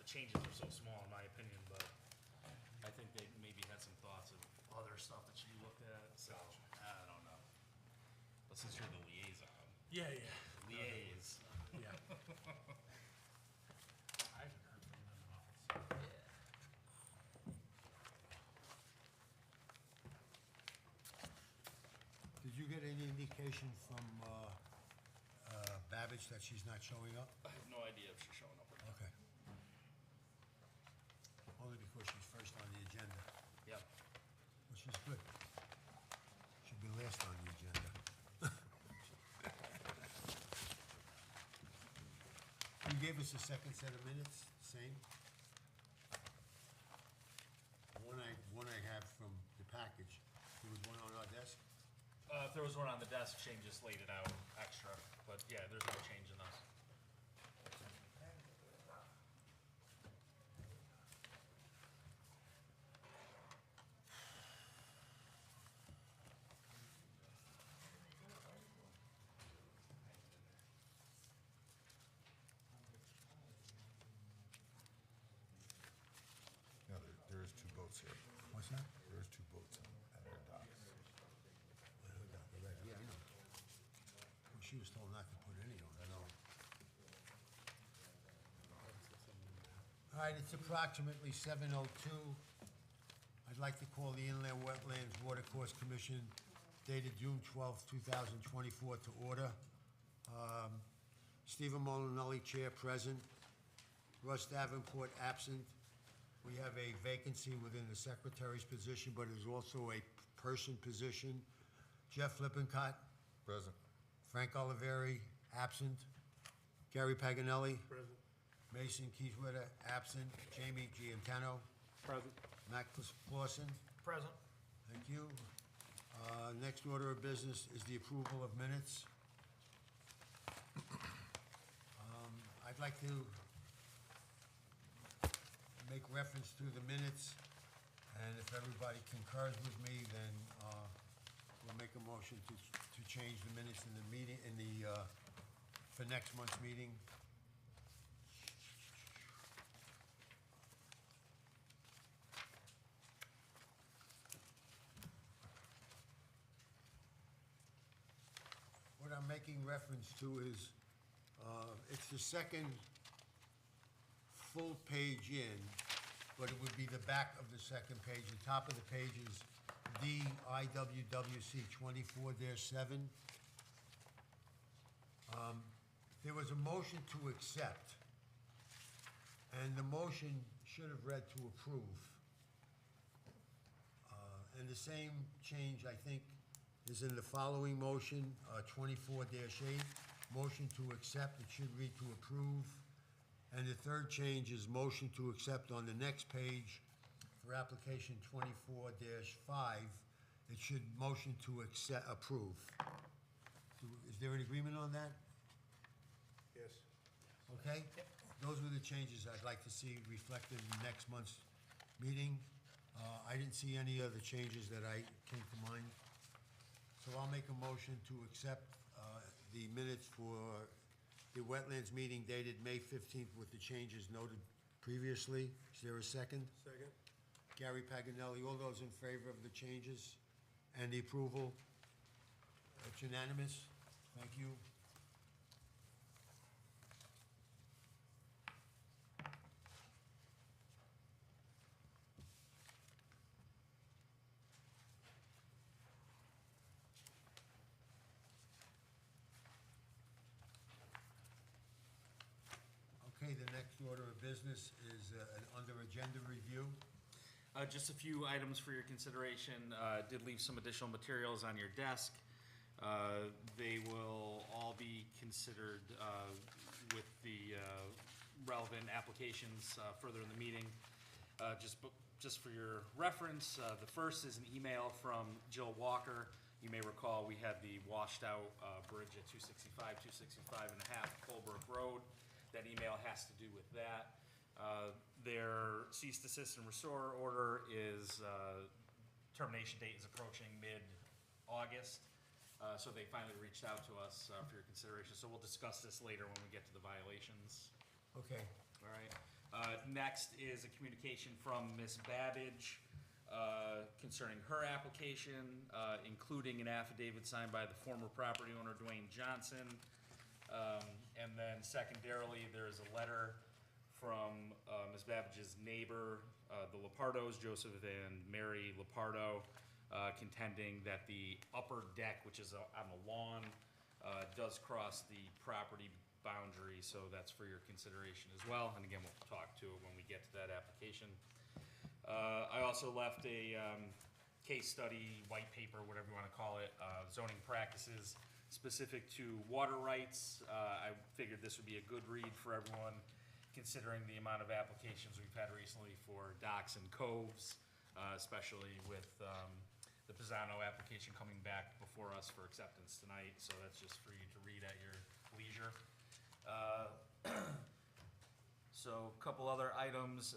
the changes are so small in my opinion, but I think they maybe had some thoughts of other stuff that should be looked at, so, I don't know. But since you're the liaison. Yeah. Liaise. Yeah. I haven't heard from them at all. Did you get any indication from Babbage that she's not showing up? I have no idea if she's showing up or not. Okay. Only because she's first on the agenda, Yep. which is good. Should be last on the agenda. You gave us a second set of minutes, same? One I have from the package. There was one on our desk? If there was one on the desk, Shane just laid it out extra, but yeah, there's no change in those. No, there is two boats here. What's that? There is two boats at our docks. Yeah, I know. Well, she was told not to put any on, I know. All right, it's approximately 7:02. I'd like to call the Inland Wetlands Watercourse Commission dated June 12th, 2024 to order. Stephen Molinelli, Chair, present. Russ Davenport, absent. We have a vacancy within the secretary's position, but it is also a person position. Jeff Lippincott, Present. Frank Oliveri, absent. Gary Paganelli, Present. Mason Keithwaiter, absent. Jamie Giantano, Present. Mac Clausen. Present. Thank you. Next order of business is the approval of minutes. I'd like to make reference to the minutes, and if everybody concurs with me, then we'll make a motion to change the minutes in the meeting, for next month's meeting. What I'm making reference to is, it's the second full page in, but it would be the back of the second page. The top of the page is DIWWC 24-7. There was a motion to accept, and the motion should have read to approve. And the same change, I think, is in the following motion, 24-8. Motion to accept, it should read to approve. And the third change is motion to accept on the next page for application 24-5. It should motion to accept, approve. Is there an agreement on that? Yes. Okay? Those were the changes I'd like to see reflected in next month's meeting. I didn't see any other changes that I came to mind. So I'll make a motion to accept the minutes for the Wetlands meeting dated May 15th with the changes noted previously. Is there a second? Second. Gary Paganelli, all those in favor of the changes and the approval? It's unanimous. Thank you. Okay, the next order of business is an under agenda review. Just a few items for your consideration. Did leave some additional materials on your desk. They will all be considered with the relevant applications further in the meeting. Just for your reference, the first is an email from Jill Walker. You may recall we had the washed out bridge at 265 and a half Colebrook Road. That email has to do with that. Their cease, desist, and restore order is, termination date is approaching mid-August. So they finally reached out to us for your consideration. So we'll discuss this later when we get to the violations. Okay. All right. Next is a communication from Ms. Babbage concerning her application, including an affidavit signed by the former property owner, Dwayne Johnson. And then secondarily, there is a letter from Ms. Babbage's neighbor, the Lepardos, Joseph and Mary Lepardo, contending that the upper deck, which is on the lawn, does cross the property boundary, so that's for your consideration as well. And again, we'll talk to it when we get to that application. I also left a case study, white paper, whatever you want to call it, zoning practices specific to water rights. I figured this would be a good read for everyone, considering the amount of applications we've had recently for docks and coves, especially with the Pisano application coming back before us for acceptance tonight. So that's just for you to read at your leisure. So a couple other items.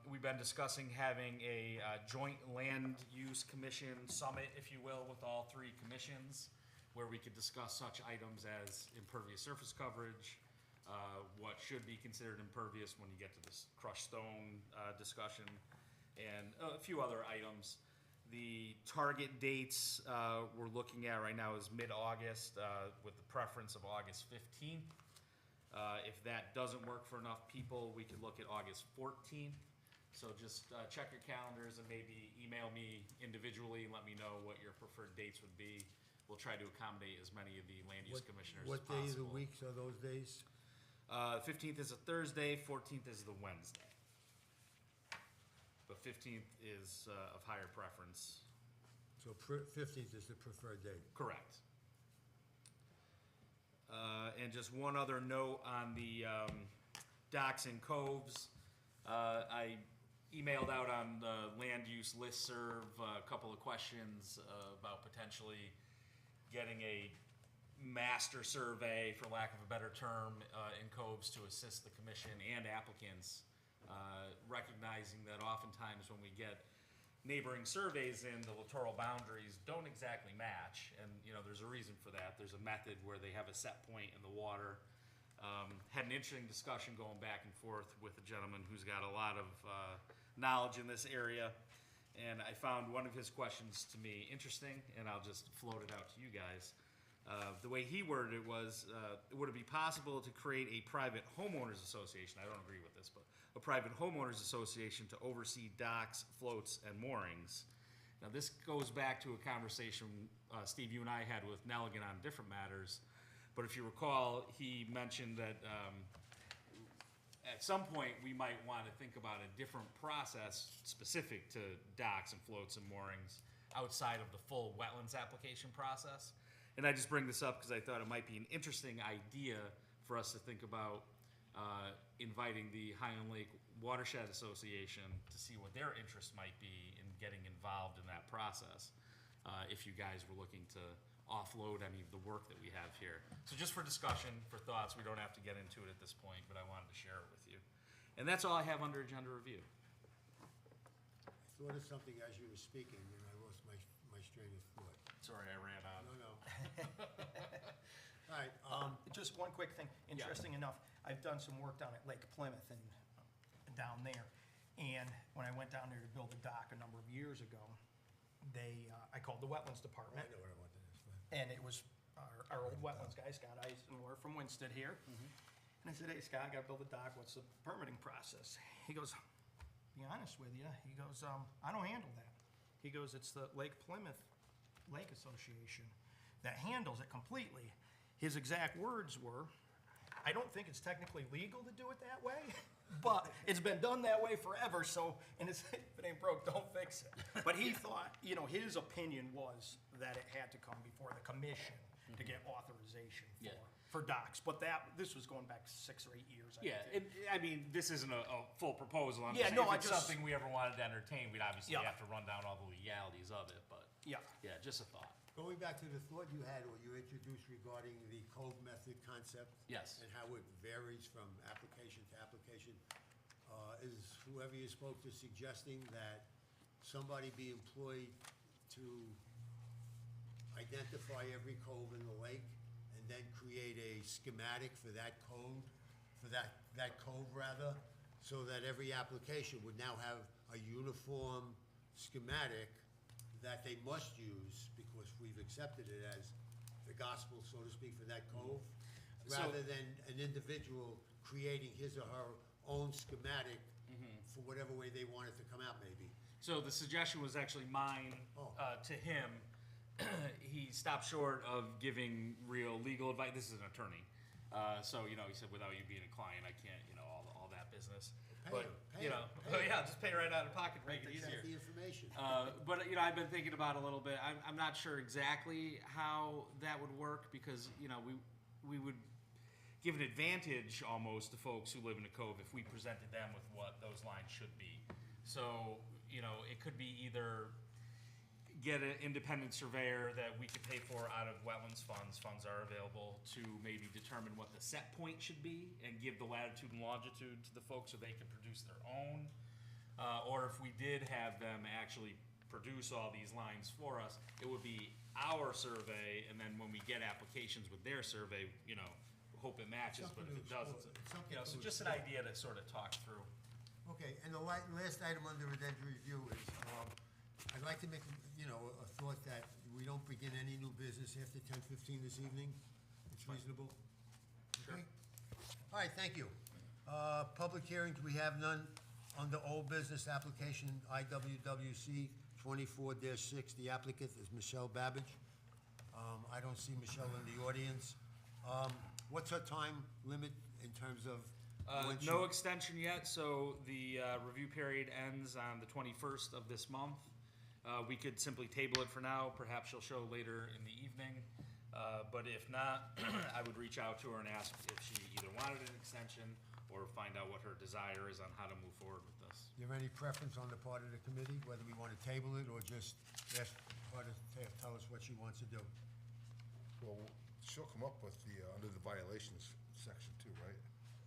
We've been discussing having a joint land use commission summit, if you will, with all three commissions, where we could discuss such items as impervious surface coverage, what should be considered impervious when you get to this crushed stone discussion, and a few other items. The target dates we're looking at right now is mid-August, with the preference of August 15th. If that doesn't work for enough people, we could look at August 14th. So just check your calendars and maybe email me individually and let me know what your preferred dates would be. We'll try to accommodate as many of the land use commissioners as What possible. day of the week are those days? 15th is a Thursday, 14th is the Wednesday. But 15th is of higher preference. So 15th is the preferred date. Correct. And just one other note on the docks and coves. I emailed out on the land use listserv a couple of questions about potentially getting a master survey, for lack of a better term, in coves to assist the commission and applicants, recognizing that oftentimes when we get neighboring surveys in, the littoral boundaries don't exactly match, and there's a reason for that. There's a method where they have a set point in the water. Had an interesting discussion going back and forth with a gentleman who's got a lot of knowledge in this area, and I found one of his questions to me interesting, and I'll just float it out to you guys. The way he worded it was, would it be possible to create a private homeowners association? I don't agree with this, but a private homeowners association to oversee docks, floats, and moorings. Now, this goes back to a conversation, Steve, you and I had with Nelligan on different matters. But if you recall, he mentioned that at some point we might want to think about a different process specific to docks and floats and moorings outside of the full wetlands application process. And I just bring this up because I thought it might be an interesting idea for us to think about inviting the Highland Lake Watershed Association to see what their interest might be in getting involved in that process, if you guys were looking to offload any of the work that we have here. So just for discussion, for thoughts, we don't have to get into it at this point, but I wanted to share it with you. And that's all I have under agenda review. I thought of something as you were speaking, and I lost my train of thought. Sorry, I ran out. No. All right, Just one quick thing, interesting enough, I've done some work down at Lake Plymouth and down there. And when I went down there to build a dock a number of years ago, I called the Wetlands I Department. know what I wanted to ask. And it was our old wetlands guy, Scott Eisen, we're from Winston here. And I said, hey, Scott, I gotta build a dock, what's the permitting process? He goes, be honest with you, he goes, I don't handle that. He goes, it's the Lake Plymouth Lake Association that handles it completely. His exact words were, I don't think it's technically legal to do it that way, but it's been done that way forever, so, and if it ain't broke, don't fix it. But he thought, his opinion was that it had to come before the commission to get authorization for docks. But this was going back 6 or 8 years, I think. I mean, this isn't a full proposal. I'm Yeah, just saying no, if it's something we ever wanted to entertain, we'd obviously Yeah. have to run down all the legalities of it, but Yeah. yeah, just a thought. Going back to the thought you had, or you introduced regarding the cove method concept. Yes. And how it varies from application to application, is whoever you spoke to suggesting that somebody be employed to identify every cove in the lake and then create a schematic for that code, for that cove rather, so that every application would now have a uniform schematic that they must use, because we've accepted it as the gospel, so to speak, for that cove, So- rather than an individual creating his or her own schematic for whatever way they want it to come out, maybe. So the suggestion was actually mine Oh. to him. He stopped short of giving real legal advice. This is an attorney. So, you know, he said, without you being a client, I can't, you know, all that business. Pay But, him, pay you him, know, pay him. yeah, just pay right out of pocket, make it They easier. have the information. But, you know, I've been thinking about it a little bit. I'm not sure exactly how that would work, because, you know, we would give an advantage almost to folks who live in a cove if we presented them with what those lines should be. So, you know, it could be either get an independent surveyor that we could pay for out of wetlands funds. Funds are available to maybe determine what the set point should be and give the latitude and longitude to the folks so they can produce their own. Or if we did have them actually produce all these lines for us, it would be our survey, and then when we get applications with their survey, you know, hope it matches, but if it doesn't, you know, so just an idea to sort of talk through. Okay, and the last item under addendum review is, I'd like to make, you know, a thought that we don't begin any new business after 10:15 this evening. It's reasonable? Okay. All right, thank you. Public hearings, we have none. Under old business application IWWC 24-6, the applicant is Michelle Babbage. I don't see Michelle in the audience. What's her time limit in terms of when she? No extension yet, so the review period ends on the 21st of this month. We could simply table it for now, perhaps she'll show later in the evening. But if not, I would reach out to her and ask if she either wanted an extension or find out what her desire is on how to move forward with this. Is there any preference on the part of the committee, whether we want to table it or just ask her to tell us what she wants to do? Well, she'll come up with the, under the violations section too, right?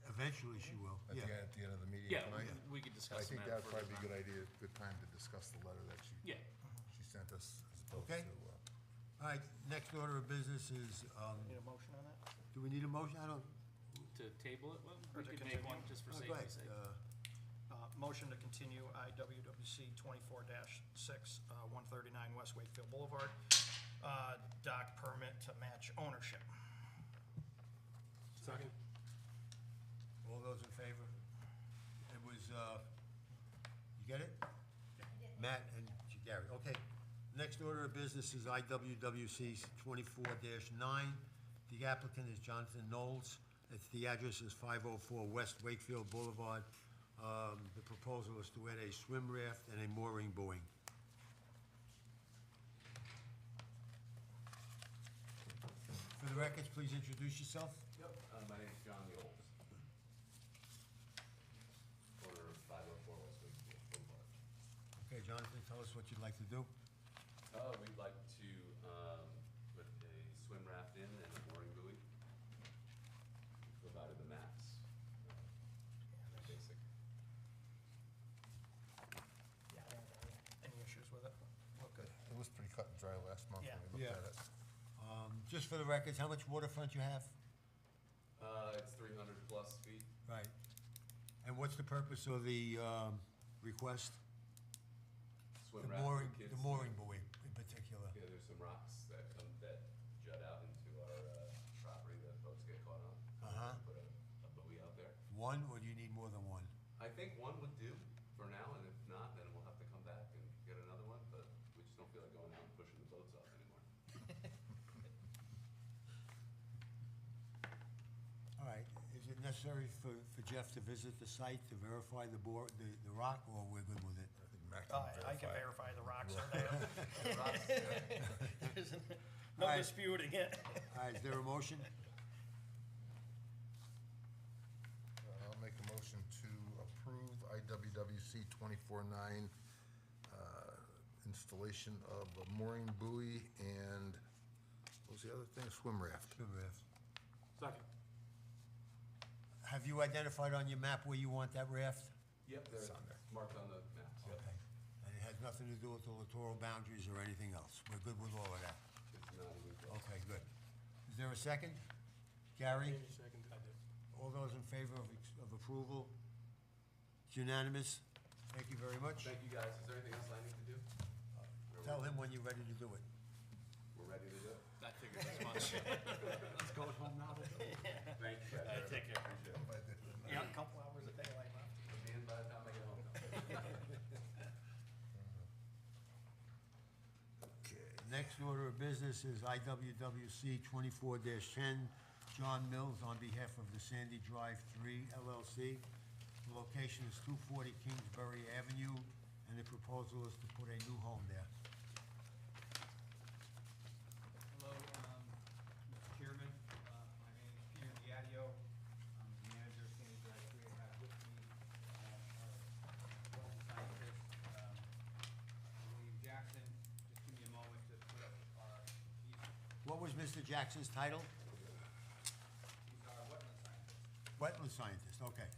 Eventually she will, At yeah. the end of the meeting Yeah, tonight? we could I discuss think that that'd probably be a further. good idea, good time to discuss the letter that Yeah, she sent us as opposed Okay. to, All right, next order of business is, Need a motion on that? do we need a motion? I don't, to table it, well, Or we to could make continue? one just for oh, go ahead. safety's sake. Motion to continue IWWC 24-6, 139 West Wakefield Boulevard, dock permit to match ownership. Second. all those in favor? It was, you get it? Matt and Gary, okay. Next order of business is IWWC 24-9. The applicant is Jonathan Knowles. The address is 504 West Wakefield Boulevard. The proposal is to add a swim raft and a mooring buoy. For the records, please introduce yourself. Yep, my name's John Yoles. Owner of 504 West Wakefield Boulevard. Okay, Jonathan, tell us what you'd like to do. We'd like to put a swim raft in and a mooring buoy. Provided the maps. Basic. Yeah, I don't have any issues with it. okay, it was pretty cut and dry last month Yeah. when we looked Yeah. at it. Just for the records, how much waterfront you have? It's 300 plus feet. Right. And what's the purpose of the request? Swim The raft mooring, for kids. the mooring buoy in particular. Yeah, there's some rocks that jut out into our property that folks get caught on. Uh-huh. Put a buoy out there. One, or do you need more than one? I think one would do for now, and if not, then we'll have to come back and get another one, but we just don't feel like going out and pushing the boats off anymore. All right, is it necessary for Jeff to visit the site to verify the rock, or we're good with it? I think Mac I can verify the rocks are there. Rocks, yeah. There's no Alright. disputing it. All right, is there a motion? I'll make a motion to approve IWWC 24-9 installation of a mooring buoy and, what was the other thing, swim raft? Swim raft. Second. Have you identified on your map where you want that raft? Yep, It's they're on there. marked on the maps, yep. Okay. And it has nothing to do with the littoral boundaries or anything else? We're good with all of that? It's not a legal. Okay, good. Is there a second? Gary? Amy seconded. I did. All those in favor of approval? It's unanimous. Thank you very much. Thank you, guys. Is there anything else I need to do? Tell him when you're ready to do it. We're ready to do it? I figured as much. Let's go home now. Thank you, guys. very much. Take care. Appreciate it. Yeah, a couple hours of daylight left. We'll be in by the time I get home. Okay, next order of business is IWWC 24-10, John Mills on behalf of the Sandy Drive 3 LLC. The location is 240 Kingsbury Avenue, and the proposal is to put a new home there. Hello, Mr. Chairman. My name is Peter Diadio. I'm the manager of Sandy Drive 3. I have with me our wetland scientist, William Jackson. Just give me a moment to put up our, What was Mr. Jackson's title? he's our wetland scientist. Wetland scientist, okay.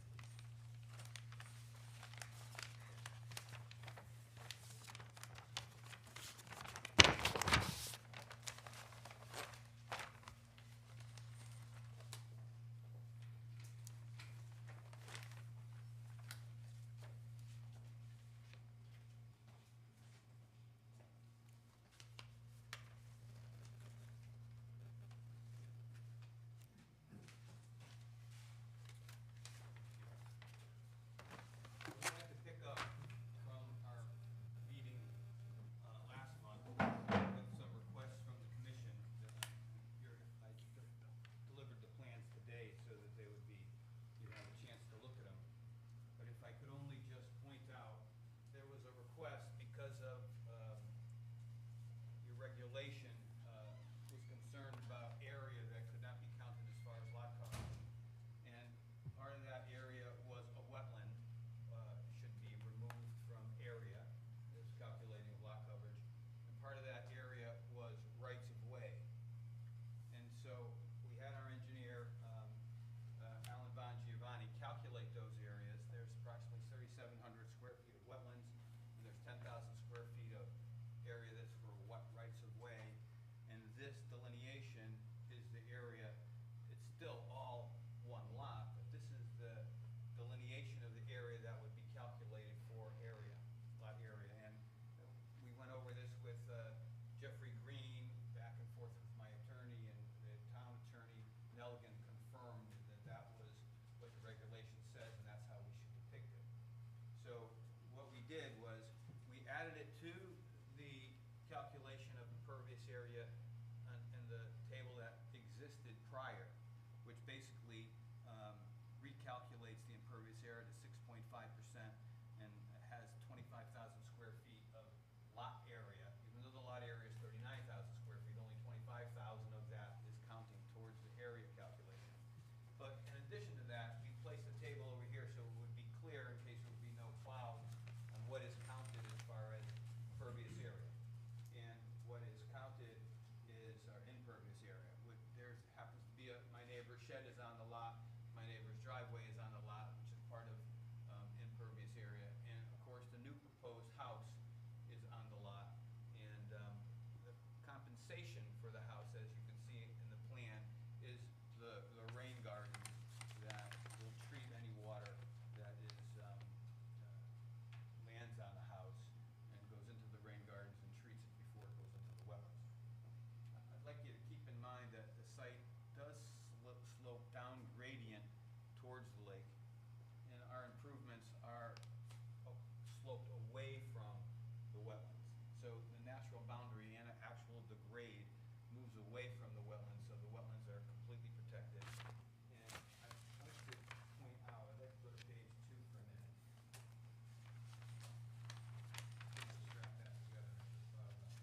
We'd like to pick up from our meeting last month with some requests from the commission. I delivered the plans today so that they would be, you'd have a chance to look at them. But if I could only just point out, there was a request because of your regulation was concerned about area that could not be counted as far as lot coverage. And part of that area was a wetland, should be removed from area, as calculating of lot coverage. And part of that area was rights of way. And so we had our engineer, Alan Von Giovanni, calculate those areas. There's approximately 3,700 square feet of wetlands, and there's 10,000 square feet of area that's for rights of way. And this delineation is the area, it's still all one lot, but this is the delineation of the area that would be calculated for area, lot area. And we went over this with Jeffrey Green, back and forth with my attorney, and the town attorney, Nelligan, confirmed that that was what the regulation says, and that's how we should depict it. So what we did was, we added it to the calculation of impervious area in the table that existed prior, which basically recalculates the impervious area to 6.5% and has 25,000 square feet of lot area. Even though the lot area is 39,000 square feet, only 25,000 of that is counting towards the area calculation. But in addition to that, we placed a table over here so it would be clear in case there would be no clouds on what is counted as far as impervious area. And what is counted is our impervious area. There happens to be my neighbor's shed is on the lot, my neighbor's driveway is on the lot, which is part of impervious area. And of course, the new proposed house is on the lot. And the compensation for the house, as you can see in the plan, is the rain garden that will treat any water that is lands on the house and goes into the rain gardens and treats it before it goes into the wetlands. I'd like you to keep in mind that the site does slope down gradient towards the lake, and our improvements are sloped away from the wetlands. So the natural boundary and actual the grade moves away from the wetlands, so the wetlands are completely protected. And I'd like to point out, I'd like to go to page 2 for a minute. Let's strap that together. I just thought about that.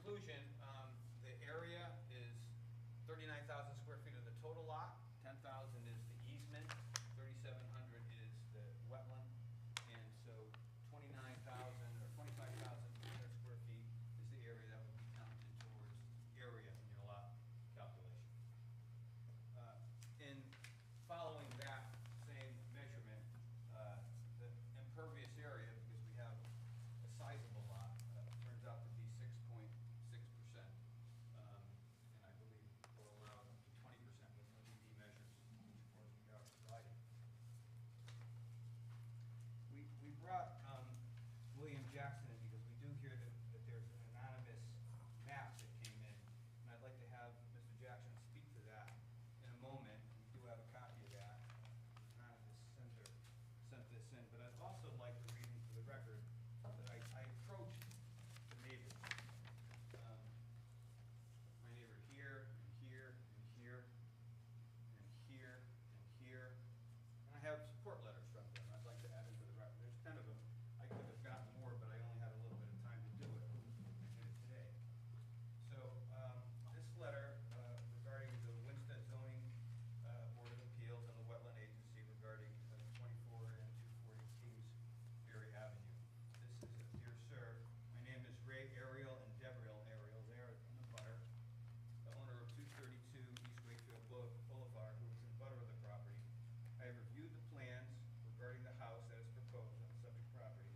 conclusion, the area is 39,000 square feet of the total lot, 10,000 is the easement, 3,700 is the wetland, and so 29,000 or 25,300 square feet is the area that would be counted towards area in your lot calculation. In following that same measurement, the impervious area, because we have a sizable lot, turns out to be 6.6%. And I believe will allow up to 20% with LED measures, which of course we are providing. We brought William Jackson in because we do hear that there's an anonymous map that came in, and I'd like to have Mr. Jackson speak to that in a moment. We do have a copy of that. Anonymous sender sent this in, but I'd also like to read into the record that I approached the neighbors. My neighbor here, and here, and here, and here, and here. And I have support letters from them I'd like to add into the record. There's 10 of them. I could have gotten more, but I only had a little bit of time to do it. I did it today. So, this letter regarding the Winstead Zoning Board of Appeals and the Wetland Agency regarding 24 and 240 Kingsbury Avenue. This is, dear sir, my name is Ray Ariel and Debriel Ariel, there in the butter, the owner of 232 East Wakefield Boulevard, who is in butter of the property. I have reviewed the plans regarding the house that is proposed on the subject property.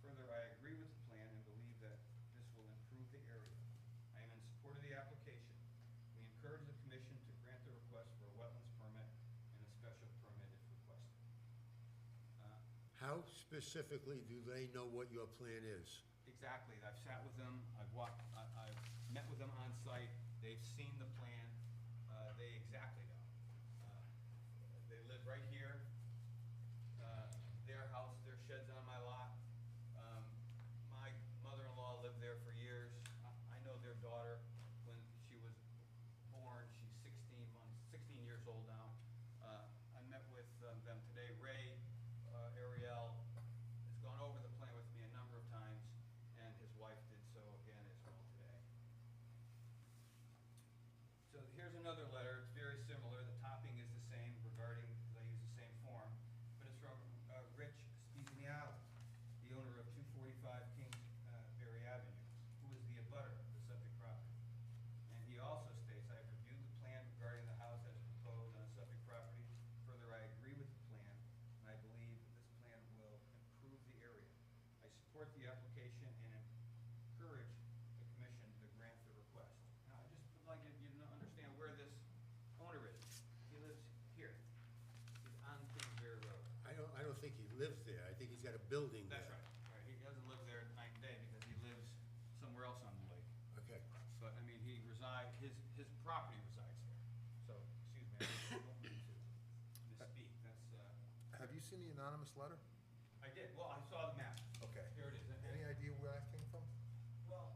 Further, I agree with the plan and believe that this will improve the area. I am in support of the application. We encourage the commission to grant the request for a wetlands permit and a special permit if requested. How specifically do they know what your plan is? Exactly, I've sat with them, I've met with them on site, they've seen the plan, they exactly know. They live right here, their house, their shed's on my lot. My mother-in-law lived there for years. I know their daughter, when she was born, she's 16 years old now. I met with them today. Ray Ariel has gone over the plan with me a number of times, and his wife did so again as well today. So here's another letter. It's very similar. The topping is the same regarding, because I use the same form, but it's from Rich Spezignale, the owner of 245 Kingsbury Avenue, who is the abutter of the subject property. And he also states, I have reviewed the plan regarding the house as proposed on the subject property. Further, I agree with the plan, and I believe that this plan will improve the area. I support the application and encourage the commission to grant the request. Now, I just would like you to understand where this owner is. He lives here. He's on Kingsbury Road. I don't think he lives there. I think he's got a building there. That's right. Right. He doesn't live there night and day because he lives somewhere else on the lake. Okay. But, I mean, his property resides here. So, excuse me, I don't mean to misspeak. That's, Have you seen the anonymous letter? I did. Well, I saw the map. Okay. Here it is. Any idea where that came from? Well,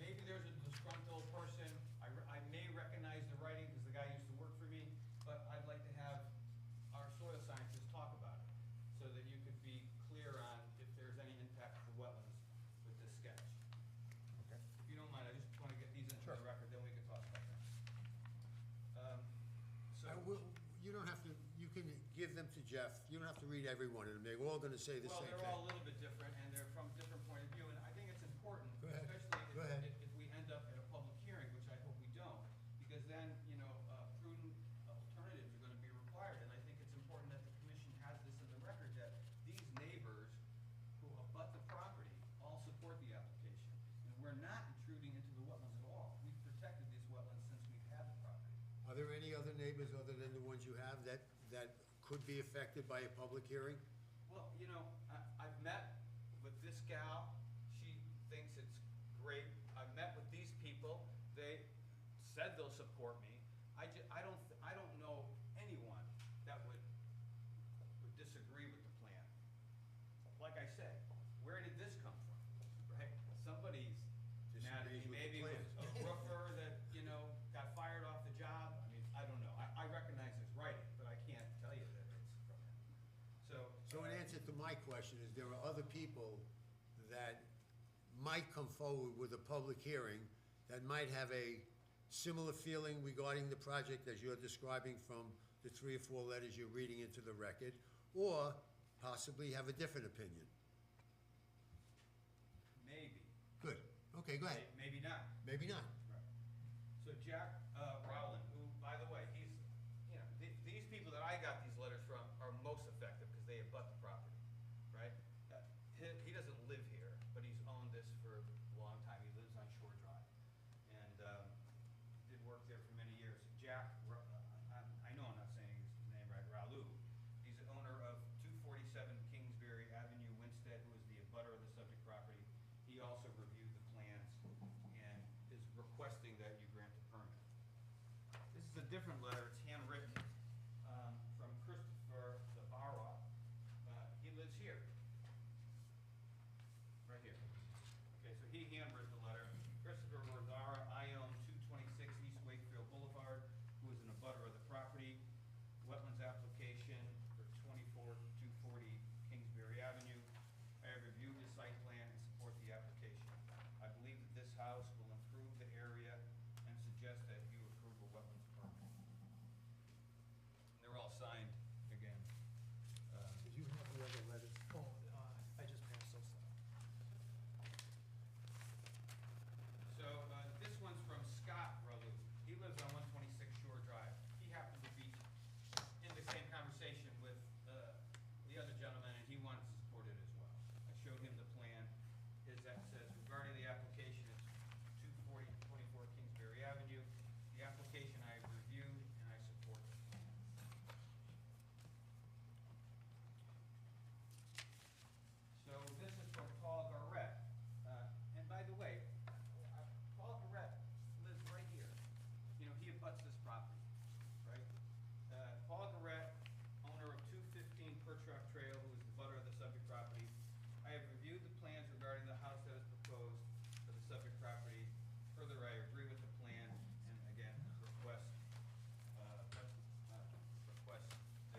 maybe there's a disgruntled person. I may recognize the writing because the guy used to work for me, but I'd like to have our soil scientists talk about it so that you could be clear on if there's any impact to wetlands with this sketch. Okay. If you don't mind, I just want to get these into Sure. the record, then we can talk about that. You don't have to, you can give them to Jeff. You don't have to read every one of them. They're all gonna say the Well, same they're all a thing. little bit different, and they're from different point of view, and I think it's important, Go ahead. especially Go ahead. if we end up at a public hearing, which I hope we don't, because then, prudent alternatives are gonna be required, and I think it's important that the commission has this in the record, that these neighbors who abut the property all support the application, and we're not intruding into the wetlands at all. We've protected these wetlands since we've had the property. Are there any other neighbors other than the ones you have that could be affected by a public hearing? Well, I've met with this gal, she thinks it's great. I've met with these people, they said they'll support me. I don't know anyone that would disagree with the plan. Like I said, where did this come from, right? Somebody's mad at me, Disagrees with the maybe it was plan. a roofer that, got fired off the job. I mean, I don't know. I recognize his writing, but I can't tell you that it's from him. So in answer to my question is there are other people that might come forward with a public hearing that might have a similar feeling regarding the project as you're describing from the 3 or 4 letters you're reading into the record, or possibly have a different opinion. Maybe, Good. Okay, go ahead. maybe not. Maybe not. So Jack Rowland, who, by the way, he's, you know, these people that I got these letters from are most effective because they abut the property, right? He doesn't live here, but he's owned this for a long time. He lives on Shore Drive and did work there for many years. Jack, I know I'm not saying his name right, Ralu. He's the owner of 247 Kingsbury Avenue, Winstead, who is the abutter of the subject property. He also reviewed the plans and is requesting that you grant the permit. This is a different letter, it's handwritten, from Christopher Zabarra. He lives here. Right here. Okay, so he handwrote the letter. Christopher Zabarra, I own 226 East Wakefield Boulevard, who is an abutter of the property. Wetlands application for 240 Kingsbury Avenue. I have reviewed the site plan and support the application. I believe that this house will improve the area and suggest that you approve a wetlands permit. They're all signed again. Did you have the other letters? Oh, I just passed those down. So, this one's from Scott Ralu. He lives on 126 Shore Drive. He happened to be in the same conversation with the other gentleman, and he wanted to support it as well. I showed him the plan. His that says regarding the application, it's 224 Kingsbury Avenue. The application I have reviewed and I support it. So this is from Paul Garrett. And by the way, Paul Garrett lives right here. You know, he abuts this property, right? Paul Garrett, owner of 215 Per Truck Trail, who is the butter of the subject property. I have reviewed the plans regarding the house that is proposed for the subject property. Further, I agree with the plan and again, request that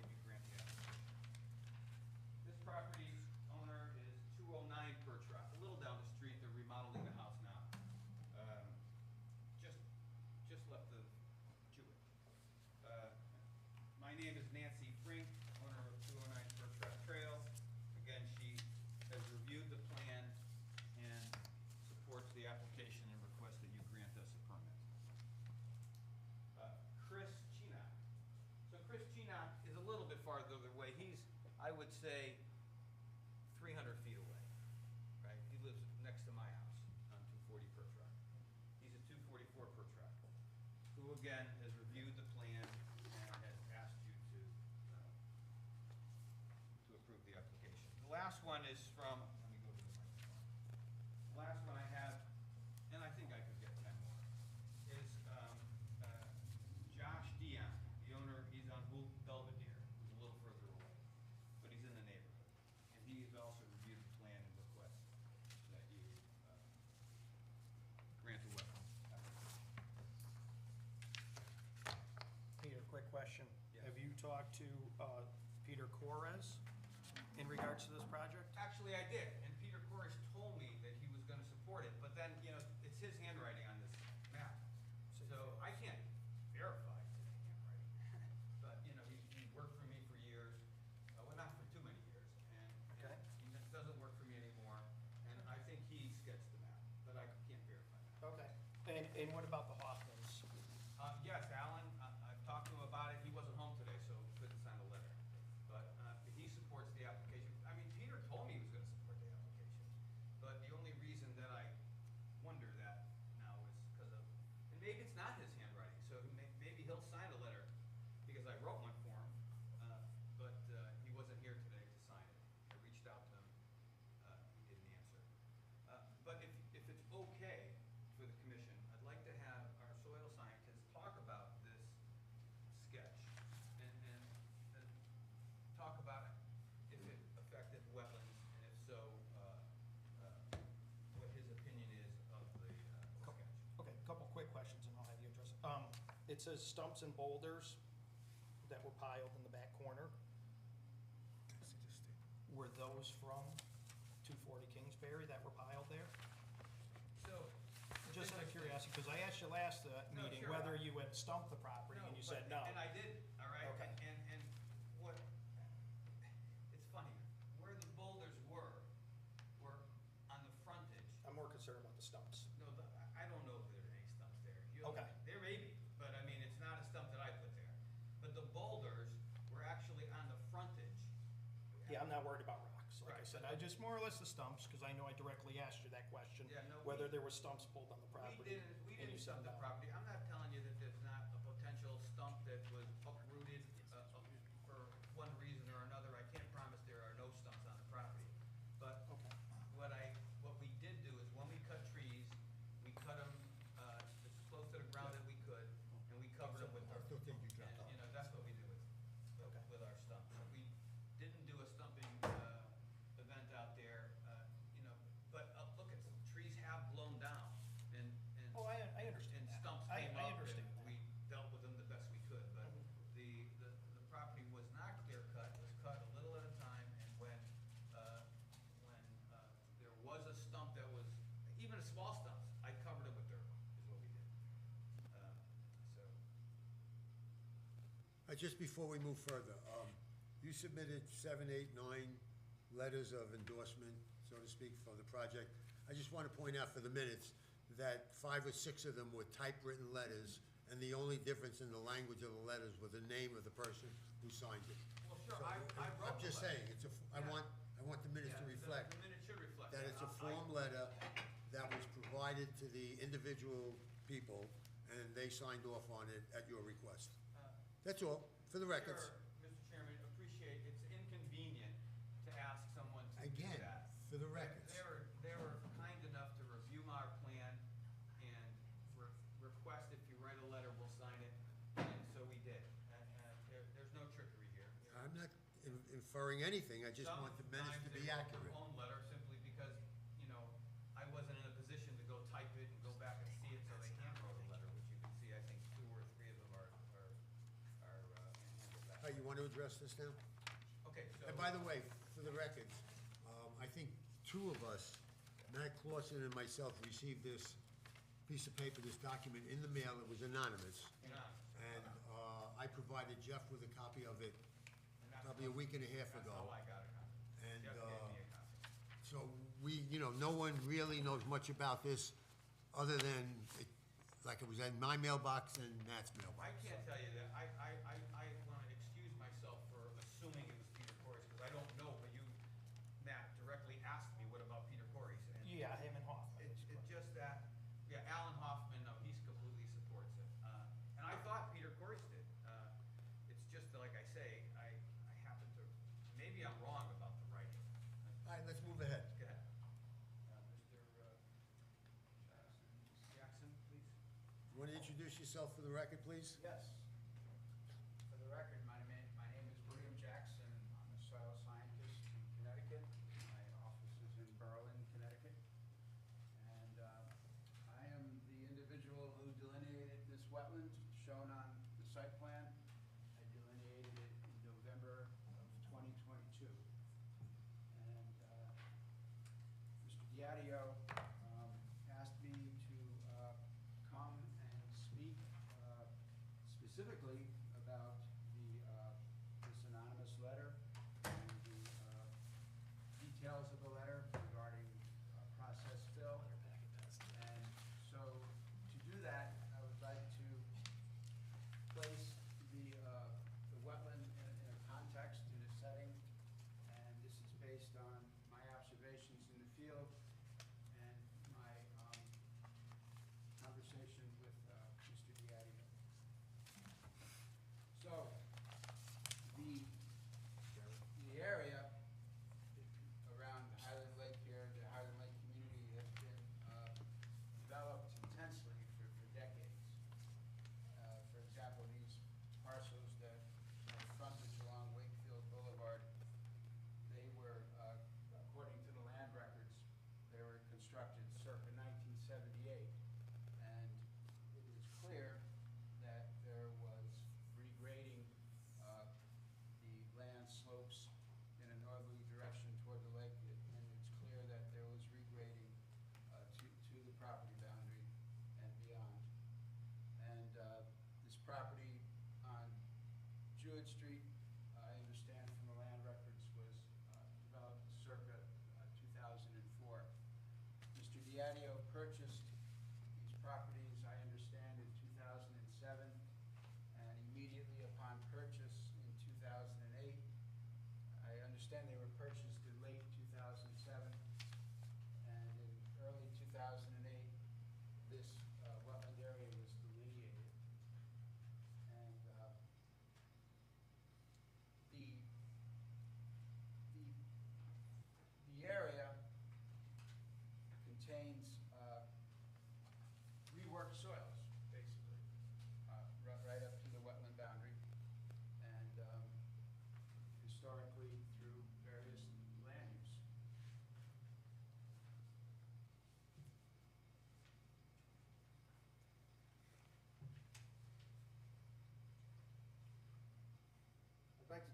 you grant the application. This property's owner is 209 Per Truck, a little down the street. They're remodeling the house now. Just left of Jewett. My name is Nancy Frink, owner of 209 Per Truck Trail. Again, she has reviewed the plan and supports the application and requests that you grant us a permit. Chris Chinock. So Chris Chinock is a little bit farther away. He's, I would say, 300 feet away, right? He lives next to my house on 240 Per Truck. He's a 244 Per Truck, who again has reviewed the plan and has asked you to approve the application. The last one is from, let me go to the microphone. The last one I have, and I think I could get 10 more, is Josh Dion, the owner. He's on Belvedere, who's a little further away, but he's in the neighborhood. And he has also reviewed the plan and requests that you grant the wetlands application. Peter, quick question. Yes. Have you talked to Peter Corres in regards to this project? Actually, I did, and Peter Corrish told me that he was gonna support it, but then, you know, it's his handwriting on this map. So I can't verify it's his handwriting, but, you know, he worked for me for years, well, not for too many years, and Okay. he doesn't work for me anymore, and I think he sketched the map, but I can't verify that. Okay. And what about the Hoffmans? Yes, Alan, I've talked to him about it. He wasn't home today, so couldn't sign the letter. But he supports the application. I mean, Peter told me he was gonna support the application. But the only reason that I wonder that now is because of, and maybe it's not his handwriting, so maybe he'll sign a letter because I wrote one for him, but he wasn't here today to sign it. I reached out to him, he didn't answer. But if it's okay for the commission, I'd like to have our soil scientists talk about this sketch and talk about if it affected wetlands, and if so, what his opinion is of the sketch. Okay, a couple quick questions and I'll have you address it. It says stumps and boulders that were piled in the back corner. Were those from 240 Kingsbury that were piled there? last No, meeting, sure. whether you had stumped the property, and you said no. And I did, all right? Okay. And what, it's funny, where the boulders were on the frontage. I'm more concerned about the stumps. No, I don't know if there's any stumps there. Okay. There may be, but I mean, it's not a stump that I put there. But the boulders were actually on the frontage. Yeah, I'm not worried about rocks, like I Right. said, I just more or less the stumps, because I know I directly asked you that question. Yeah, no, Whether we- there were stumps pulled on the property. We and you didn't said stump the no. property. I'm not telling you that there's not a potential stump that was uprooted for one reason or another. I can't promise there are no stumps on the property. But Okay. what we did do is when we cut trees, we cut them as close to the ground that we could, and we covered them with I dirt. still think you dropped And, off. you know, that's what we do Okay. with our stumps. We didn't do a stumping event out there, you know, but look, trees have blown down, and Oh, I understand and that. stumps I came up, understand and that. we dealt with them the best we could, but the property was not clear cut, it was cut a little at a time, and when there was a stump that was, even a small stump, I covered it with dirt, is what we did. So, Just before we move further, you submitted 7, 8, 9 letters of endorsement, so to speak, for the project. I just want to point out for the minutes that 5 or 6 of them were typewritten letters, and the only difference in the language of the letters was the name of the person who signed it. well, sure, So, I wrote I'm the just letter. saying, I Yeah. want the minutes to Yeah, reflect the minute should reflect that it's a I- form letter that was provided to the individual people, and they signed off on it at your request. That's all, for the records. Sure, Mr. Chairman, appreciate, it's inconvenient to ask someone to do Again, that. for the records. They were kind enough to review our plan and request if you write a letter, we'll sign it, and so we did. And there's no trickery here. I'm not inferring anything, I just want the minutes to Sometimes be they wrote accurate. their own letter simply because, you know, I wasn't in a position to go type it and go back and see it, so they hand wrote a letter, which you can see, I think 2 or 3 of them are handled that. You want to address this now? Okay, so. And by the way, for the records, I think 2 of us, Matt Clausen and myself, received this piece of paper, this document in the mail, it was anonymous. Yeah. And I provided Jeff with a copy of it And that's probably a week and a half That's ago. how I got a copy. And, Jeff gave me a copy. So no one really knows much about this, other than, like it was in my mailbox and Matt's I mailbox. can't tell you that, I want to excuse myself for assuming it was Peter Corey's, because I don't know, but you, Matt, directly asked me, what about Peter Corey's? And Yeah, him and Hoffman. It's just that, yeah, Alan Hoffman, no, he's completely supports it. And I thought Peter Corey's did. It's just that, like I say, I happen to, maybe I'm wrong about the writing. All right, let's move ahead. Go ahead. Mr. Jackson, please. You want to introduce yourself for the record, please? Yes. For the record, my name is William Jackson. I'm a soil scientist in Connecticut. My office is in Berlin, Connecticut. And I am the individual who delineated this wetland shown on the site plan. I delineated it in November of 2022. And Mr. Diadio asked me to come and speak specifically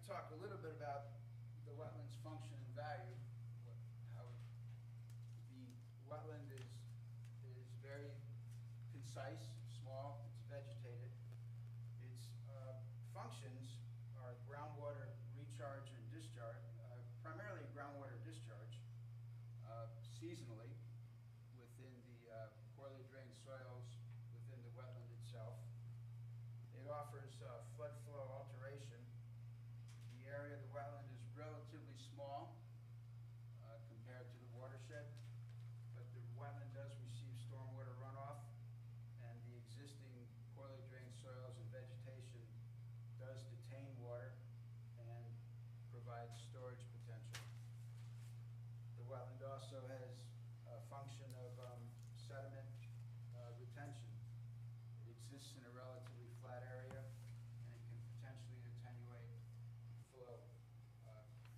talk a little bit about the wetland's function and value. How the wetland is very concise, small, it's vegetated. Its functions are groundwater recharge and discharge, primarily groundwater discharge, seasonally within the poorly drained soils within the wetland itself. It offers flood flow alteration. The area of the wetland is relatively small compared to the watershed, but the wetland does receive stormwater runoff, and the existing poorly drained soils and vegetation does detain water and provides storage potential. The wetland also has a function of sediment retention. It exists in a relatively flat area, and it can potentially attenuate flow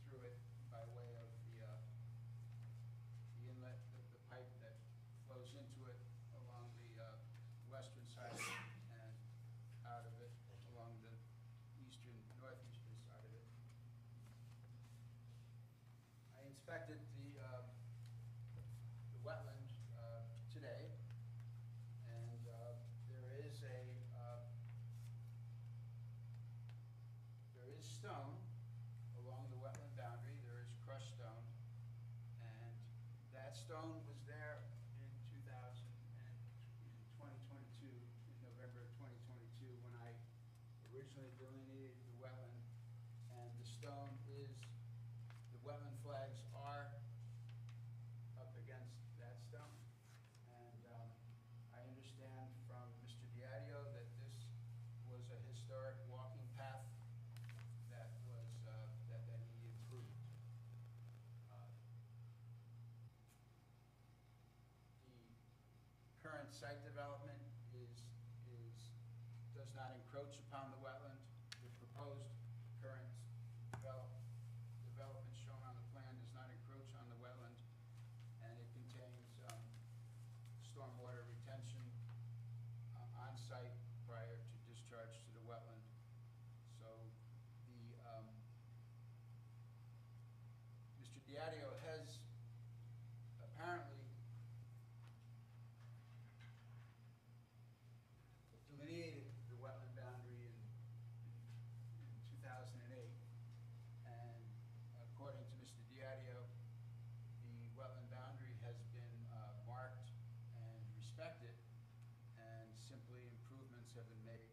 through it by way of the inlet, the pipe that flows into it along the western side of it and out of it along the northeastern side of it. I inspected the wetland today, and there is stone along the wetland boundary. There is crushed stone, and that stone was there in 2022, in November of 2022, when I originally delineated the wetland. And the stone is, the wetland flags are up against that stone. And I understand from Mr. Diadio that this was a historic walking path that was, that he improved. The current site development does not encroach upon the wetland. The proposed current development shown on the plan does not encroach on the wetland, and it contains stormwater retention on site prior to discharge to the wetland. So Mr. Diadio has apparently delineated the wetland boundary in 2008, and according to Mr. Diadio, the wetland boundary has been marked and respected, and simply improvements have been made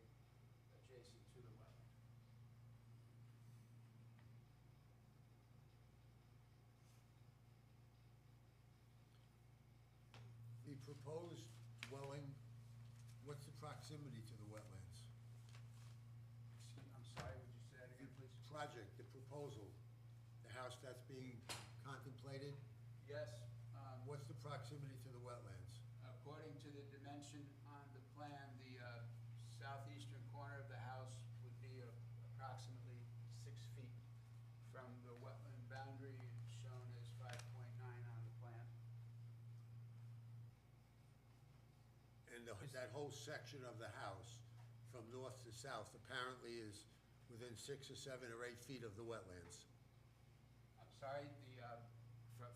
adjacent to the wetland. The proposed dwelling, what's the proximity to the wetlands? I'm sorry, would you say that again, please? Project, the proposal, the house that's being contemplated, Yes. what's the proximity to the wetlands? According to the dimension on the plan, the southeastern corner of the house would be approximately 6 feet from the wetland boundary, shown as 5.9 on the plan. And that whole section of the house, from north to south, apparently is within 6 or 7 or 8 feet of the wetlands. I'm sorry,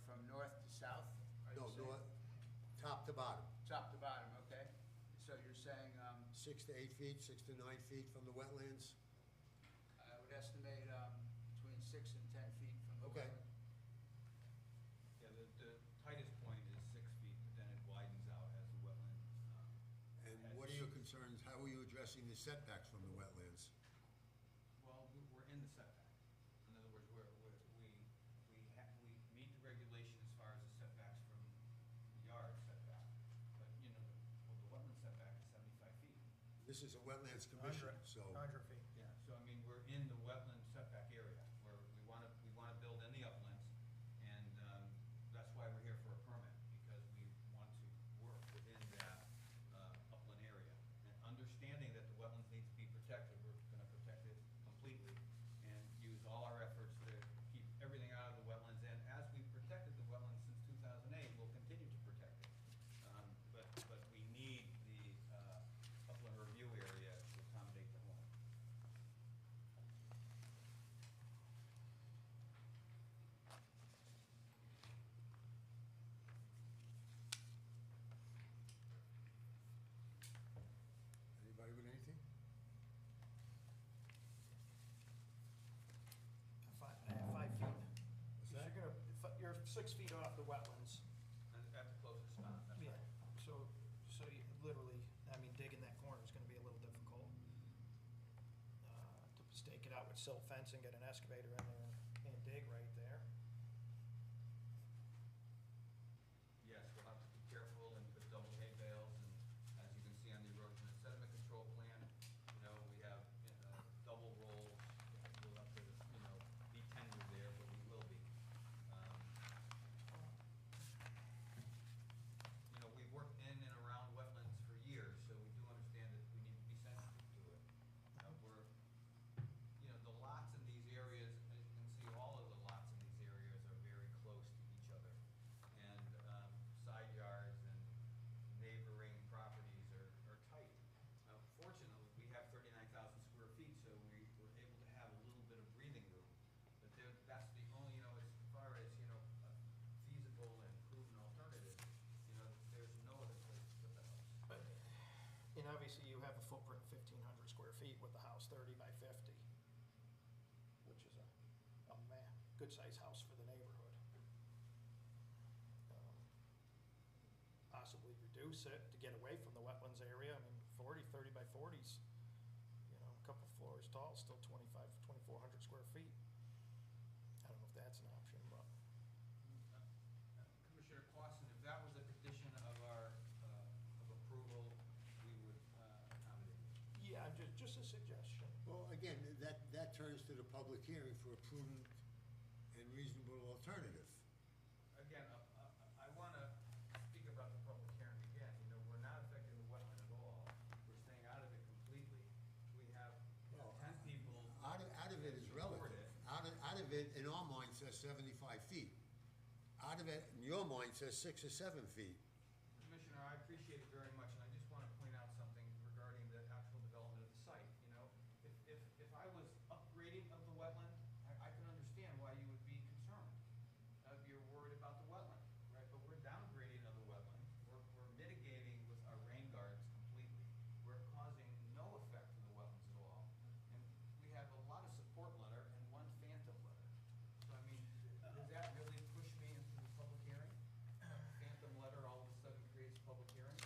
from north to south? Are you No, saying? north, top to bottom, Top to bottom, okay. So you're saying, 6 to 8 feet, 6 to 9 feet from the wetlands? I would estimate between 6 and 10 feet from the Okay. wetland. Yeah, the tightest point is 6 feet, but then it widens out as the wetland. And what are your concerns, how are you addressing the setbacks from the wetlands? Well, we're in the setback. In other words, we meet the regulation as far as the setbacks from the yard setback. But, you know, the wetland setback is 75 feet. This is a wetlands commission, so, 100 feet. Yeah, so I mean, we're in the wetland setback area where we wanna build in the uplands. And, that's why we're here for a permit, because we want to work within that, upland area. And understanding that the wetlands need to be protected, we're gonna protect it completely and use all our efforts to keep everything out of the wetlands. And as we've protected the wetlands since 2008, we'll continue to protect it. But we need the, upland review area to accommodate the home. 6 feet off the wetlands. And at the closest spot, that's Yeah, right. so you literally, I mean, digging that corner is gonna be a little difficult. To stake it out with silt fence and get an excavator in there and dig right there. Yes, we'll have to be careful and put double hay bales, and as you can see on the erosion and sediment control plan, you know, we have, double rolls. We'll have to, be tender there, but we will be. We've worked in and around wetlands for years, so we do understand that we need to be sensitive to it. The lots in these areas, as you can see, all of the lots in these areas are very close to each other. And, side yards and neighboring properties are tight. Fortunately, we have 39,000 square feet, so we're able to have a little bit of breathing room. But that's the only, as far as, a feasible and proven alternative, there's no other place to put the house. But, obviously you have a footprint of 1,500 square feet with the house 30 by 50, which is a good-sized house for the neighborhood. Possibly reduce it to get away from the wetlands area. I mean, 30 by 40's, a couple floors tall, still 2,400 square feet. I don't know if that's an option, but. Commissioner Clausen, if that was a condition of our, of approval, we would accommodate it. Yeah, just a suggestion. Well, again, that turns to the public hearing for a prudent and reasonable alternative. Again, I want to speak about the public hearing again. We're not affecting the wetland at all. We're staying out of it completely. We have, 10 people. Out of it is support relative. it. Out of it, in our mind, says 75 feet. Out of it, in your mind, says 6 or 7 feet. Commissioner, I appreciate it very much, and I just want to point out something regarding the actual development of the site. If I was upgrading of the wetland, I can understand why you would be concerned. You're worried about the wetland, right? But we're downgrading of the wetland. We're mitigating with our rain guards completely. We're causing no effect to the wetlands at all. And we have a lot of support letter and one phantom letter. So I mean, does that really push me into the public hearing? Phantom letter all of a sudden creates a public hearing?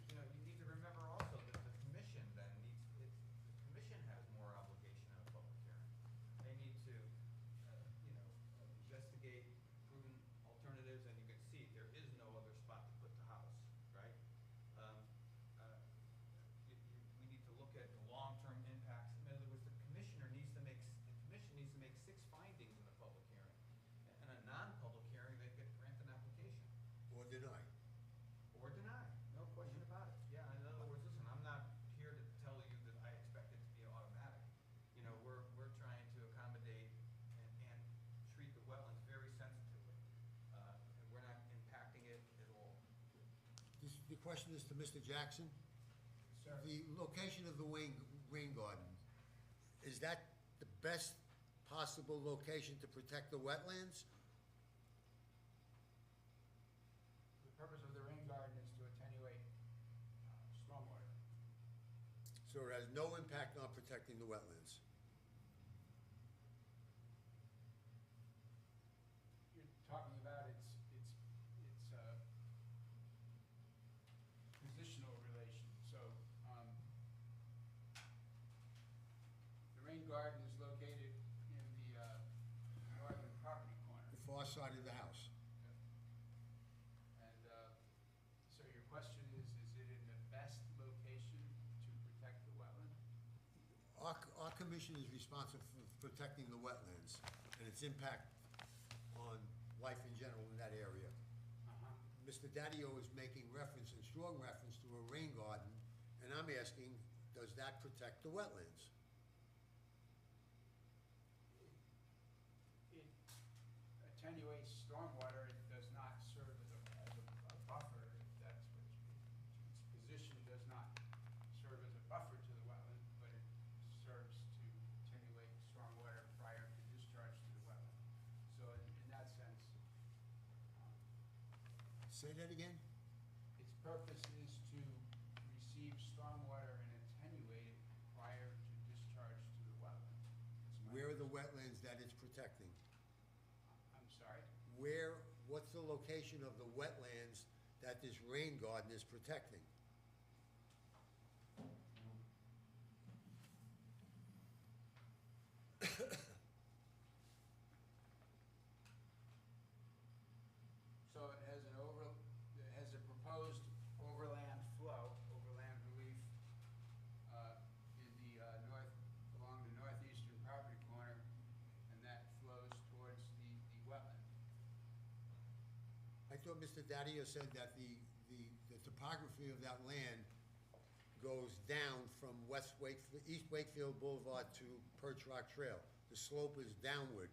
You need to remember also that the commission then the commission has more obligation in a public hearing. They need to, investigate prudent alternatives, and you can see there is no other spot to put the house, right? We need to look at the long-term impacts. In other words, the commission needs to make 6 findings in a public hearing. In a non-public hearing, they could grant an application. Or deny. Or deny, no question about it. Yeah, in other words, listen, I'm not here to tell you that I expect it to be automatic. We're trying to accommodate and treat the wetlands very sensitively. And we're not impacting it at all. The question is to Mr. Jackson. Sir, The location of the rain garden, is that the best possible location to protect the wetlands? the purpose of the rain garden is to attenuate stormwater. So it has no impact on protecting the wetlands? You're talking about its positional relation. So, the rain garden is located in the northern property corner. The far side of the house? And so your question is it in the best location to protect the wetland? Our commission is responsible for protecting the wetlands and its impact on life in general in that area. Mr. Daddio is making reference, and strong reference, to a rain garden, and I'm asking, does that protect the wetlands? It attenuates stormwater. It does not serve as a buffer. That's what its position does not serve as a buffer to the wetland, but it serves to attenuate stormwater prior to discharge to the wetland. So in that sense, Say that again? its purpose is to receive stormwater and attenuate it prior to discharge to the wetland. That's my Where are the wetlands that it's protecting? I'm sorry? What what's the location of the wetlands that this rain garden is protecting? So it has it has a proposed overland flow, overland relief, in the, along the northeastern property corner, and that flows towards the wetland. I thought Mr. Daddio said that the topography of that land goes down from East Wakefield Boulevard to Perch Rock Trail. The slope is downward.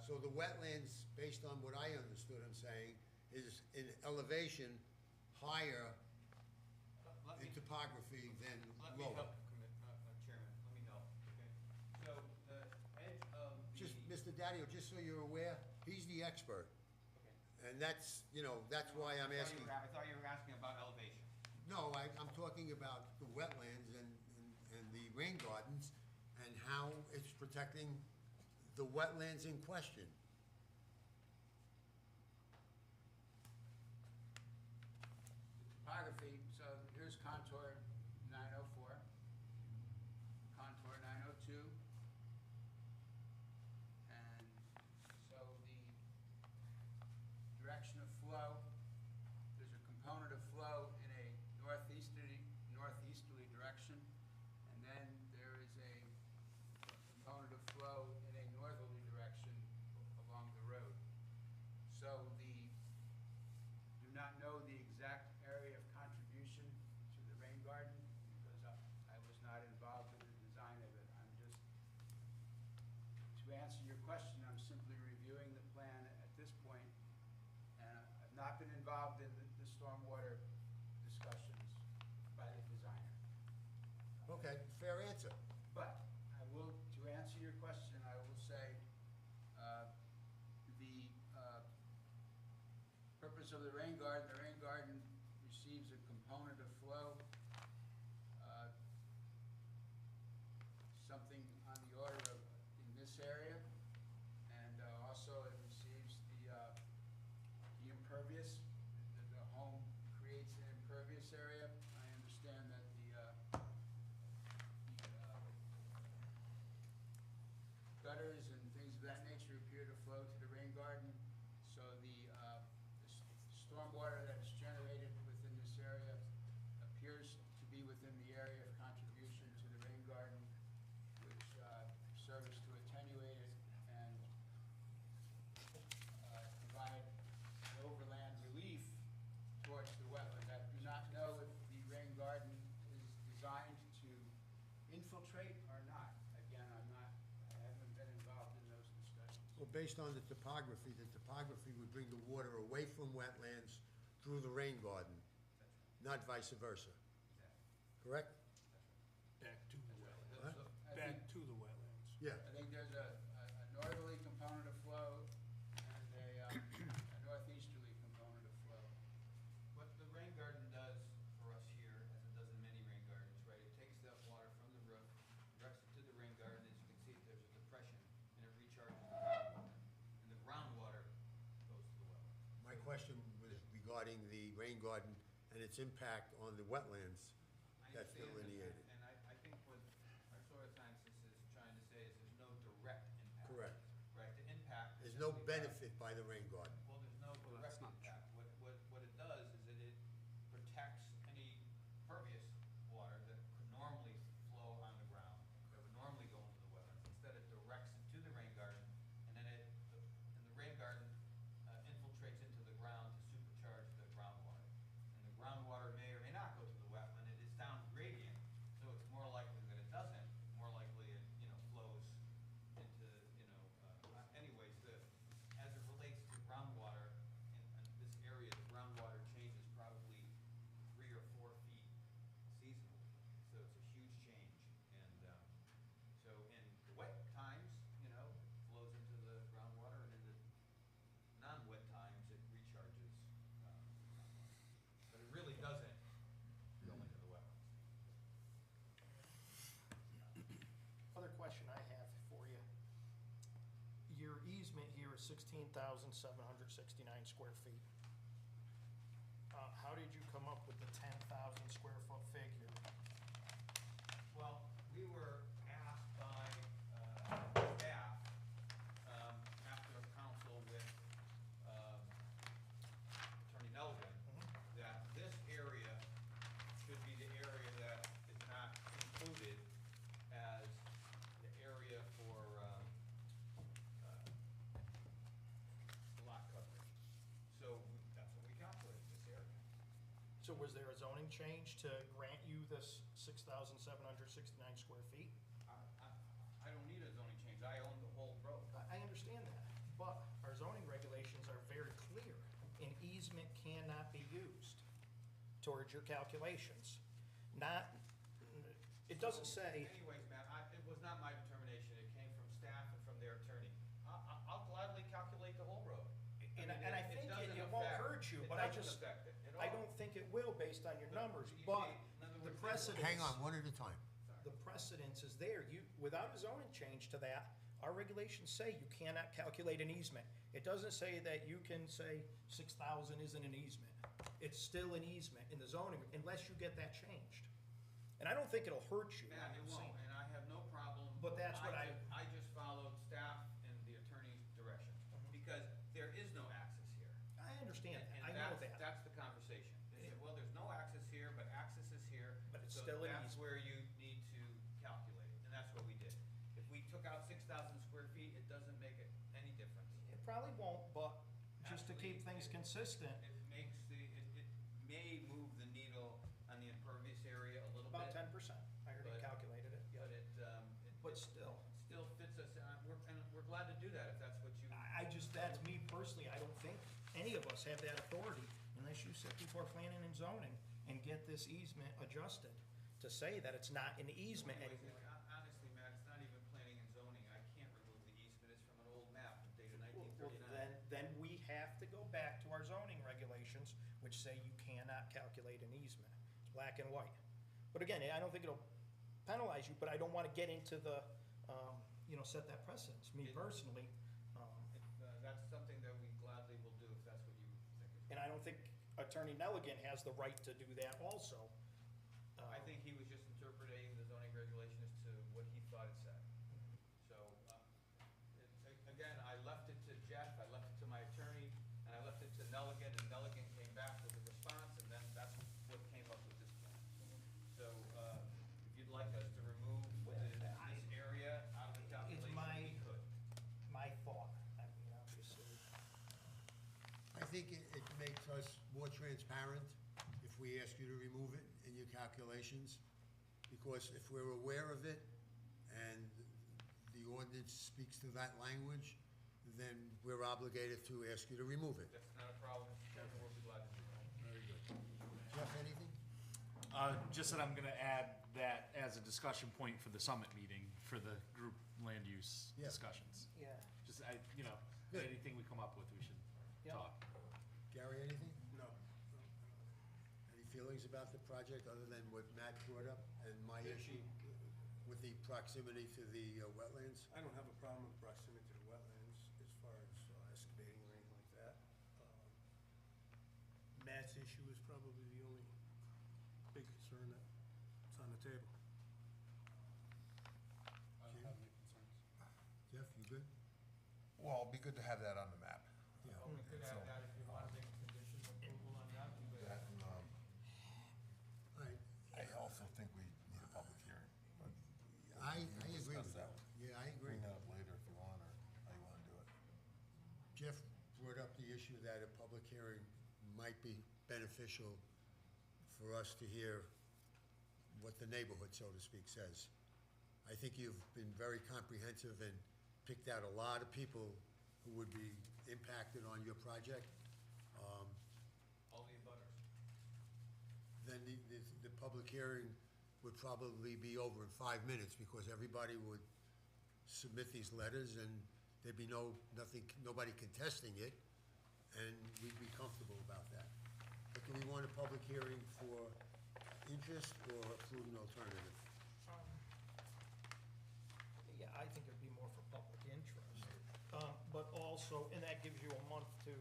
So the wetlands, based on what I understood him saying, is in elevation higher Let in me, topography than let me lower. help, Chairman, let me help, okay? So the edge of the. Just, Mr. Daddio, just so you're aware, he's the expert. Okay. And that's, that's why I'm asking. I thought you were asking about elevation. No, I'm talking about the wetlands and the rain gardens and how it's protecting the wetlands in question. Topography, so here's contour 904, contour 902. And so the direction of flow, there's a component of flow in a northeasterly direction, and then there is a component of flow in a northerly direction along the road. So do not know the exact area of contribution to the rain garden because I was not involved in the design of it. I'm just, to answer your question, I'm simply reviewing the plan at this point, and I've not been involved in the stormwater discussions by the designer. Okay, fair answer. But I will, to answer your question, I will say, the purpose of the rain garden receives a component of flow, something on the order of, in this area, and also it receives the impervious, the home creates an impervious area. I understand that the gutters and things of that nature appear to flow to the rain garden, so the stormwater that is generated within this area appears to be within the area of contribution to the rain garden, which serves to attenuate it and provide an overland relief towards the wetland. I do not know if the rain garden is designed to infiltrate or not. Again, I haven't been involved in those discussions. Well, based on the topography would bring the water away from wetlands through the rain garden, not vice versa. Correct? Back to the wetlands. Huh? I Back think- to the wetlands. Yeah. I think there's a northerly component of flow and a northeasterly component of flow. What the rain garden does for us here, as it does in many rain gardens, right, it takes that water from the roof, directs it to the rain garden, as you can see, there's a depression, and it recharges the groundwater. And the groundwater goes to the wetland. My question was regarding the rain garden and its impact on the wetlands I that's understand that, delineated. and I think what our soil scientist is trying to say is there's no direct impact. Correct. Right, the impact. is There's no simply that- benefit by the rain garden. Well, there's no direct impact. What it does is that it protects any pervious water that could normally flow on the ground, that would normally go into the wetlands. Instead, it directs it to the rain garden, and then the rain garden infiltrates into the ground to supercharge the groundwater. And the groundwater may or may not go to the wetland. It is down gradient, so it's more likely that it doesn't. More likely it, flows into, anyways, as it relates to groundwater 16,769 square feet. How did you come up with the 10,000 square foot figure? Well, we were asked by staff, after a council with Attorney Nelson, that this area should be the area that is not included as the area for lot coverage. So that's what we calculated, this area. So was there a zoning change to grant you this 6,769 square feet? I don't need a zoning change, I own the whole road. I understand that, but our zoning regulations are very clear. An easement cannot be used towards your calculations. Not, it doesn't say, Anyways, Matt, it was not my determination, it came from staff and from their attorney. I'll gladly calculate the whole road. and mean, I think doesn't it won't affect- hurt you, it but I doesn't just, affect it at I all. don't think it will based on your numbers, You but see, in other the words, precedence. Hang on, one at a time. The precedence is there. Without a zoning change to that, our regulations say you cannot calculate an easement. It doesn't say that you can say 6,000 isn't an easement. It's still an easement in the zoning unless you get that changed. And I don't think it'll hurt you. Matt, it won't, and I have no problem. But that's what I just followed staff and the attorney's direction, because there is no access here. I understand that. And I know that. That's the conversation. They said, well, there's no access here, but access is here. But it's so still an that's easement. where you need to calculate it, and that's what we did. If we took out 6,000 square feet, it doesn't make it any difference. It probably won't, but just to keep Actually, things consistent, It makes it may move the needle on the impervious area a little about bit. 10%. I already But- calculated it. But Yep. But still. still fits us, and we're glad to do that if that's what you. That's me personally, I don't think any of us have that authority unless you sit before planning and zoning and get this easement adjusted to say that it's not an easement anymore. Honestly, Matt, it's not even planning and zoning, I can't remove the easement, it's from an old map dated Well, 1939. then we have to go back to our zoning regulations, which say you cannot calculate an easement. It's black and white. But again, I don't think it'll penalize you, but I don't wanna get into the, set that precedence, me personally. That's something that we gladly will do if that's what you think is. And I don't think Attorney Nelligan has the right to do that also. I think he was just interpreting the zoning regulation as to what he thought it said. So, again, I left it to Jeff, I left it to my attorney, and I left it to Nelligan, and Nelligan came back with a response, and then that's what came up with this plan. So, if you'd like us to remove this area out of the calculation, we could. My thought, I mean, obviously. I think it makes us more transparent if we ask you to remove it in your calculations, because if we're aware of it and the ordinance speaks to that language, then we're obligated to ask you to remove it. That's not a problem, Chairman, we'll be glad to do that. Very good. Jeff, anything? Just that I'm gonna add that as a discussion point for the summit meeting, for the group land use Yeah. discussions. Yeah. Just, Good. anything we come up with, we should Yeah. talk. Gary, anything? No. Any feelings about the project other than what Matt brought up and my issue with the proximity to the wetlands? I don't have a problem with proximity to the wetlands as far as excavating or anything like that. Matt's issue is probably the only big concern that's on the table. I don't have any concerns. Jeff, you good? Well, it'd be good to have that on the map. Yeah. We could have that if you want to make a condition of approval on that, we could. That, and, All right. I also think we need a public hearing, but I we can agree with discuss that. Yeah, I agree. bring that up later if you want, or how you wanna do it. Jeff brought up the issue that a public hearing might be beneficial for us to hear what the neighborhood, so to speak, says. I think you've been very comprehensive and picked out a lot of people who would be impacted on your project. All the abutters. Then the public hearing would probably be over in 5 minutes, because everybody would submit these letters, and there'd be nobody contesting it, and we'd be comfortable about that. But do we want a public hearing for interest or approve an alternative? Yeah, I think it'd be more for public interest. but also, and that gives you a month to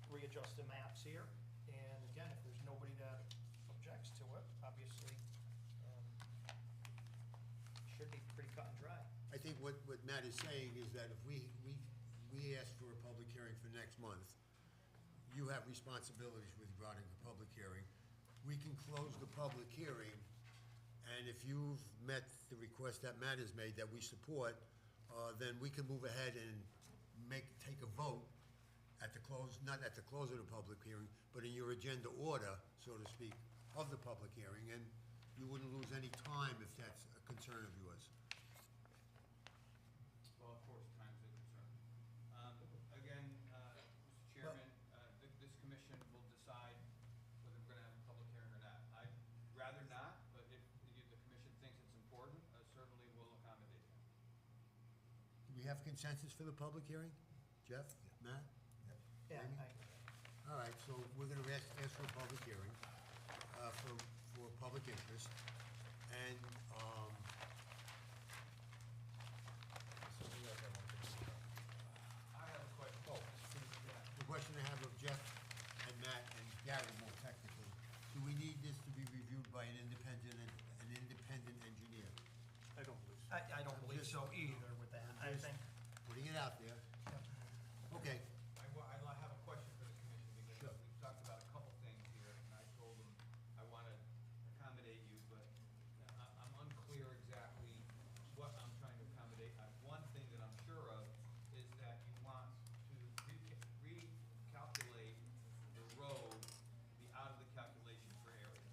readjust the maps here. And again, if there's nobody that objects to it, obviously, should be pretty cut and dry. I think what Matt is saying is that if we ask for a public hearing for next month, you have responsibilities with regarding the public hearing. We can close the public hearing, and if you've met the request that Matt has made that we support, then we can move ahead and take a vote at the close, not at the close of the public hearing, but in your agenda order, so to speak, of the public hearing, and you wouldn't lose any time if that's a concern of yours. Well, of course, time's a concern. Again, Mr. Chairman, this commission will decide whether we're gonna have a public hearing or not. I'd rather not, but if the commission thinks it's important, certainly we'll accommodate that. Do we have consensus for the public hearing? Jeff, Matt? Yeah, Amy? All right, so we're gonna ask for a public hearing, for public interest, and, I have a question. the question I have of Jeff and Matt and Gary more technically, do we need this to be reviewed by an independent engineer? I don't believe so. I don't believe so either with that. I Just think, Putting it out there. Okay, I have a question for the commission, Sure. because we've talked about a couple things here, and I told them I want to accommodate you, but I'm unclear exactly what I'm trying to accommodate. One thing that I'm sure of is that you want to recalculate the road, be out of the calculation for area.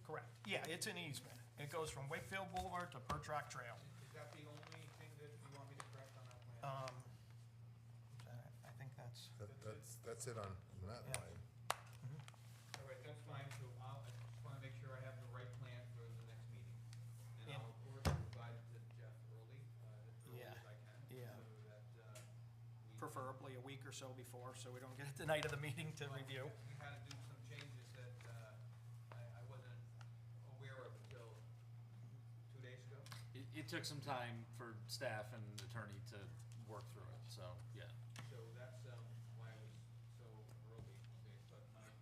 correct. Yeah, it's an easement. It goes from Wakefield Boulevard to Perch Rock Trail. Is that the only thing that you want me to correct on that plan? I think that's, That's it on that Yeah. line. All right, that's fine, so I just want to make sure I have the right plan for the next meeting. And I'll, of course, provide it to Jeff early, as early Yeah, as I can. yeah. So that, we. preferably a week or so before, so we don't get it the night of the meeting to Well, review. We had to do some changes that, I wasn't aware of until 2 days ago. It took some time for staff and attorney to work through it, so, yeah. So that's, why it was so early, okay, but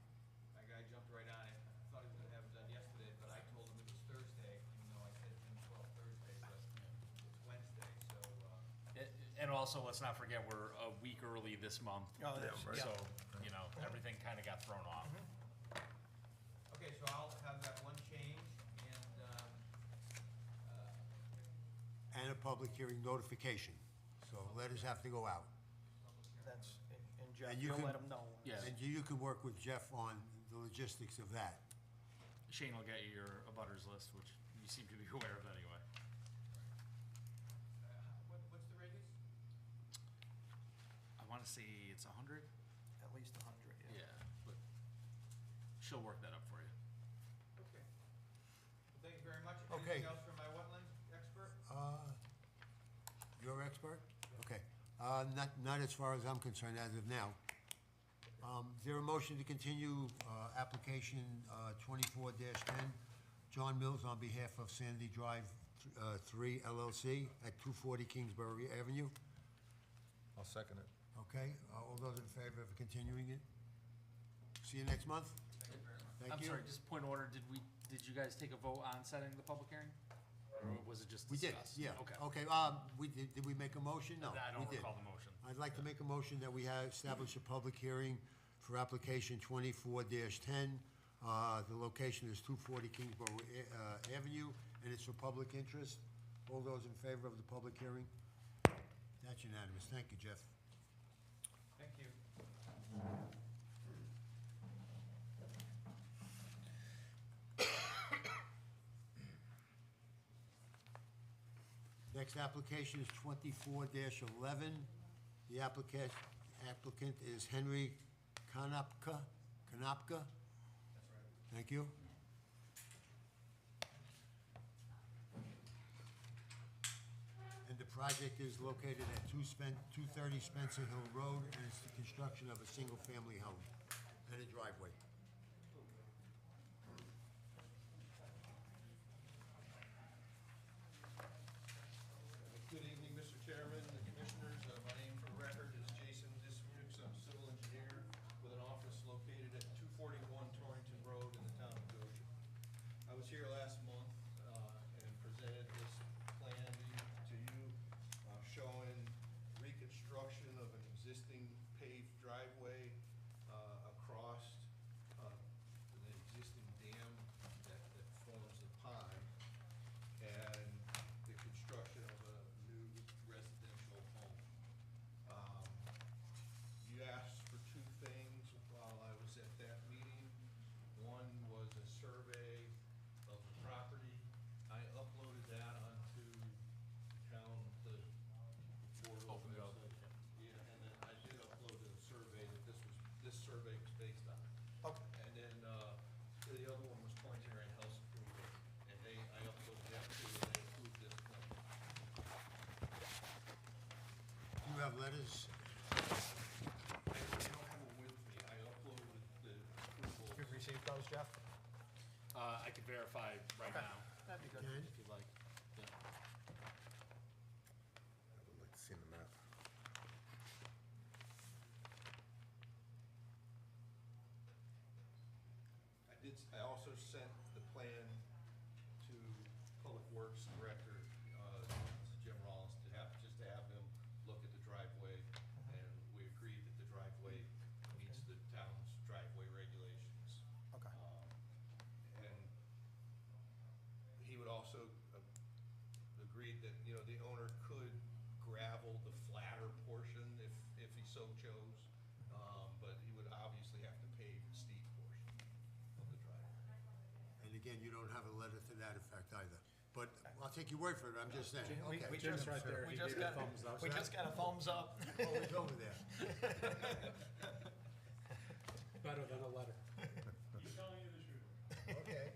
my guy jumped right on it. I thought he was gonna have it done yesterday, but I told him it was Thursday, even though I said 10, 12 Thursday, but it's Wednesday, so, And also, let's not forget, we're a week early this month. Oh, that's right. So, you know, everything kind of got thrown off. okay, so I'll have that one change, and, and a public hearing notification, so letters have to go out. That's, and Jeff, And you you'll can- let them know. Yeah. And you can work with Jeff on the logistics of that. Shane will get you your abutters list, which you seem to be aware of anyway. what's the radius? I want to say it's 100? At least 100, yeah. Yeah, but she'll work that up for you. Okay. Well, thank you very much. Okay. Anything else from my wetlands expert? You're expert? Okay. Not as far as I'm concerned as of now. Is there a motion to continue application 24-10, John Mills on behalf of Sandy Drive 3 LLC at 240 Kingsbury Avenue? I'll second it. Okay, all those in favor of continuing it? See you next month? Thank you very much. Thank I'm you. sorry, just point of order, did you guys take a vote on setting the public hearing? Or was it just We did, discussed? yeah. Okay. Okay, did we make a motion? No, I don't we did. recall the motion. I'd like to make a motion that we have established a public hearing for application 24-10. The location is 240 Kingsborough Avenue, and it's for public interest. All those in favor of the public hearing? That's unanimous. Thank you, Jeff. Thank you. Next application is 24-11. The applicant is Henry Kanapka? That's right. Thank you. And the project is located at 230 Spencer Hill Road, and it's the construction of a single-family home and a driveway. Good evening, Mr. Chairman, the commissioners. My name for the record letters? I don't have them with me. I uploaded the approval. You've received those, Jeff? I can verify right Okay. now, That'd be good. Ken? if you'd like. Yeah. I would like to see the map. I also sent the plan to Public Works Director, Jim Rollins, just to have him look at the driveway, and we agreed that the driveway meets the town's driveway regulations. Okay. And he would also agreed that, you know, the owner could gravel the flatter portion if he so chose, but he would obviously have to pave the steep portion of the driveway. And again, you don't have a letter to that effect either. But I'll take your word for it, I'm just saying, We okay. just, right there. we He just gave got, a thumbs up. we just got a thumbs up. Oh, he's over there. Better than a letter. He's telling you the truth. Okay.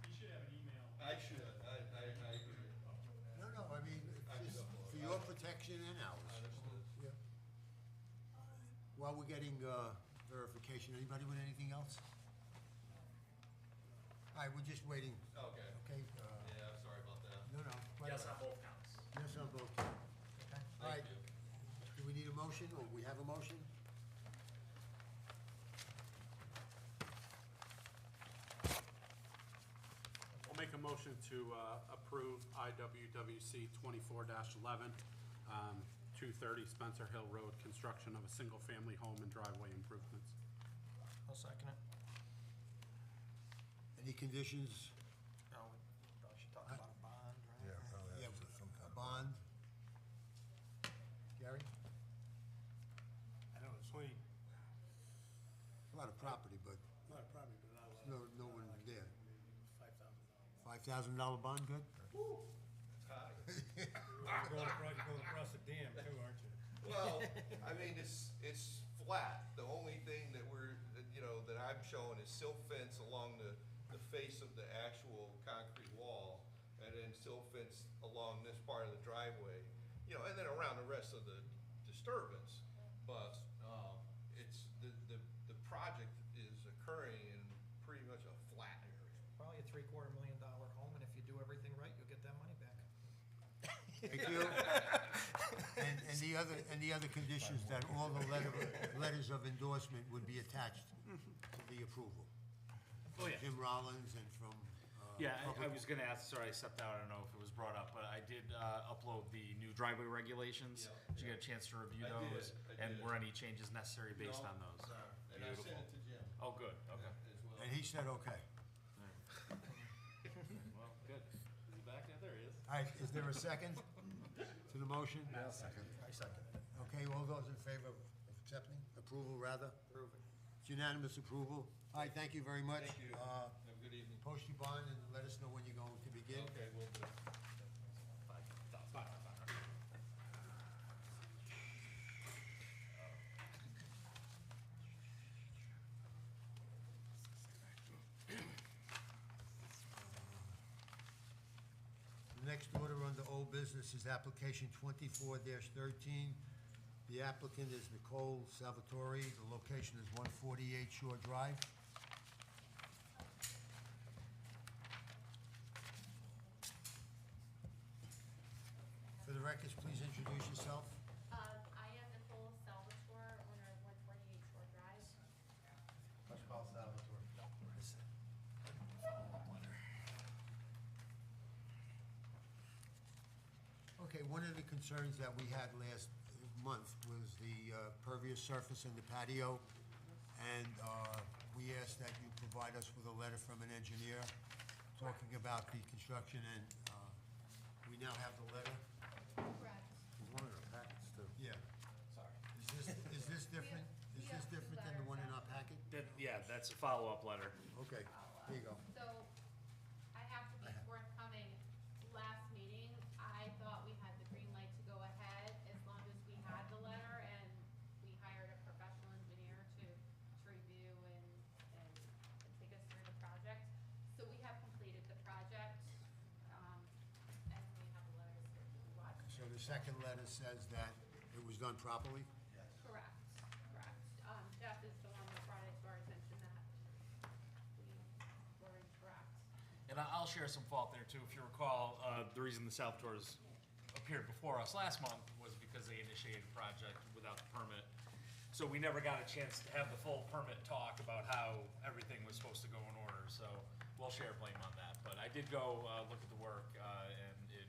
You should have an email. I should, I agree. No, I mean, I it's just can upload. for your protection and ours. Understood. Yeah. While we're getting verification, anybody with anything else? All right, we're just waiting, Okay, okay? yeah, sorry about that. No, quite Yes, all on right. both counts. Yes, on both. All right, Thank you. do we need a motion, or we have a motion? I'll make a motion to approve IWWC 24-11, 230 Spencer Hill Road, construction of a single-family home and driveway improvements. I'll second it. Any conditions? No, we probably should talk about a bond, right? Yeah, probably Yeah, have to some a kind of. bond? Gary? I know, it's only A lot of property, but a lot of property, but not a lot. no one there. $5,000. $5,000 bond, good? You're going across the dam too, aren't you? Well, I mean, it's flat. The only thing that that I'm showing is silt fence along the face of the actual concrete wall, and then silt fence along this part of the driveway, and then around the rest of the disturbance. But, it's, the project is occurring in pretty much a flat area. Probably a $750,000 home, and if you do everything right, you'll get that money back. Thank you. And the other conditions that all the letters of endorsement would be attached to the approval. Oh, yeah. Jim Rollins and from, Yeah, I Public- was gonna ask, sorry, I stepped out, I don't know if it was brought up, but I did upload the new driveway regulations. Yeah. Did you get a chance to review I did, those? I And did. were any changes necessary based on those? And I sent it to Jim Oh, good, okay. as well. and he said, okay. Well, good. Is he back there? There he is. All right, is there a second to the motion? I second it. Okay, all those in favor of accepting, approval rather? Approve it. It's unanimous approval. All right, thank you very much. Thank you. Have a good evening. Post your bond and let us know when you're going to begin. Okay, we'll do. The next order under old business is application 24-13. The applicant is Nicole Salvatore. The location is 148 Shore Drive. For the records, please introduce yourself. I am Nicole Salvatore, owner of 148 Shore Drive. Okay, one of the concerns that we had last month was the pervious surface in the patio. And we asked that you provide us with a letter from an engineer talking about the construction, and we now have the letter. Correct. There's one in our packets too. Yeah. Sorry. Is this different? Is this different than the one in our packet? Yeah, that's a follow-up letter. Okay, here you go. So I have to be forthcoming. Last meeting, I thought we had the green light to go ahead as long as we had the letter and we hired a professional engineer to review and take us through the project. So we have completed the project, and we have the letters here to watch. So the second letter says that it was done properly? Correct, correct. Jeff is the one that brought it to our attention that we were incorrect. And I'll share some fault there too. If you recall, the reason the South Tours appeared before us last month was because they initiated a project without the permit. So we never got a chance to have the full permit talk about how everything was supposed to go in order. So we'll share blame on that. But I did go look at the work, and it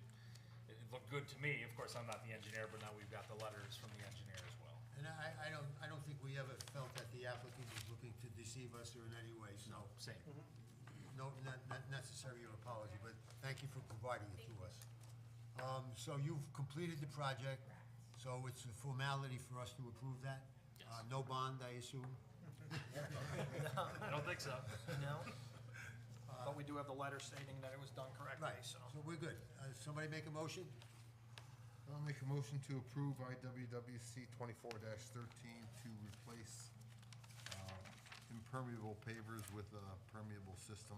looked good to me. Of course, I'm not the engineer, but now we've got the letters from the engineer as well. And I don't think we ever felt that the applicant was looking to deceive us or in any way, so. Same. No, not necessarily your apology, but thank you for providing it to us. So you've completed the project, so it's a formality for us to approve that? Yes. No bond, I assume? I don't think so. No. But we do have the letter stating that it was done correctly, Right, so. so we're good. Somebody make a motion? I'll make a motion to approve IWWC 24-13 to replace impermeable pavers with a permeable system.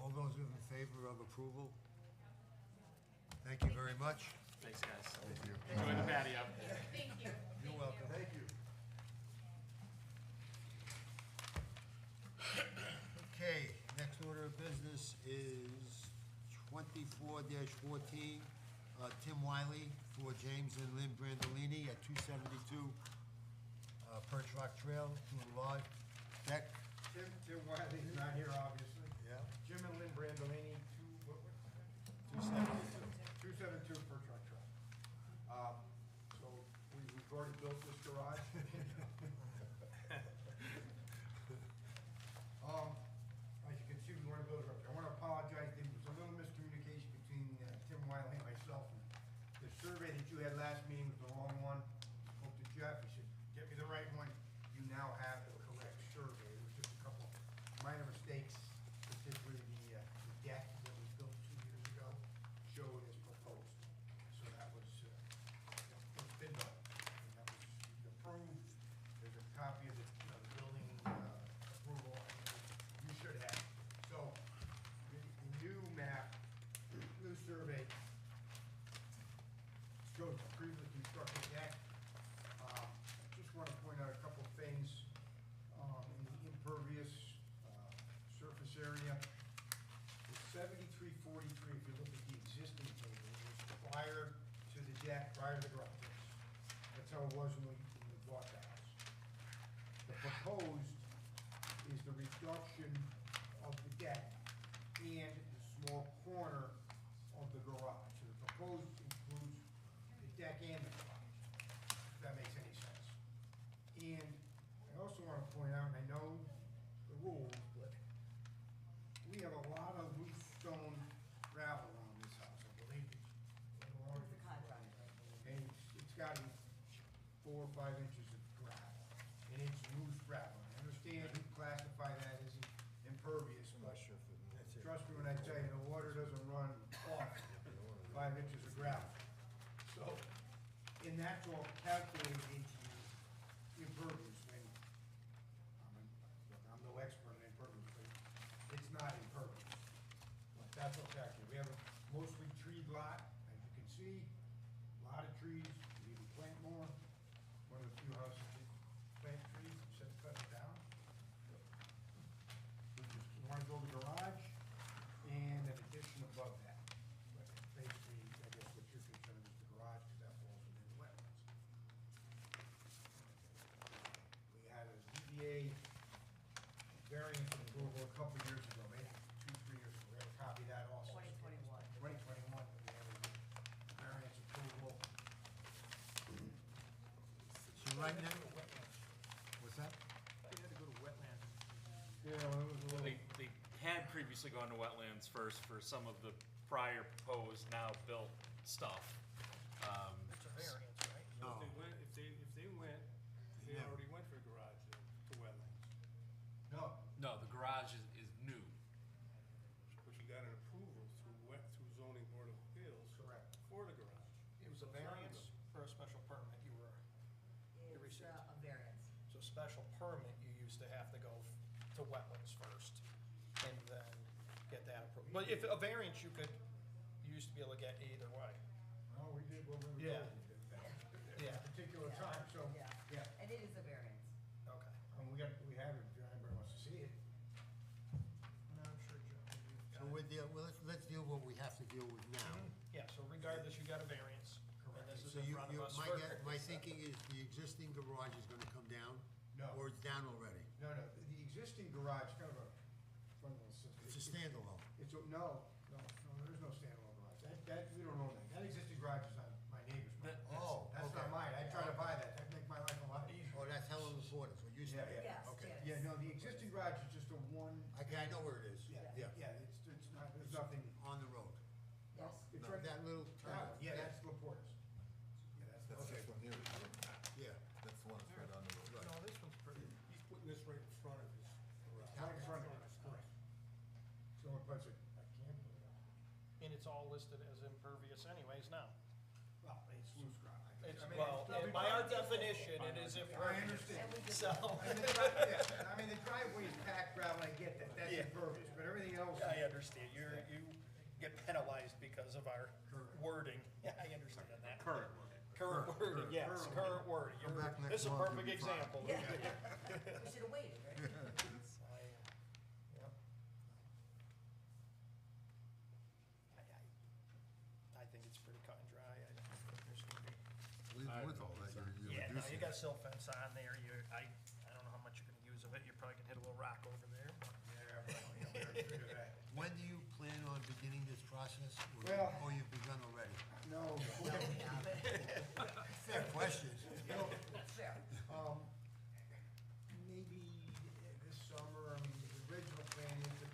All those in favor of approval? Thank you very much. Thanks, guys. Thank you. Enjoy the patio. Thank you. You're welcome. Thank you. Okay, next order of business is 24-14, Tim Wiley for James and Lynn Brandolini at 272 Perch Rock Trail to enlarge deck. Tim Wiley's not here, obviously. Yeah. Jim and Lynn Brandolini, 272 Perch Rock Trail. So we've already built this garage. As you can see, we want to build a garage. I want to apologize, there was a little miscommunication between Tim Wiley and myself. The survey that you had last meeting was the wrong one. Spoke to Jeff, he said, get me the right one. You now have the correct survey. There was just a couple minor mistakes, particularly the deck that was built 2 years ago showed as proposed. So that was, it's been done. And that was approved. There's a copy of the building approval, and you should have. So, the new map, new survey shows the previously constructed deck. I just want to point out a couple of things in the impervious surface area. The 7343, if you look at the existing table, was prior to the deck, prior to the garage. That's how it was when we bought the house. The proposed is the reduction of the deck and the small corner of the garage. So the proposed includes the deck and the garage, if that makes any sense. And I also want to point out, and I know the rules, but we have a lot of loose stone gravel around this house, I believe. And it's got to be 4 or 5 inches of gravel, and it's loose gravel. I understand you classify that as impervious, but trust me when I tell you, the water doesn't run off 5 inches of gravel. So, and that's all calculated into impervious, when, I'm no expert in impervious, but it's not impervious. But that's all calculated. We have a mostly treed lot, as you can see, a lot of trees, we even plant more. One of the few houses that plant trees instead of cutting it down. We want to build a garage and an addition above that. But basically, I guess what you're concerned is the garage, because that falls within the wetlands. We had a ZBA variance approval a couple years ago, maybe 2, 3 years ago. We have a copy of that also. 2021, we had a variance approval. So right now, what's that? We had to go to wetlands. Yeah, well, it was a little. They had previously gone to wetlands first for some of the prior proposed, now built stuff. It's a variance, right? No. If they went, they Yeah. already went for a garage to wetlands. No, No, the garage is new. But you got an approval through zoning board of appeals. Correct. For the garage. It was a variance for a special permit you It's received. a variance. So special permit, you used to have to go to wetlands first, and then get that approved. But if a variance, you used to be able to get either way. No, we did what we were Yeah. told we did at Yeah. that particular time, so, yeah. And it is a variance. Okay. And we have it, if anybody wants to see it. No, I'm sure Joe. So let's deal with what we have to deal with now. Yeah, so regardless, you got a variance. And this is So in front of us. my thinking is the existing garage is gonna come down? No. Or it's down already? No, the existing garage, kind of a fun little system. It's a standalone. No, there's no standalone garage. We don't own that. That existing garage is on my neighbor's. Oh, That's okay. not mine. I tried to buy that. That'd make my life a lot easier. Oh, that's Helen Laporte's, what used to be? Yes, Okay. yes. Yeah, no, the existing garage is just a one. Okay, I know where it is. Yeah, it's not, there's nothing. On the road. Yes. It's No, right. that little turn. Yeah, that's Laporte's. Yeah, That's okay. this one here. Yeah. That's the one that's right on the road. No, this one's pretty. He's putting this right in front of his garage. Right in front of it, correct. It's the only place I can put it on. And it's all listed as impervious anyways now. Well, it's loose ground. It's, I mean, well, it's- by our definition, it is I impervious. understand. And we just. So, I mean, the driveway is packed gravel, I get that, that's Yeah. impervious, but everything else. I understand, you get penalized because of our Correct. wording. Yeah, I understand that. Current wording. Current wording, yes, current wording. Come back next This is a month, perfect you'll be fine. example. Yeah. We should have waited, right? Yep. I think it's pretty cut and dry. I don't think there's gonna be. Even with all that, you're Yeah, no, you reducing. got silt fence on there, I don't know how much you're gonna use of it, you're probably gonna hit a little rock over there. Yeah, but, we already figured that. When do you plan on beginning this process? Well- Or you've begun already? No, Fair question. Fair. maybe this summer, I mean, the original plan is that,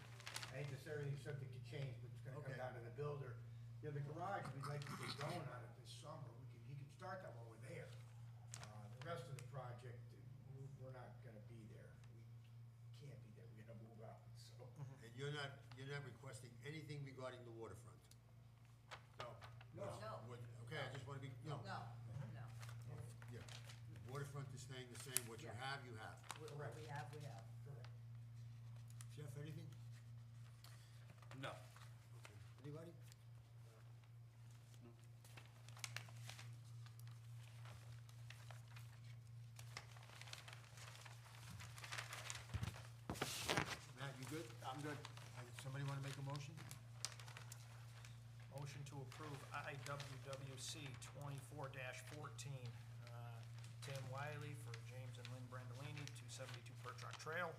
I hate to say everything's subject to change, but it's gonna come Okay. down to the builder. You know, the garage, we'd like to get going on it this summer, he can start that while we're there. The rest of the project, we're not gonna be there, we can't be there, we're gonna move out, so. And you're not requesting anything regarding the waterfront? No. No, Okay, I just wanna be, no, no. Yeah. Waterfront is staying the same, what you Yeah. have, you have. What we have, we have. Correct. Jeff, anything? No. Okay. Anybody? Matt, you good? I'm good. Somebody wanna make a motion? Motion to approve IWWC 24-14. Tim Wiley for James and Lynn Brandolini, 272 Perch Rock Trail.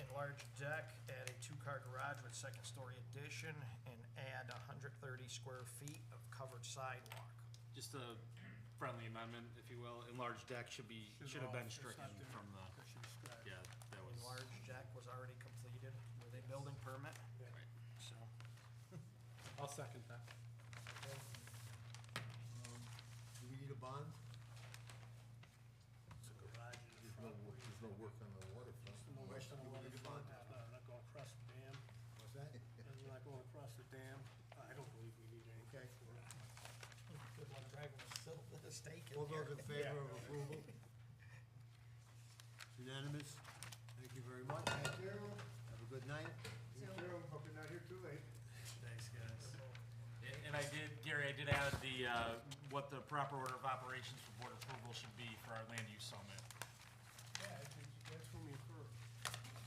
Enlarge deck, add a two-car garage with second-story addition, and add 130 square feet of covered sidewalk. Just a friendly amendment, if you will. Enlarged deck should have been stricken from the, yeah, that was. Enlarge deck was already completed with a building permit, Right. so. I'll second that. Do we need a bond? There's no work on the waterfront. Question, do we need a bond? Not going across the dam, What's that? and not going across the dam. I don't believe we need anything Okay. for it. Good one driving a stake in All here. those in favor of approval? Unanimous? Thank you very much. Thank you. Have a good night. You too, hope you're not here too late. Thanks, guys. And I did, Gary, I did add the, what the proper order of operations for board approval should be for our land use summit. Yeah, that's whom you heard.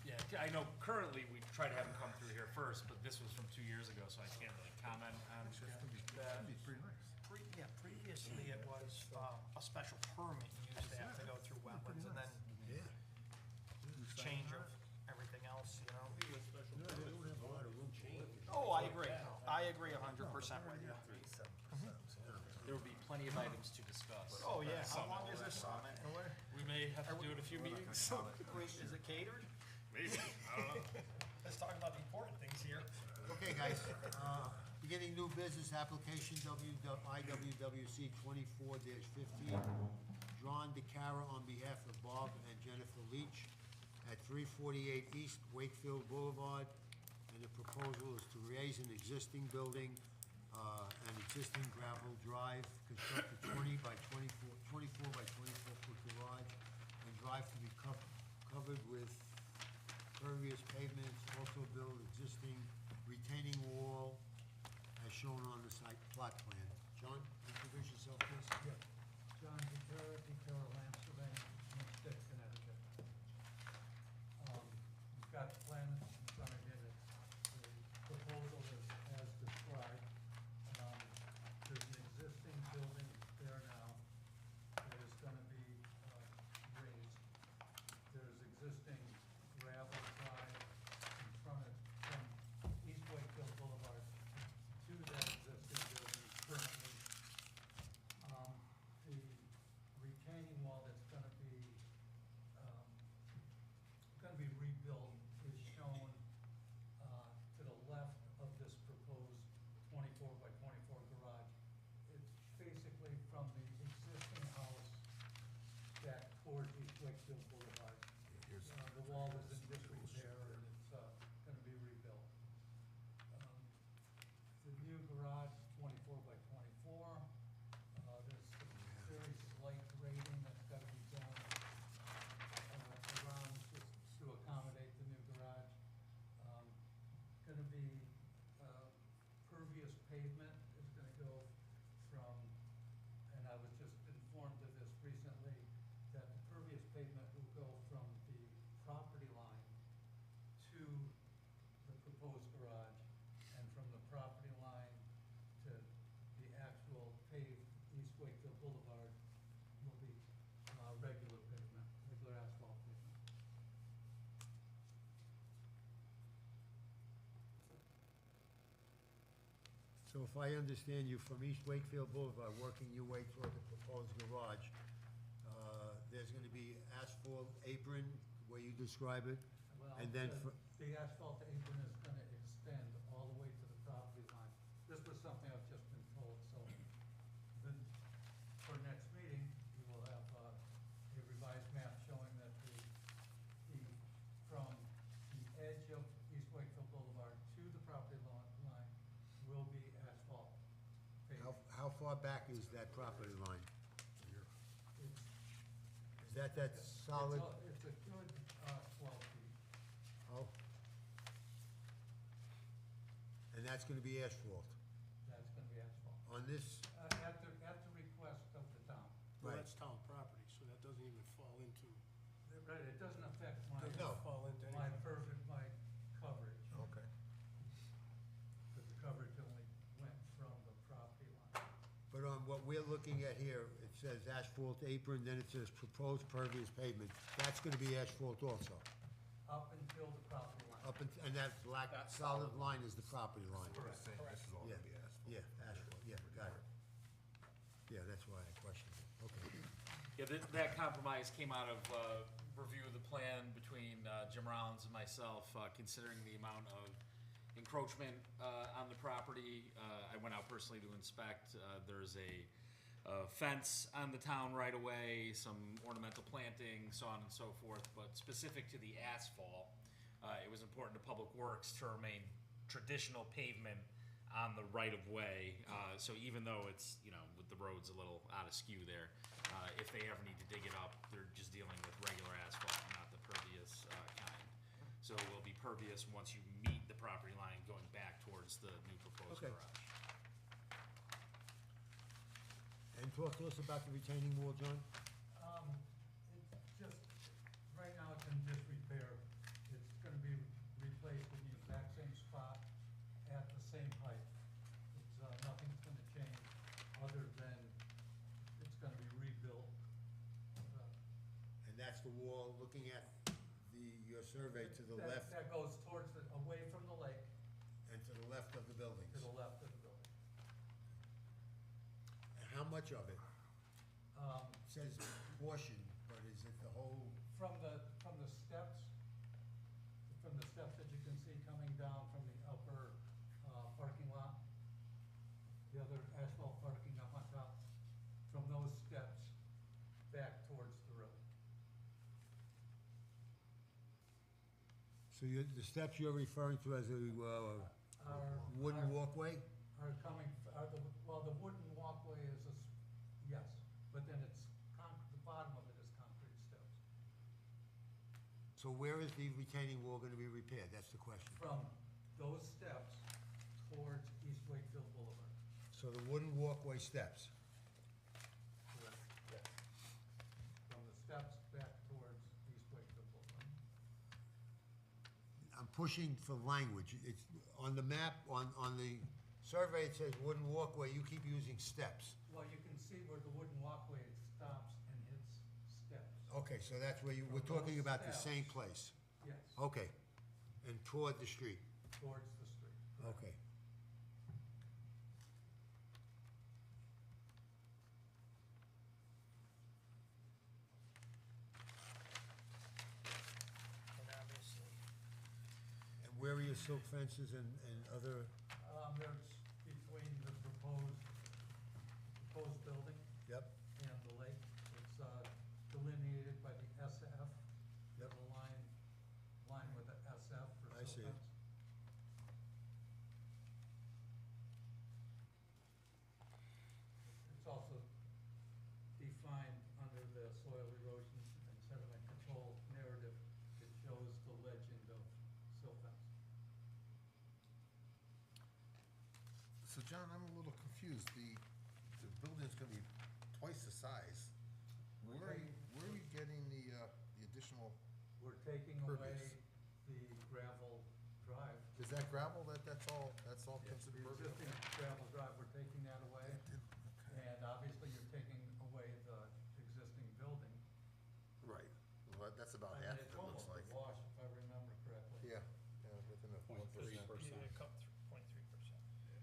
Yeah, I know currently we try to have them come through here first, but this was from 2 years ago, so I can't really comment on It's gonna be pretty nice. Previously, it was a special permit you used to have to go through wetlands, and then Yeah. change of everything else, you know? No, they don't have a lot of room for work. Oh, I agree. I agree 100% with you. There will be plenty of items to discuss. Oh, yeah. How Summit. long is this summit? We may have to do it a few meetings. Is it catered? Maybe, I don't know. Let's talk about the important things here. Okay, guys, beginning new business application IWWC 24-15. John DeCara on behalf of Bob and Jennifer Leach at 348 East Wakefield Boulevard. And the proposal is to raise an existing building, an existing gravel drive, construct a 24 by 24 foot garage, and drive to be covered with pervious pavements, also build existing retaining wall as shown on the site plot plan. John, introduce yourself, please. Yes. John Deterra Lamb Surveying, Winston, Connecticut. You've got the plan in front of you, the proposal is as described. There's an existing building there now that is gonna be raised. There's existing gravel drive in front of, from East Wakefield Boulevard to that existing building currently. The retaining wall that's gonna be rebuilt is shown to the left of this proposed 24 by 24 garage. It's basically from the existing house back towards East Wakefield Boulevard. The wall is in disrepair and it's gonna be rebuilt. The new garage, 24 by 24, there's some very slight grading that's gotta be done around just to accommodate the new garage. Gonna be pervious pavement is gonna go from, and I was just informed of this recently, that the pervious pavement will go from the property line to the proposed garage, and from the property line to the actual paved East Wakefield Boulevard will be regular pavement, regular asphalt pavement. So if I understand you, from East Wakefield Boulevard, working your way toward the proposed garage, there's gonna be asphalt apron, the way you describe it? Well, And then the asphalt apron is gonna extend all the way to the property line. This was something I've just been told, so then, for next meeting, we will have a revised map showing that from the edge of East Wakefield Boulevard to the property line will be asphalt pavement. How far back is that property line? It's- Is that solid? It's a good 12 feet. Oh. And that's gonna be asphalt? That's gonna be asphalt. On this, At the request of the town. Well, Right. that's town property, so that doesn't even fall into, Right, it doesn't affect my, No. fall into my anything. my coverage, okay. because the coverage only went from the property line. But on what we're looking at here, it says asphalt apron, then it says proposed pervious pavement. That's gonna be asphalt also. Up until the property line. And that black solid line is the property line. Correct. This is all Yeah, gonna be asphalt. yeah, asphalt, yeah, got it. Yeah, that's why I questioned it, okay. Yeah, that compromise came out of review of the plan between Jim Rollins and myself, considering the amount of encroachment on the property. I went out personally to inspect. There's a fence on the town right away, some ornamental planting, so on and so forth. But specific to the asphalt, it was important to Public Works to remain traditional pavement on the right-of-way. So even though it's, with the roads a little out of skew there, if they ever need to dig it up, they're just dealing with regular asphalt, not the pervious kind. So it will be pervious once you meet the property line going back towards the new proposed Okay. garage. And talk to us about the retaining wall, John? It's just, right now it's in disrepair. It's gonna be replaced in the exact same spot at the same height. It's, nothing's gonna change other than it's gonna be rebuilt. And that's the wall looking at your survey to the That- left That goes towards away from the lake, and to the left of the buildings. to the left of the building. And how much of it? Um, It says portion, but is it the whole? From the steps that you can see coming down from the upper parking lot, the other asphalt parking up on top, from those steps back towards the road. So the steps you're referring to as a wooden Are- walkway? Are coming, the wooden walkway is yes, but then it's the bottom of it is concrete steps. So where is the retaining wall gonna be repaired? That's the question. From those steps towards East Wakefield Boulevard. So the wooden walkway steps. Correct. Yes. From the steps back towards East Wakefield Boulevard. I'm pushing for language. It's on the map, on the survey, it says wooden walkway. You keep using steps. Well, you can see where the wooden walkway stops and hits steps. Okay, so that's where we're talking about the same place. Yes, Okay. And toward the street. towards the street. Okay. And obviously, And where are your silk fences and other, There's between the proposed building yep, and the lake. It's delineated by the SF. Yep. The line with the SF for I see silt it. fence. It's also defined under the soil erosion and sediment control narrative. It shows the legend of silt fence. So John, I'm a little confused. The building's gonna be twice the size. Where are you getting the additional, We're taking away Pervious. the gravel drive. is that gravel, that's all Yes, considered the pervious? existing gravel drive, we're taking that away. And obviously, you're taking away the existing building. Right, well, that's about I mean, half, it's it looks almost like. a wash, if I remember correctly. Yeah, within a 1%. 0.3%. yeah, come through 0.3%.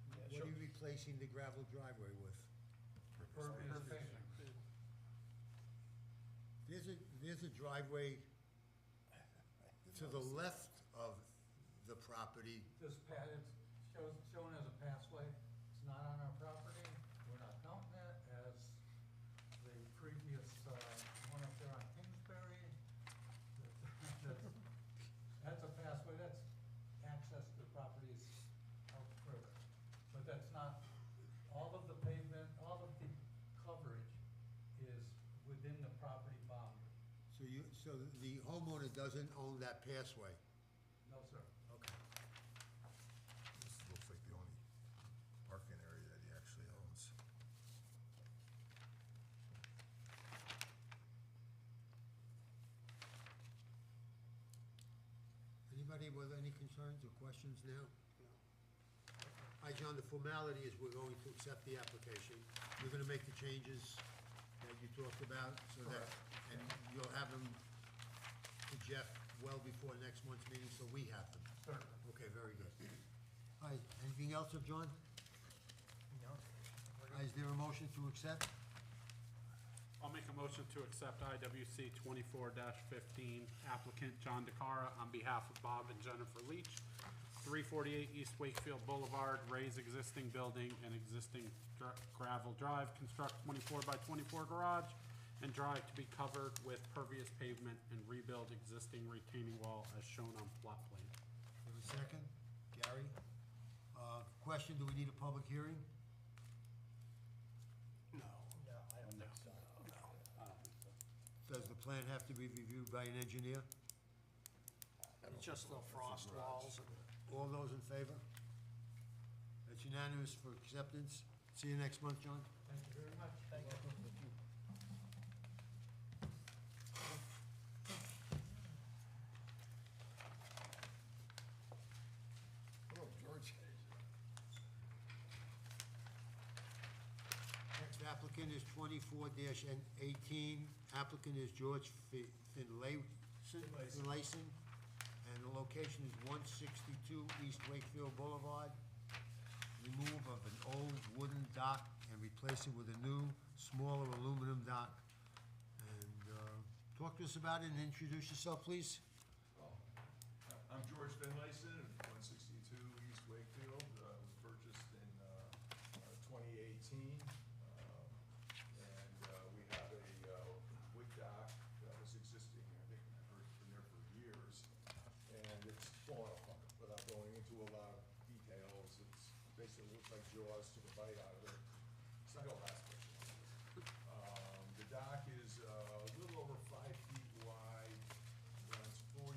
Yeah, what sure. are you replacing the gravel driveway with? Pervious pavement. There's a driveway to the left of the property. This pad is shown as a passway. It's not on our property. We're not counting it as the previous, one up there on Kingsbury. That's a passway, that's access to properties out further. But that's not, all of the pavement, all of the coverage is within the property boundary. So the homeowner doesn't own that passway? No, sir. Okay. This looks like the only parking area that he actually owns. Anybody with any concerns or questions now? Hi, John, the formality is we're going to accept the application. You're gonna make the changes that you talked about, so that, and you'll have them to Jeff well before next month's meeting, so we have them. Certainly. Okay, very good. All right, anything else of John? No. Is there a motion to accept? I'll make a motion to accept IWC 24-15 applicant John DeCara on behalf of Bob and Jennifer Leach, 348 East Wakefield Boulevard, raise existing building and existing gravel drive, construct 24 by 24 garage, and drive to be covered with pervious pavement and rebuild existing retaining wall as shown on plot plan. Have a second? Gary? Question, do we need a public hearing? No, I don't think so. I don't think so. Does the plan have to be reviewed by an engineer? It's just the frost walls and. All those in favor? That's unanimous for acceptance. See you next month, John. Thank you very much. Thank you. Hello, George. Next applicant is 24-18. Applicant is George Finlayson, and the location is 162 East Wakefield Boulevard. Remove of an old wooden dock and replace it with a new, smaller aluminum dock. And talk to us about it and introduce yourself, please. I'm George Finlayson, 162 East Wakefield. Was purchased in 2018. And we have a wood dock that was existing, I think, I've heard it's been there for years. And it's fallen apart without going into a lot of details. It's basically looks like Jaws took a bite out of it. It's not gonna last much longer. The dock is a little over 5 feet wide, runs 40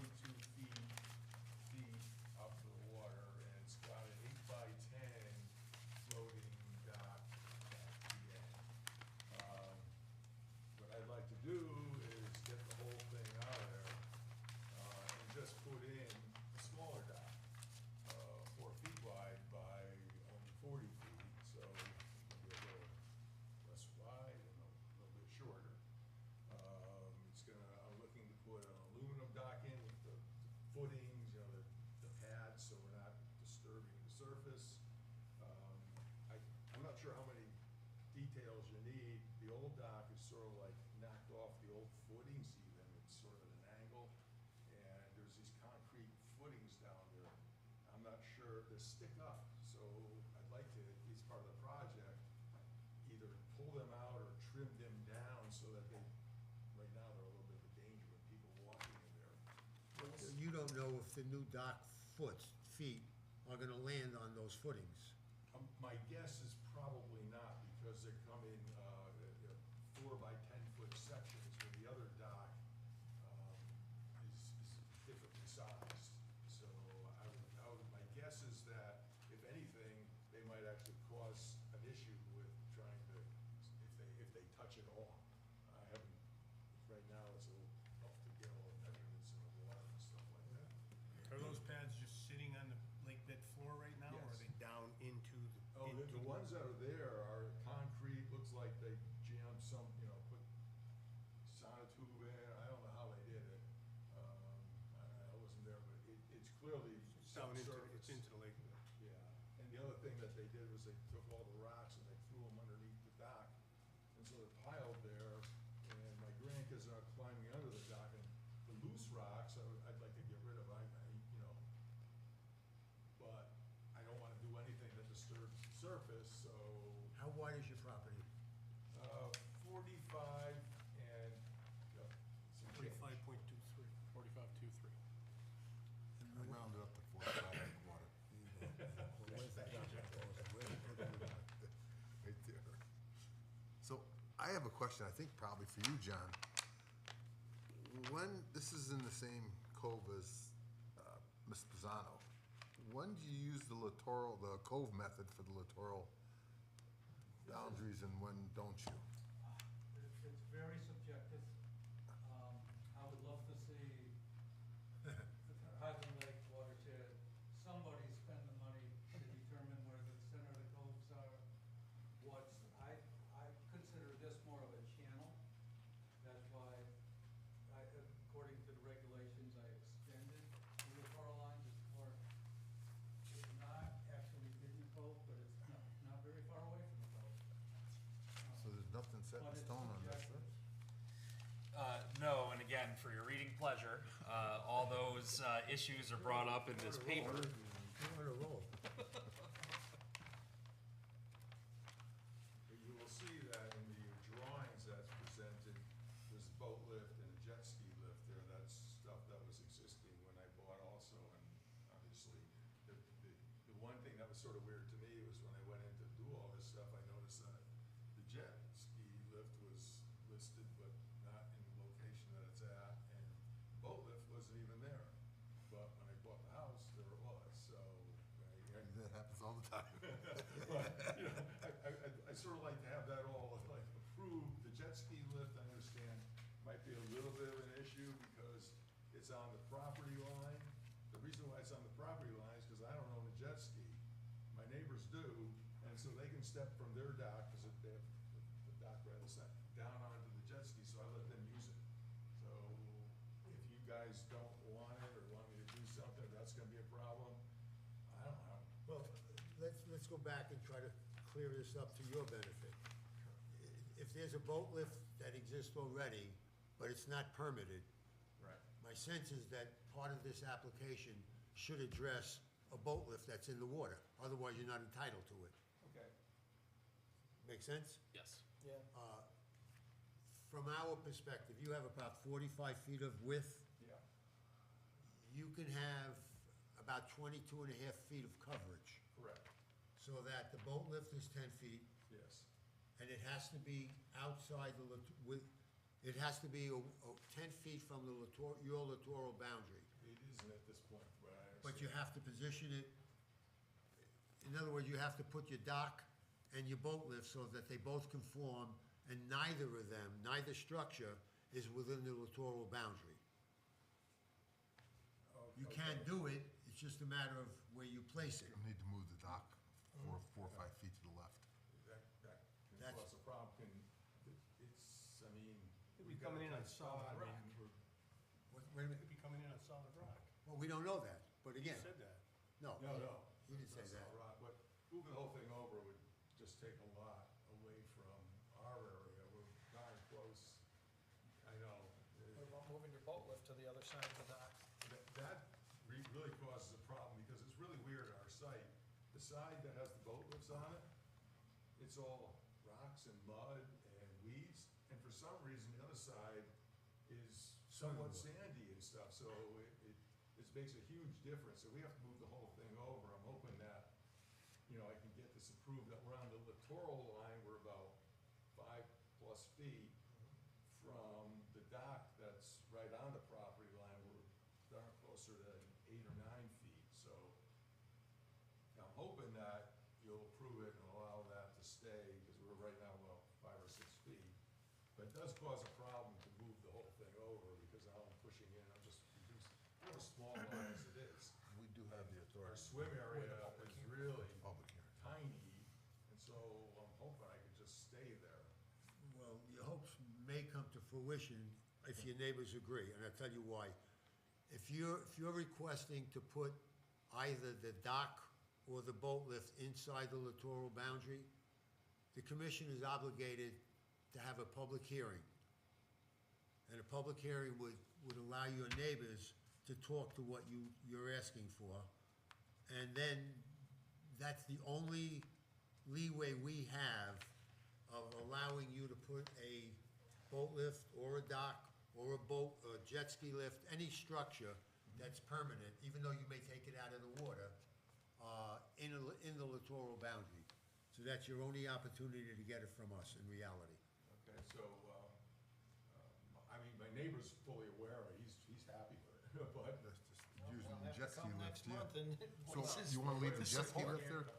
footings, the pads, so we're not disturbing the surface. I'm not sure how many details you need. The old dock is sort of like knocked off the old footings even, it's sort of at an angle, and there's these concrete footings down there. I'm not sure, they stick up, so I'd like to, at least part of the project, either pull them out or trim them down so that they, right now, they're a little bit of a danger with people walking in there. You don't know if the new dock feet are gonna land on those footings. My guess is probably not, because they come in, 4 by 10 foot sections, where the other dock, is differently sized. So my guess is that, if anything, they might actually cause an issue with trying to, if they touch it all. I haven't, right now, it's a little up to gill measurements in the water and stuff like that. Are those pads just sitting on the lake bed floor right now, or are Yes. they down into the? Oh, the ones that are there are concrete, looks like they jammed some, put sonotube in, I don't know how they did it. I wasn't there, but it's clearly Down into, subsurface. it's into the lake bed. Yeah, and the other thing that they did was they took all the rocks and they threw them underneath the dock, and so they're piled there, and my grandkids are climbing under the dock, and the loose rocks, I'd like to get rid of, but I don't wanna do anything that disturbs the surface, so, How wide is your property? 45 and, some change. 45.23. 4523. I rounded up to 45 and a quarter. Where's the dock proposal? Where are you putting the dock? Right there. So I have a question, I think probably for you, John. When, this is in the same cove as Ms. Pisano, when do you use the littoral, the cove method for the littoral boundaries, and when don't you? It's very subjective. I would love to see the Highland Lake watershed, somebody spend the money to determine where the center of the coves are. I consider this more of a channel. That's why according to the regulations, I extended the littoral lines. It's not actually in the cove, but it's not very far away from the cove. So there's nothing set in But it's stone on this, subjective. No, and again, for your reading pleasure, all those issues are brought up in this paper. You're on a roll. You will see that in the drawings that's presented, there's a boat lift and a jet ski lift there. That's stuff that was existing when I bought also, and obviously, the one thing that was sort of weird to me was when I went in to do all this stuff, I noticed that the jet ski lift was listed, but not in the location that it's at, and the boat lift wasn't even there. But when I bought the house, there it was, so. that happens all the time. But, I sort of like to have that all like approved. The jet ski lift, I understand, might be a little bit of an issue because it's on the property line. The reason why it's on the property line is because I don't own a jet ski. My neighbors do, and so they can step from their dock, because they have the dock right on the side, down onto the jet ski, so I let them use it. So if you guys don't want it or want me to do something, if that's gonna be a problem, I don't know. Well, let's go back and try to clear this up to your benefit. If there's a boat lift that exists already, but it's not permitted, Right. my sense is that part of this application should address a boat lift that's in the water. Otherwise, you're not entitled to it. Okay. Make sense? Yes. Yeah. From our perspective, you have about 45 feet of width. Yeah. You can have about 22 and a half feet of coverage, Correct. so that the boat lift is 10 feet, Yes. and it has to be outside it has to be 10 feet from your littoral boundary. It isn't at this point, but I understand. But you have to position it, in other words, you have to put your dock and your boat lift so that they both conform, and neither structure is within the littoral boundary. You can do it, it's just a matter of where you place it. You need to move the dock 4 or 5 feet to the left. That can That's- cause a problem, it's, I mean. It'd be we've got coming in a on tight solid spot rock. and we're- Wait a minute, It'd be coming in on solid rock. Well, we don't know that, but He again, said that. no. No. He didn't say That's that. not right, but moving the whole thing over would just take a lot away from our area. We're darn close. I know. What about moving your boat lift to the other side of the dock? That really causes a problem because it's really weird, our site. The side that has the boat lifts on it, it's all rocks and mud and weeds. And for some reason, the other side is somewhat sandy and stuff, so it makes a huge difference. So we have to move the whole thing over. I'm hoping that, I can get this approved, that we're on the littoral line, we're about 5+ feet from the dock that's right on the property line. We're darn closer to 8 or 9 feet, so I'm hoping that you'll approve it and allow that to stay, because we're right now about 5 or 6 feet. But it does cause a problem to move the whole thing over, because now I'm pushing in, I'm just reducing, I have a small line as it is. We do have the Our authority. swim area is really Public hearing. tiny, and so I'm hoping I can just stay there. Well, your hopes may come to fruition if your neighbors agree, and I'll tell you why. If you're requesting to put either the dock or the boat lift inside the littoral boundary, the commission is obligated to have a public hearing. And a public hearing would allow your neighbors to talk to what you're asking for. And then that's the only leeway we have of allowing you to put a boat lift or a dock or a boat, or a jet ski lift, any structure that's permanent, even though you may take it out of the water, in the littoral boundary. So that's your only opportunity to get it from us in reality. Okay, so, my neighbor's fully aware, he's happy with it, but That's just using We'll the have to jet ski come lift, next yeah. month and So voice his you wanna leave the jet ski support lift here. there?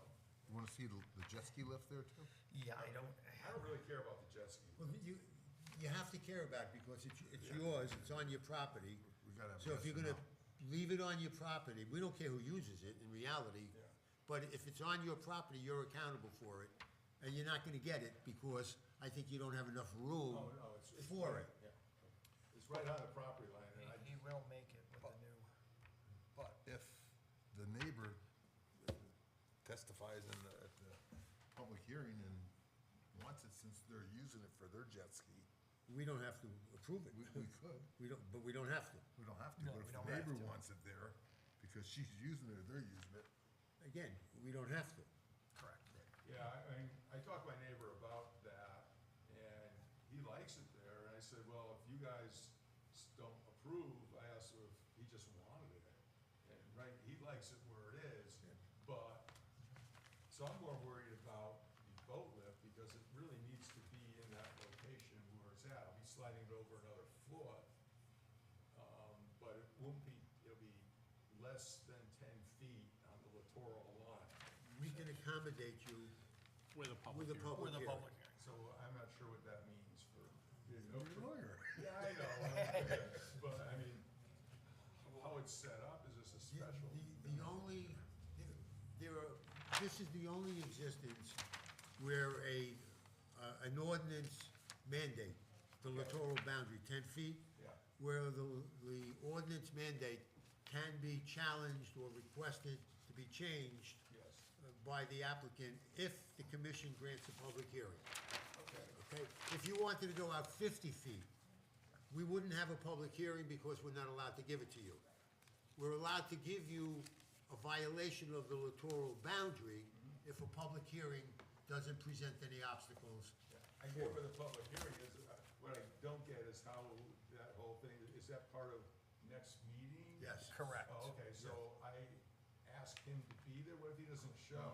You wanna see the jet ski lift there too? Yeah, I don't really care about the jet ski. Well, you have to care about it because it's yours, it's on your property. We gotta have So if yes you're or gonna no. leave it on your property, we don't care who uses it in reality. Yeah. But if it's on your property, you're accountable for it, and you're not gonna get it because I think you don't have enough room Oh, no, it's for it. Yeah. It's right on the property line, and He will make it with the new. But if the neighbor testifies at the public hearing and wants it since they're using it for their jet ski, We don't have to approve it. we could. But we don't have to. We don't have to, No, but we if don't the have neighbor to. wants it there, because she's using it or they're using it, Again, we don't have to. Correct. yeah, I talked to my neighbor about that, and he likes it there, and I said, well, if you guys don't approve, I asked him if he just wanted it. And, right, he likes it where it is, but, so I'm more worried about the boat lift, because it really needs to be in that location where it's at. I'll be sliding it over another foot, but it won't be, it'll be less than 10 feet on the littoral line. We can accommodate you With a public with a hearing. public With a hearing. public hearing. So I'm not sure what that means for. you're a lawyer. Yeah, I know, but I mean, how it's set up, is this a special? The only, this is the only existence where an ordinance mandate, the littoral boundary, 10 feet, Yeah, where the ordinance mandate can be challenged or requested to be changed yes, by the applicant if the commission grants a public hearing. okay, Okay, if you wanted to go out 50 feet, we wouldn't have a public hearing because we're not allowed to give it to you. We're allowed to give you a violation of the littoral boundary if a public hearing doesn't present any obstacles. I get where the public hearing is, what I don't get is how that whole thing, is that part of next meeting? Yes. Correct. Oh, okay, so I asked him to be there, what if he doesn't show?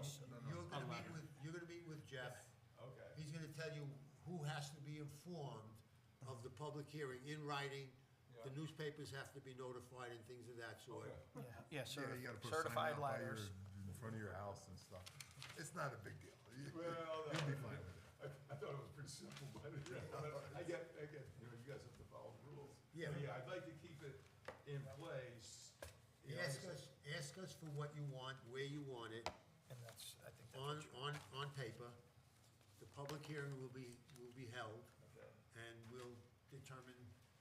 You're gonna meet with Jeff. Okay, He's gonna tell you who has to be informed of the public hearing in writing. The Yeah. newspapers have to be notified and things of that sort. okay. Yeah, Yeah, you gotta put a sign certified out by your, letters. in front of your house and stuff. It's not a big deal. Well, You'll be fine with it. I thought it was pretty simple, but, but I get, you guys have to follow the rules. Yeah. But yeah, I'd like to keep it in place. You know, Ask us for what you want, where you want it, And that's, I think that's what you. on paper. The public hearing will be held, Okay. and we'll determine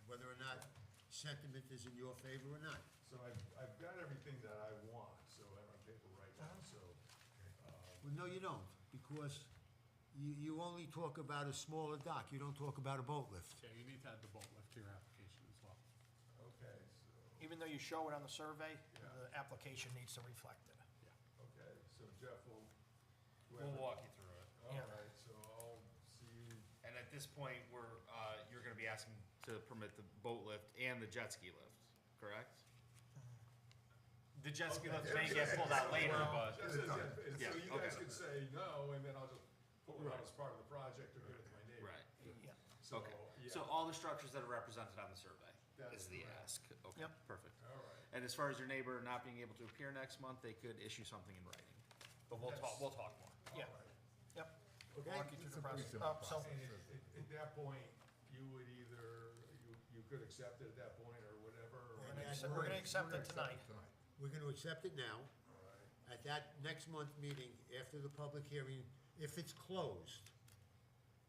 whether or not sentiment is in your favor or not. So So I've got everything that I want, so I have on paper right now, so, Well, no, you don't, because you only talk about a smaller dock, you don't talk about a boat lift. Yeah, you need to add the boat lift to your application as well. okay, so, Even though you show it on the survey, Yeah. the application needs to reflect it. okay, so Jeff will. We'll walk you through it. All Yeah. right, so I'll see you, And at this point, you're gonna be asking to permit the boat lift and the jet ski lift, correct? The jet ski lift may get pulled out later, but, just as, and Yeah, so you okay. guys can say no, and then I'll just pull it out as part of the project or give it to my neighbor. right, Yeah. So, okay. yeah. So all the structures that are represented on the survey That is is the correct. ask, okay, Yep. perfect. All right. And as far as your neighbor not being able to appear next month, they could issue something in writing. But we'll talk more. Yeah. All right. Yep. Okay. Walk you through It's the a pretty process. simple So, And at that point, you would either, you could accept it at that point or whatever, or. And we're gonna accept it tonight. We're gonna accept it now. All right. At that next month meeting, after the public hearing, if it's closed,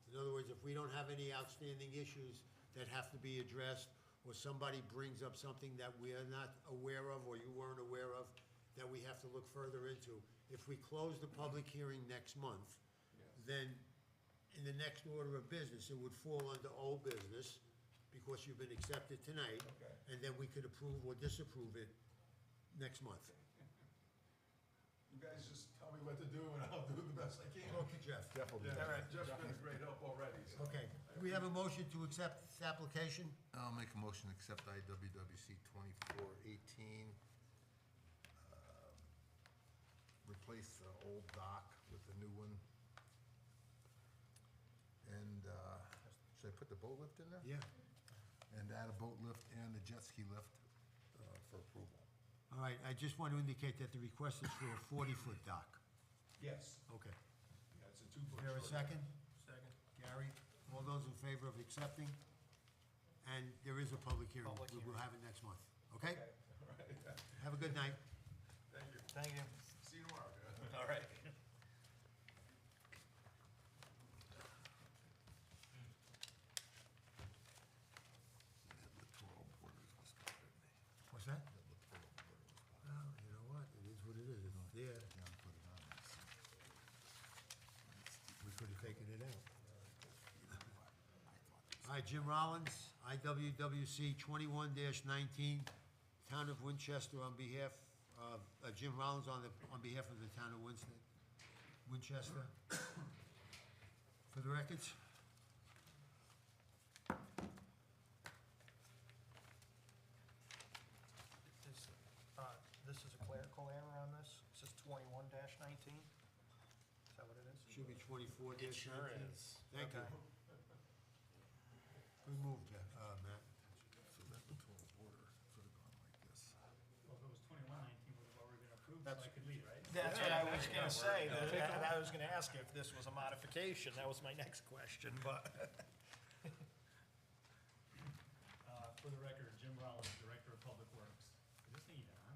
in other words, if we don't have any outstanding issues that have to be addressed, or somebody brings up something that we are not aware of, or you weren't aware of, that we have to look further into, if we close the public hearing next month, Yes. then in the next order of business, it would fall under old business, because you've been accepted tonight. Okay. And then we could approve or disapprove it next month. You guys just tell me what to do and I'll do the best I can. Talk to Jeff. Jeff will do Yeah, that. All right. Jeff's been a great help already, so. Okay, do we have a motion to accept this application? I'll make a motion to accept IWWC 2418. Replace the old dock with the new one. And, should I put the boat lift in there? Yeah. And add a boat lift and a jet ski lift for approval. All right, I just want to indicate that the request is for a 40-foot dock. Yes, Okay. yeah, it's a 2-foot. Is there a short. second? second. Gary, all those in favor of accepting? And there is a public hearing. Public We will hearing. have it next month, okay? Okay, all right, Have a good night. thank you. Thank you. See you tomorrow, Jeff. All right. That littoral borders was covered, didn't they? What's that? That littoral border was covered. Well, you know what, it is what it is, it's there. John put it on there, so. We could have taken it out. You know what? I thought this. All right, Jim Rollins, IWWC 21-19, Town of Winchester on behalf of, Jim Rollins on behalf of the Town of Winchester. For the records? This is a clerical error on this. It says 21-19. Is that what it is? Should be 24-19. It sure is. Thank you. Okay. Good move, Matt. So that littoral border could have gone like this. Well, if it was 2119, would have already been approved, so That's- I could leave, right? That's what I was gonna say, Yeah. and I was gonna ask if this was a modification. That was my next question, but. For the record, Jim Rollins, Director of Public Works. Is this thing even on?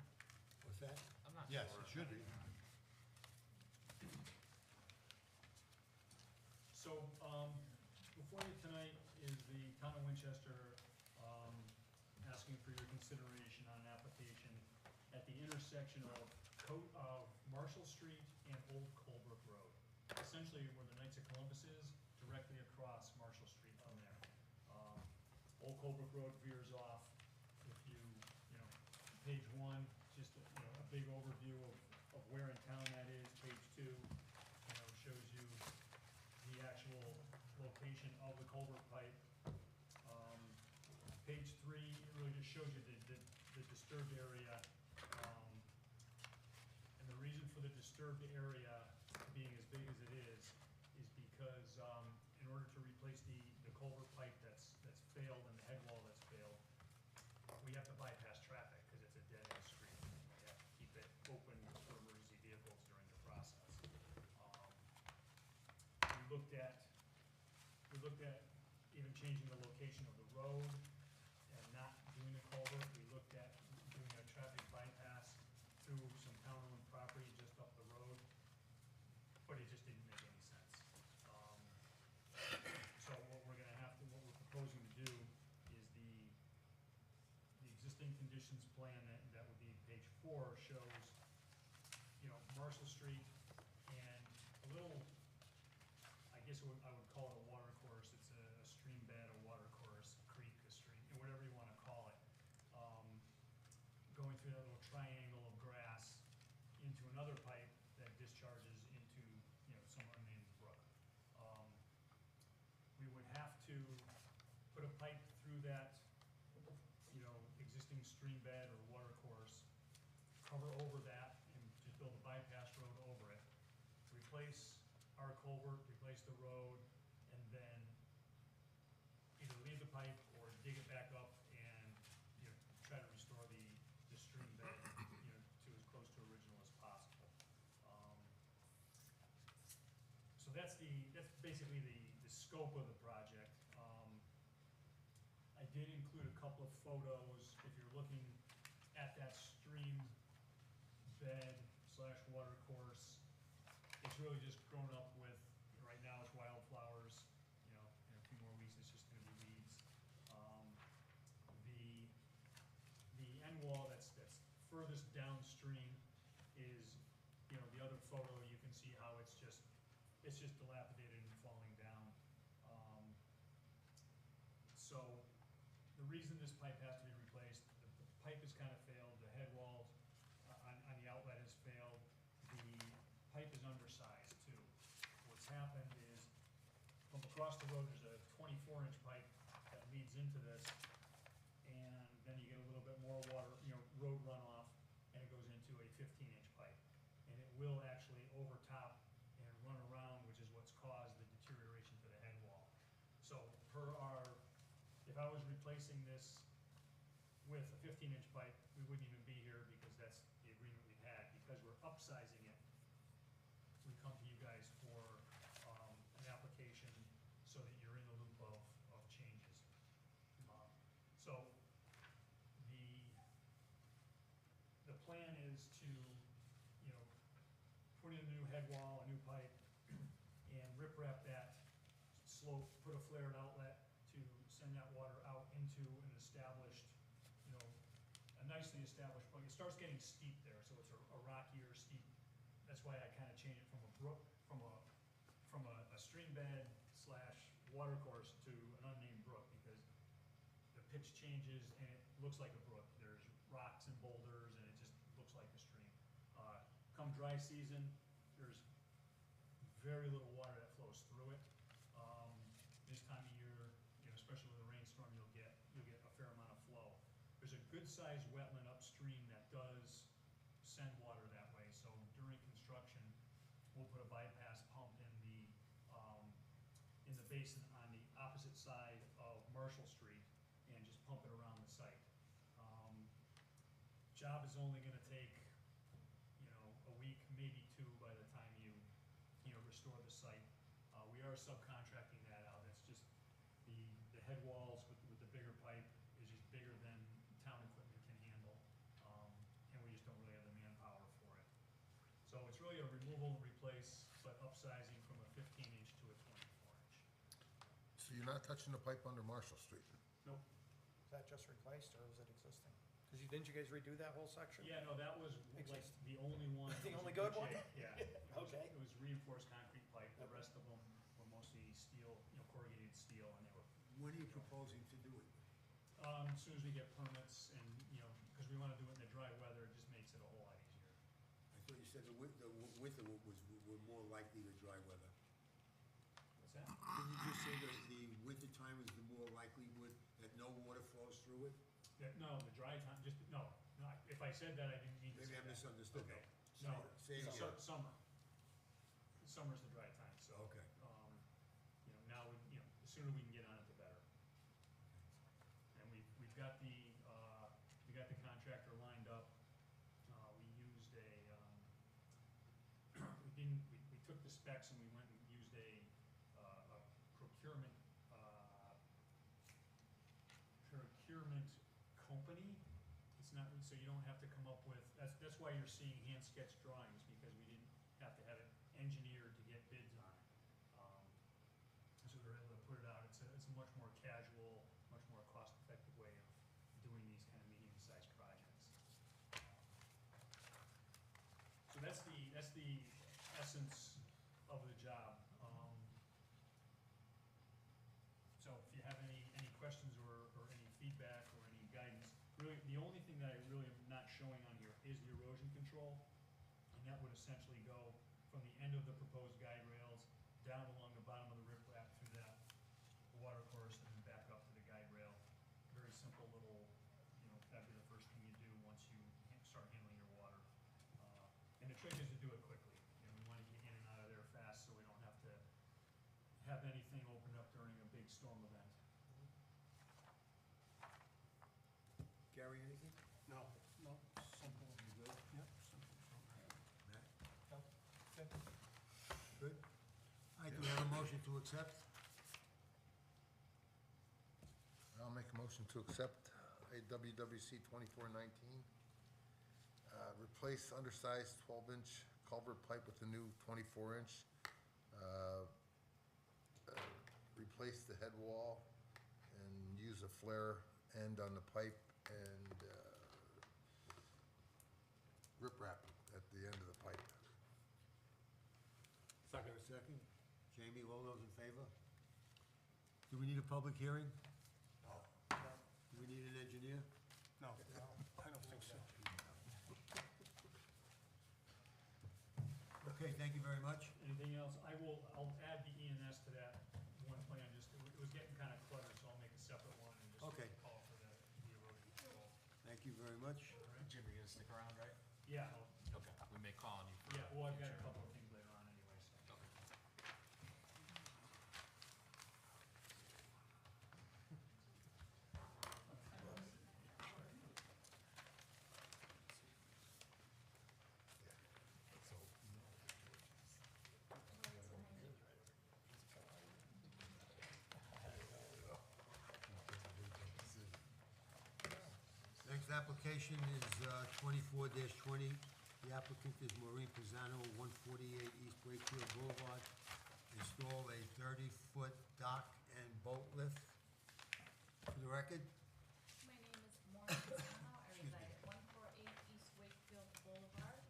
What's that? I'm not sure. Yes, it should be. So, before you tonight is the Town of Winchester, asking for your consideration on an application at the intersection of Marshall Street and Old Colebrook Road. Essentially where the Knights of Columbus is, directly across Marshall Street from there. Old Colebrook Road veers off. If you know, page 1, just a big overview of where in town that is. Page 2, shows you the actual location of the culvert pipe. Page 3, it really just shows you the disturbed area. And the reason for the disturbed area being as big as it is because in order to replace the culvert pipe that's failed and the head wall that's failed, we have to bypass traffic because it's a dead-end street. We have to keep it open for emergency vehicles during the process. We looked at even changing the location of the road and not doing the culvert. We looked at doing a traffic bypass through some town-owned property just up the road, but it just didn't make any sense. So what we're proposing to do is the existing existing conditions plan that would be page 4 shows, Marshall Street and a little, I guess I would call it a water course. It's a stream bed, a water course, a creek, a stream, whatever you wanna call it. Going through that little triangle of grass into another pipe that discharges into, some unnamed brook. We would have to put a pipe through that, existing stream bed or water course, cover over that, and just build a bypass road over it, replace our culvert, replace the road, and then either leave the pipe or dig it back up and, try to restore the stream bed, to as close to original as possible. So that's basically the scope of the project. I did include a couple of photos, if you're looking at that stream bed / water course. It's really just grown up with, right now it's wildflowers, in a few more weeks it's just gonna be weeds. The end wall that's furthest downstream is, the other photo, you can see how it's just dilapidated and falling down. So the reason this pipe has to be replaced, the pipe has kind of failed, the head wall on the outlet has failed, the pipe is undersized too. What's happened is, from across the road, there's a 24-inch pipe that leads into this, and then you get a little bit more water, road runoff, and it goes into a 15-inch pipe. And it will actually overtop and run around, which is what's caused the deterioration to the head wall. So if I was replacing this with a 15-inch pipe, we wouldn't even be here because that's the agreement we had. Because we're upsizing it, we come to you guys for an application so that you're in the loop of changes. So the plan is to, put in a new head wall, a new pipe, and rip-wrap that slope, put a flared outlet to send that water out into an established, a nicely established point. It starts getting steep there, so it's a rockier, steep. That's why I kind of changed it from a brook, from a stream bed / water course to an unnamed brook, because the pitch changes and it looks like a brook. There's rocks and boulders, and it just looks like a stream. Come dry season, there's very little water that flows through it. This time of year, especially with a rainstorm, you'll get a fair amount of flow. There's a good-sized wetland upstream that does send water that way. So during construction, we'll put a bypass pump in the basin on the opposite side of Marshall Street and just pump it around the site. Job is only gonna take, a week, maybe 2 by the time you restore the site. We are subcontracting that out. That's just the head walls with the bigger pipe is just bigger than town equipment can handle. And we just don't really have the manpower for it. So it's really a removal and replace, but upsizing from a 15-inch to a 24-inch. So you're not touching the pipe under Marshall Street? Nope. Is that just replaced or is it existing? Because didn't you guys redo that whole section? Yeah, no, that was like Exist. the only one. The that was only in good one? shape. Yeah. Okay. It was reinforced concrete pipe. The rest of them were mostly steel, corrugated steel, and they were, When are you proposing to do it? as soon as we get permits and, because we want to do it in the dry weather, it just makes it a whole lot easier. I thought you said the winter were more likely to dry weather. What's that? Didn't you just say that the winter time is the more likelihood that no water flows through it? No, the dry time, no, if I said that, I didn't mean to say Maybe I that. misunderstood. Okay, no, Say it again. summer. Summer's the dry time, so. Okay. Now, the sooner we can get on it, the better. And we've got the contractor lined up. We used we took the specs and we went and used a procurement company. It's not, so you don't have to come up with, that's why you're seeing hand sketch drawings, because we didn't have to have it engineered to get bids on it. So we were able to put it out. It's a much more casual, much more cost-effective way of doing these kind of medium-sized essence of the job. So if you have any questions or any feedback or any guidance, really, the only thing that I really am not showing on here is the erosion control. And that would essentially go from the end of the proposed guide rails down along the bottom of the riprap through that water course and then back up to the guide rail. Very simple little, that'd be the first thing you do once you start handling your water. And the trick is to do it quickly. We want to get in and out of there fast so we don't have to have anything opened up during a big storm event. Gary, anything? No, simple. You good? Yep, simple. Matt? No, good. Good? All right, do we have a motion to accept? I'll make a motion to accept AWWC 2419. Replace undersized 12-inch culvert pipe with a new 24-inch. Replace the head wall and use a flare end on the pipe and riprap at the end of the pipe. Second. Second. Jamie, all those in favor? Do we need a public hearing? No, Do we need an engineer? no, I don't think so. Okay, thank you very much. Anything else? I'll add the ENS to that one plan, it was getting kind of cluttered, so I'll make a separate one and just Okay. call for the erosion control. Thank you very much. Jim, you're gonna stick around, right? Yeah, Okay, we may call on you for. yeah, well, I've got a future. couple of things later on anyway, so. Next application is 24-20. The applicant is Maureen Pisano, 148 East Wakefield Boulevard. Install a 30-foot dock and boat lift. For the record, My name is Maureen Pisano. I reside at 148 East Wakefield Boulevard.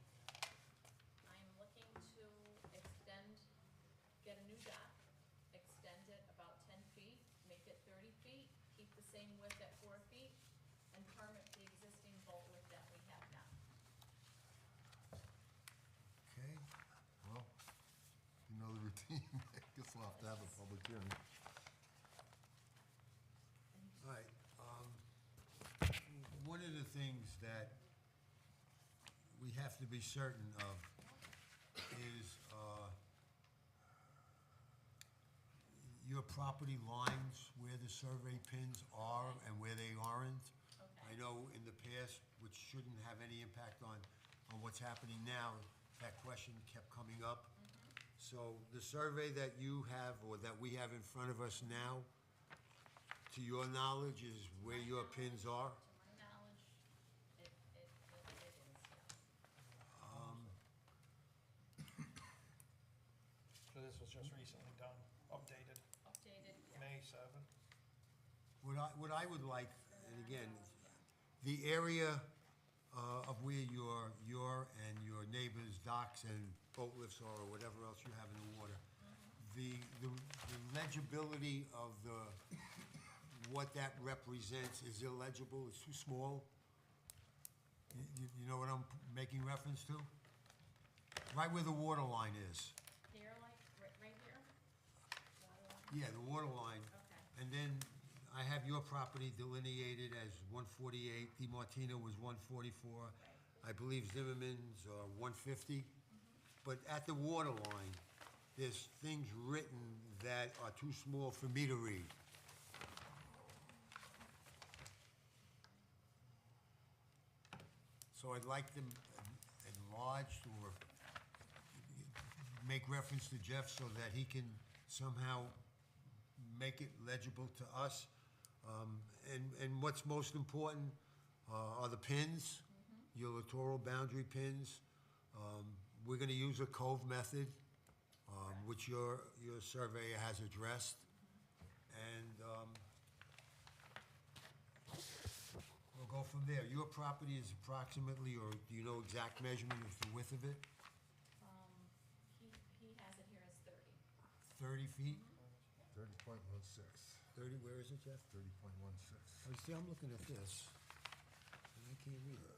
I'm looking to get a new dock, extend it about 10 feet, make it 30 feet, keep the same width at 4 feet, and permit the existing boat lift that we have now. okay, Well, you know the routine. Guess we'll have to have a public hearing. all right. One of the things that we have to be certain of is your property lines, where the survey pins are and where they aren't. I Okay. know in the past, which shouldn't have any impact on what's happening now, that question kept coming up. So the survey that you have, or that we have in front of us now, to your knowledge, is where your pins are? To my knowledge, it is, yes. So this was just recently done, updated, Updated, yeah. May 7th. What I would like, and again, the area of where your and your neighbor's docks and boat lifts are, or whatever else you have in the water, the legibility of what that represents is illegible, it's too small. You know what I'm making reference to? Right where the water line is. Here, like, right here? Water line? Yeah, the water line. Okay. And then I have your property delineated as 148, DiMartino was 144. I believe Zimmerman's 150. But at the water line, there's things written that are too small for me to read. So I'd like them enlarged or make reference to Jeff so that he can somehow make it legible to us. And what's most important are the pins, your littoral boundary pins. We're gonna use a cove method, which your surveyor has addressed. And we'll go from there. Your property is approximately, or do you know exact measurement of the width of it? 30 feet? 30.16. 30, where is it, Jeff? 30.16. Oh, see, I'm looking at this, and I can't read it.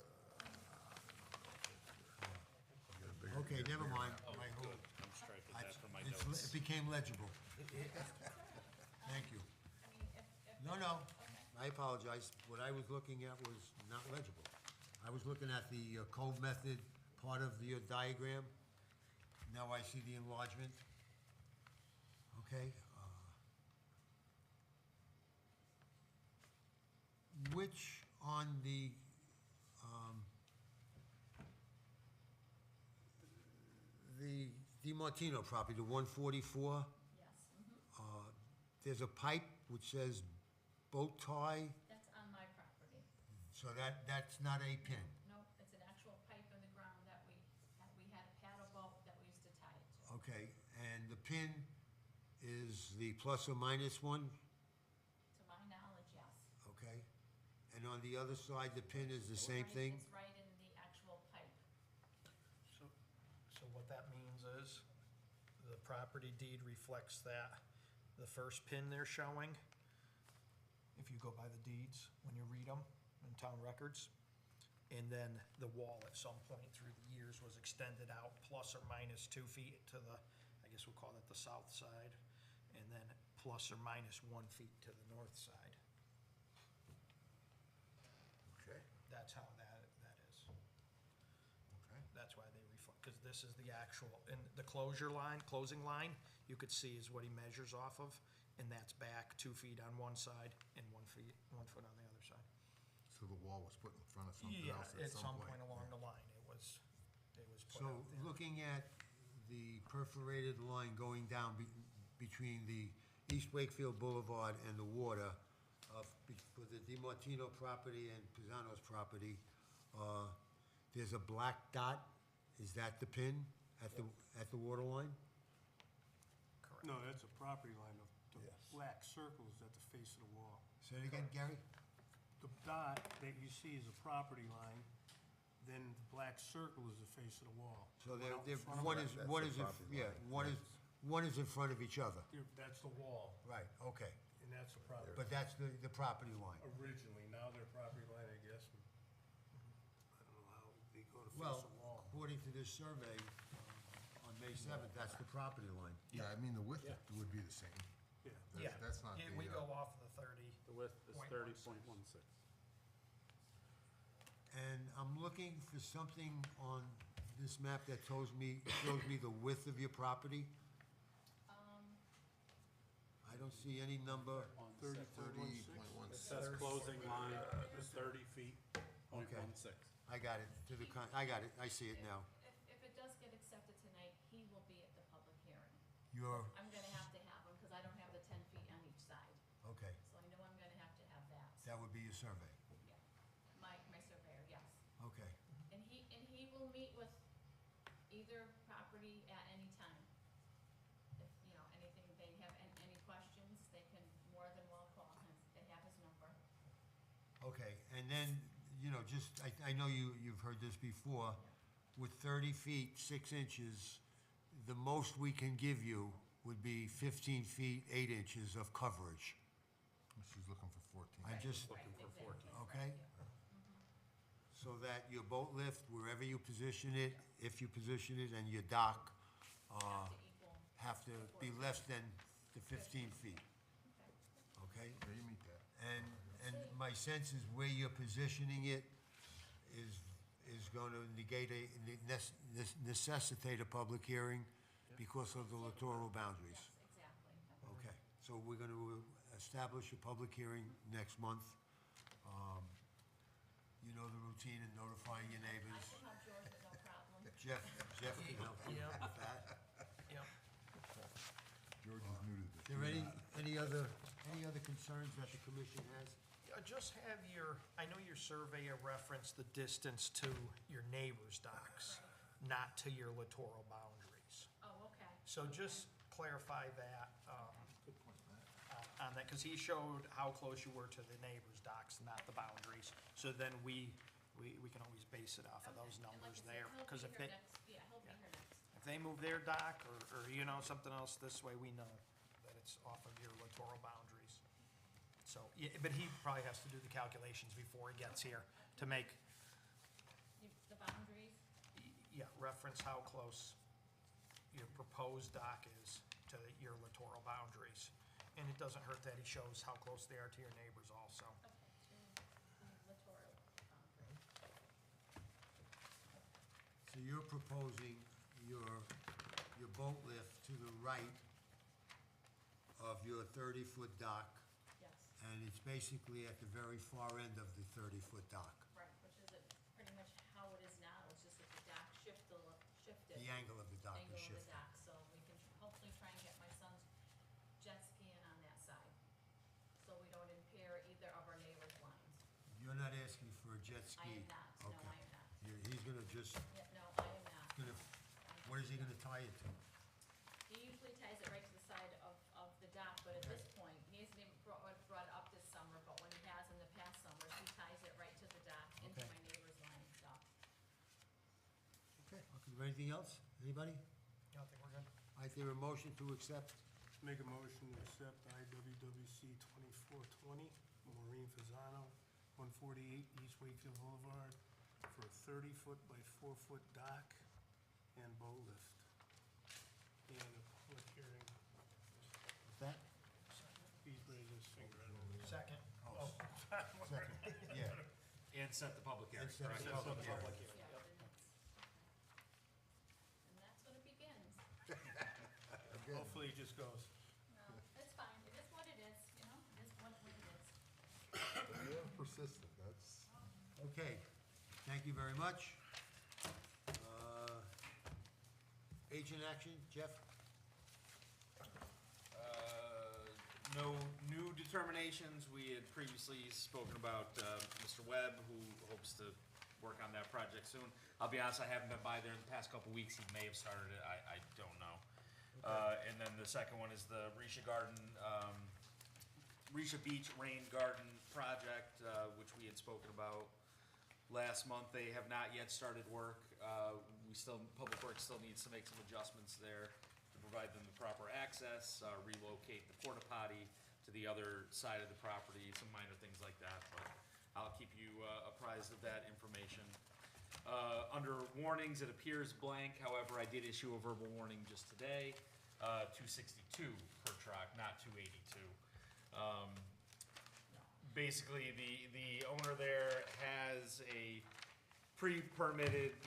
Okay, never mind. My whole- I'm striking I- that from my it's- notes. It became legible. Thank you. I mean, if. No, no, Okay. I apologize. What I was looking at was not legible. I was looking at the cove method part of the diagram. Now I see the enlargement. Okay. Which on the DiMartino property, the 144, Yes, there's a pipe which says boat tie, that's on my property. so that's not a pin. No, it's an actual pipe in the ground that we had a paddle boat that we used to tie it to. Okay, and the pin is the plus or minus one, To my knowledge, yes. okay? And on the other side, the pin is the same thing? It's right in the actual pipe. So what that means is, the property deed reflects that, the first pin they're showing, if you go by the deeds, when you read them in town records, and then the wall at some point through the years was extended out plus or minus 2 feet to the, I guess we'll call that the south side, and then plus or minus 1 feet to the north side. Okay, That's how that is. okay. That's why they reflect, because this is the actual, and the closing line, you could see is what he measures off of, and that's back 2 feet on one side and 1 foot on the other side. So the wall was put in front of something Yeah, else at some point along the line, it was put So out there. looking at the perforated line going down between the East Wakefield Boulevard and the water, for the DiMartino property and Pisano's property, there's a black dot. Is that the pin at the water line? Correct. No, that's a property line. The Yes. black circle is at the face of the wall. Say it again, Gary? The dot that you see is a property line, then the black circle is the face of the wall. So Right out in front of one it. is, That's one the is, in- property yeah, line. one is in front of each other. That's the wall, Right, okay. and that's the property. But that's the property line. Originally, now their property line, I guess, I don't know how they go to face Well, the wall. according to this survey, on May 7th, that's the property line. Yeah, I mean, the width Yeah. would be the same. Yeah. Yeah, That's not yeah, the, we go off the 30. The width is 30.16. And I'm looking for something on this map that shows me the width of your property. I don't see any number. 30.16. It says closing line is 30 feet, Okay. .16. I got it, I got it, I see it now. If it does get accepted tonight, he will be at the public hearing. You're, I'm gonna have to have him, because I don't have the 10 feet on each side. okay, So I know I'm gonna have to have that. that would be your survey, Yeah. My surveyor, yes. okay. And he will meet with either property at any time. If, anything, they have any questions, they can more than well call him. They have his number. Okay, and then, I know you've heard this before, with 30 feet, 6 inches, the most we can give you would be 15 feet, 8 inches of coverage, She's looking for 14. I just, Looking for 14. okay? So that your boat lift, wherever you position it, if you position it, and your dock, Have to equal. have to be less than the 15 feet, okay? Yeah, you meet that. And my sense is where you're positioning it is going to necessitate a public hearing because of the littoral boundaries. Yes, exactly. Okay, so we're going to establish a public hearing next month. You know the routine in notifying your I neighbors. can help George with no problem. Jeff can help you Yeah. with that. Yep. George is new to this. Is there any other concerns that the commission has? Just have I know your surveyor referenced the distance to your neighbor's docks, not to your littoral boundaries. Oh, okay. So just clarify that, Good point, Matt. on that, because he showed how close you were to the neighbor's docks, not the boundaries. So then we can always base it off of those Okay. And like numbers I said, there, because if they, he'll be here next if they move their dock or, you know, something else, this way we know that it's off of your littoral boundaries. So, yeah, but he probably has to do the calculations before he gets here to make, The boundaries, yeah, reference how close your proposed dock is to your littoral boundaries. And it doesn't hurt that he shows how close they are to your neighbors also. okay, to littoral boundary. So you're proposing your boat lift to the right of your 30-foot dock, Yes, and it's basically at the very far end of the 30-foot dock, right, which is pretty much how it is now, it's just that the dock shifted. the angle of the dock Angle is of the shifted. dock, so we can hopefully try and get my son's jet skiing on that side, so we don't impair either of our neighbors' lines. You're not asking for a jet I ski? am not, no, Okay. I am not. He's gonna just, Yeah, no, I am not. what is he gonna tie it to? He usually ties it right to the side of the dock, but at this point, he hasn't even brought it up this summer, but when he has in the past summers, he ties it right to the dock into Okay. my neighbor's line, so. Okay, anything else? Anybody? I think we're good. I think a motion to accept. Make a motion to accept IWWC 2420, Maureen Fasano, 148 East Wakefield Boulevard, for a 30-foot by 4-foot dock and boat lift. And a public hearing. That? He's raised his finger. Second. Oh, second, yeah. And set the public hearing, And set the correct? public hearing. Yeah, then and that's when it begins. Again. Hopefully it just goes. No, it's fine, it is what it is, you know, it is what it is. Yeah, persistent, that's. Okay, thank you very much. Agent action, Jeff? No new determinations. We had previously spoken about Mr. Webb, who hopes to work on that project soon. I'll be honest, I haven't been by there in the past couple weeks. He may have started it, I don't know. And then the second one is the Risha Beach Rain Garden project, which we had spoken about last month. They have not yet started work. Public Works still needs to make some adjustments there to provide them the proper access, relocate the porta potty to the other side of the property, some minor things like that, but I'll keep you apprised of that information. Under warnings, it appears blank, however, I did issue a verbal warning just today, 262 per truck, not 282. Basically, the owner there has a pre-permitted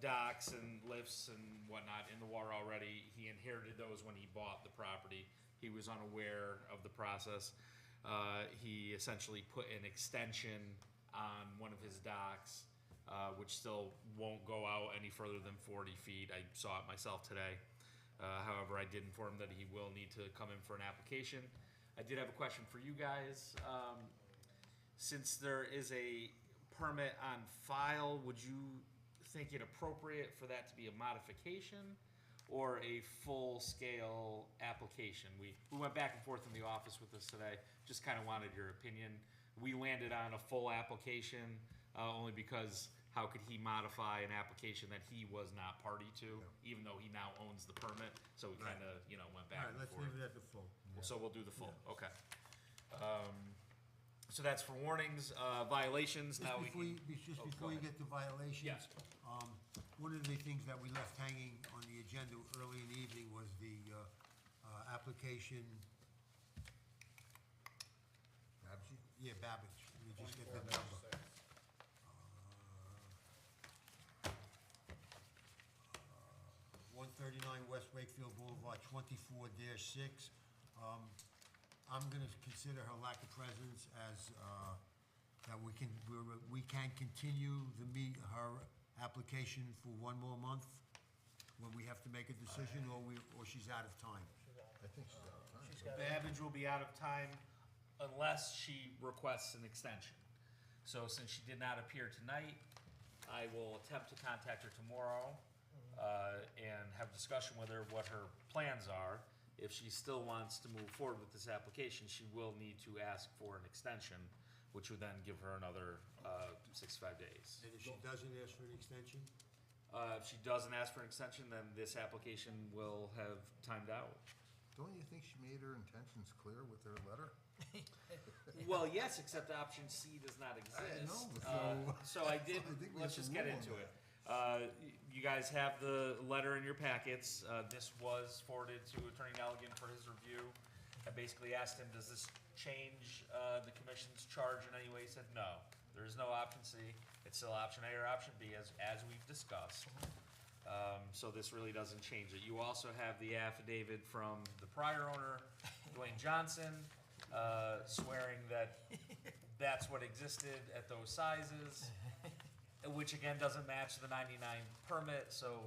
docks and lifts and whatnot in the water already. He inherited those when he bought the property. He was unaware of the process. He essentially put an extension on one of his docks, which still won't go out any further than 40 feet. I saw it myself today. However, I did inform him that he will need to come in for an application. I did have a question for you guys. Since there is a permit on file, would you think it appropriate for that to be a modification or a full-scale application? We went back and forth in the office with this today, just kind of wanted your opinion. We landed on a full application, only because how could he modify an application that he was not party to, even though he now owns the permit? So we kind of, went back All right, and let's forth. leave it at the full. So we'll do the full, okay. So that's for warnings, violations, now we can. Just Oh, before go you ahead. get to violations. Yes. One of the things that we left hanging on the agenda early in the evening was the application. Babbage? Yeah, Babbage. Let me just get that number. 139 West Wakefield Boulevard, 24-6. I'm gonna consider her lack of presence as, that we can continue her application for one more month when we have to make a decision, or she's out of time. I think she's out of time. Babbage will be out of time unless she requests an extension. So since she did not appear tonight, I will attempt to contact her tomorrow, and have a discussion with her what her plans are. If she still wants to move forward with this application, she will need to ask for an extension, which would then give her another 65 days. And if she doesn't ask for an extension? If she doesn't ask for an extension, then this application will have timed out. Don't you think she made her intentions clear with her letter? Well, yes, except option C does not exist. know, So I did, I think we let's have just to get rule on into it. that. You guys have the letter in your packets. This was forwarded to Attorney Nelligan for his review. I basically asked him, does this change the commission's charge in any way? He said, no, there is no option C. It's still option A or option B, as we've discussed. So this really doesn't change it. You also have the affidavit from the prior owner, Dwayne Johnson, swearing that that's what existed at those sizes, which again doesn't match the 99 permit, so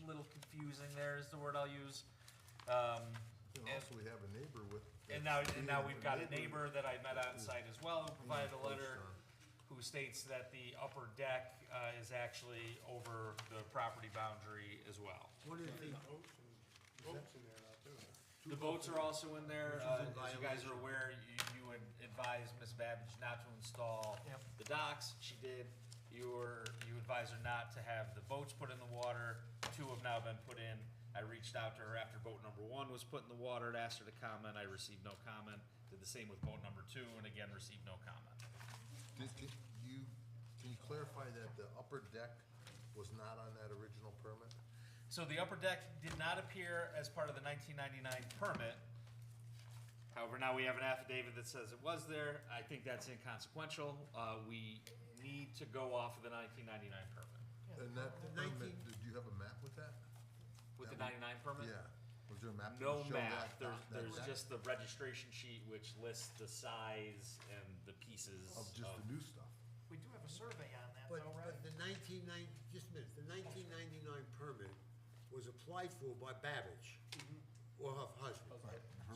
a little confusing there is the word I'll use. And also, we have a neighbor with. And now we've got a neighbor that I met on site as well, who provided a letter, who states that the upper deck is actually over the property boundary as well. What is the, Boats in there now, too. The boats are also in there. Which is in As you guys are aware, you had advised Ms. Babbage not to install the docks. She did. You advised her not to have the boats put in the water. 2 have now been put in. I reached out to her after boat number 1 was put in the water and asked her to comment. I received no comment. Did the same with boat number 2 and again received no comment. Can you clarify that the upper deck was not on that original permit? So the upper deck did not appear as part of the 1999 permit. However, now we have an affidavit that says it was there. I think that's inconsequential. We need to go off of the 1999 permit. And that The permit, 19 did you have a map with that? With the That 99 permit? Yeah. Was there a map? No to show map. that- There's that just the registration sheet which lists the size and the pieces Of just the new stuff. We do have a survey on that but, though, right? but the 1990, just a minute, the 1999 permit was applied for by Babbage or her husband.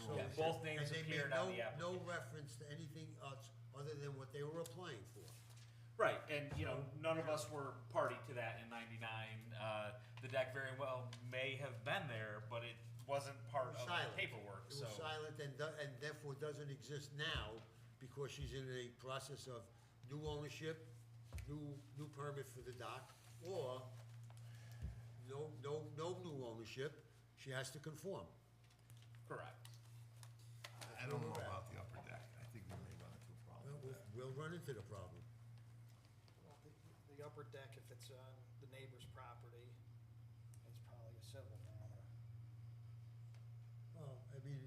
So- Yeah, both names and they made appeared on the no reference to anything else other than what they were applying for. Right, and none of us were party to that in '99. The deck very well may have been there, but it wasn't part of the Silent. paperwork, It so. was silent and therefore doesn't exist now because she's in a process of new ownership, new permit for the dock, or no new ownership, she has to conform. Correct. I don't know about the upper deck. I think we may run into a problem with that. We'll run into the problem. Well, the upper deck, if it's on the neighbor's property, it's probably a civil matter. Well, I mean,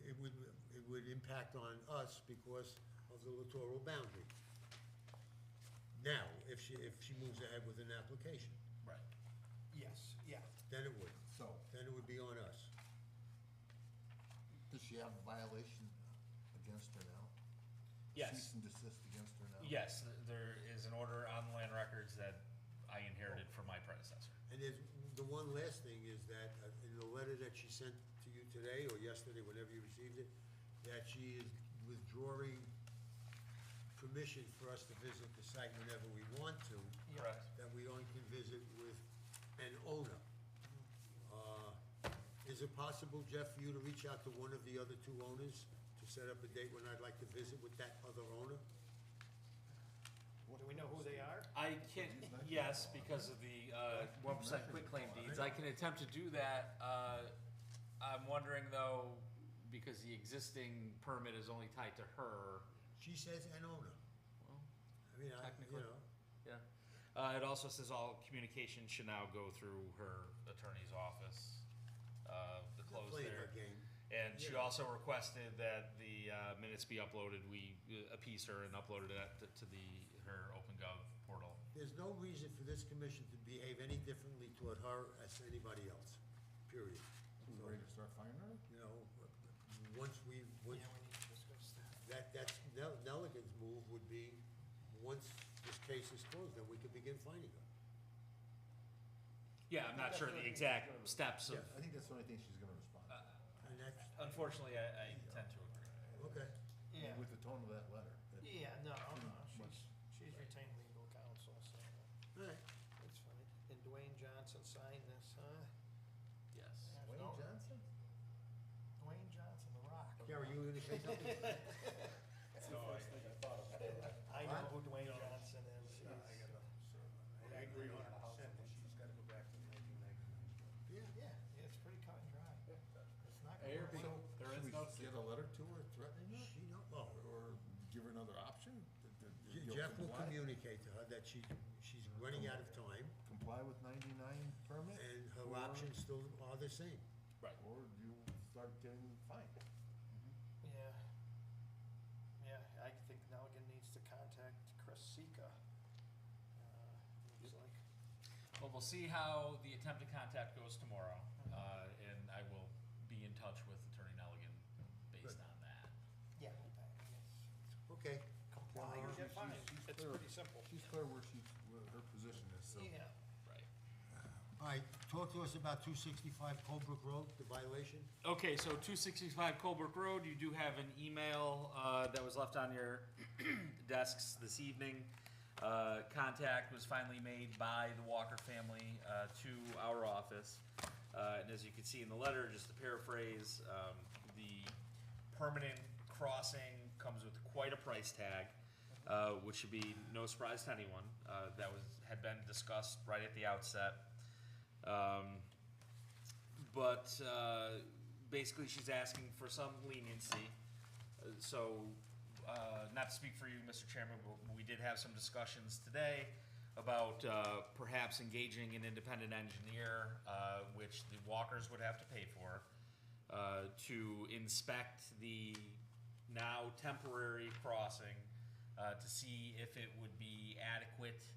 it would impact on us because of the littoral boundary. Now, if she moves ahead with an application, Right. Yes, yeah. then it would. So, Then it would be on us. does she have a violation against her now? Yes. Cease and desist against her now? Yes, there is an order on the land records that I inherited from my predecessor. And there's, the one last thing is that in the letter that she sent to you today or yesterday, whenever you received it, that she is withdrawing permission for us to visit the site whenever we want to. Correct. That we only can visit with an owner. Is it possible, Jeff, for you to reach out to one of the other 2 owners to set up a date when I'd like to visit with that other owner? Do we know who they are? I can, yes, because of the 1% quitclaim deeds, I can attempt to do that. I'm wondering though, because the existing permit is only tied to her. She says an owner. Well, I mean, technically. Yeah. It also says all communication should now go through her attorney's office, the close playing there. her game. And she Yeah. also requested that the minutes be uploaded. We appeased her and uploaded that to her OpenGov portal. There's no reason for this commission to behave any differently toward her as anybody else, period. So we're ready to start finding her? You know, once we, Yeah, we need to discuss that. that's Nelligan's move would be, once this case is closed, then we can begin finding her. Yeah, I'm not sure the exact steps of, Yeah. I think that's the only thing she's gonna respond to. And that's, unfortunately, I tend to agree. okay. Yeah, With the tone of that letter. yeah, no, she's retained legal counsel, so All right. it's fine. And Dwayne Johnson signed this, huh? Yes. Wayne No. Johnson? Dwayne Johnson, The Rock. Gary, you gonna say something? I know who Dwayne Johnson is. I agree 100%, but she's gotta go back Jeff will comply- communicate to her that she's running out of time, Comply with 99 permit? and her or- options still are the same. Or you start getting fined. Yeah. Yeah, I think Nelligan needs to contact Chris Sika. Looks like. Well, we'll see how the attempted contact goes tomorrow, and I will be in touch with Attorney Nelligan based on that. Yeah. Okay. Comply or get fined. It's clear. pretty simple. She's clear where her position is, so. Yeah. Right. All right, talk to us about 265 Colebrook Road, the violation. Okay, so 265 Colebrook Road, you do have an email that was left on your desks this evening. Contact was finally made by the Walker family to our office. And as you can see in the letter, just to paraphrase, the permanent crossing comes with quite a price tag, which should be no surprise to anyone. That had been discussed right at the outset. But basically, she's asking for some leniency. So, not to speak for you, Mr. Chairman, but we did have some discussions today about perhaps engaging an independent engineer, which the Walkers would have to pay for, to inspect the now temporary crossing to see if it would be adequate,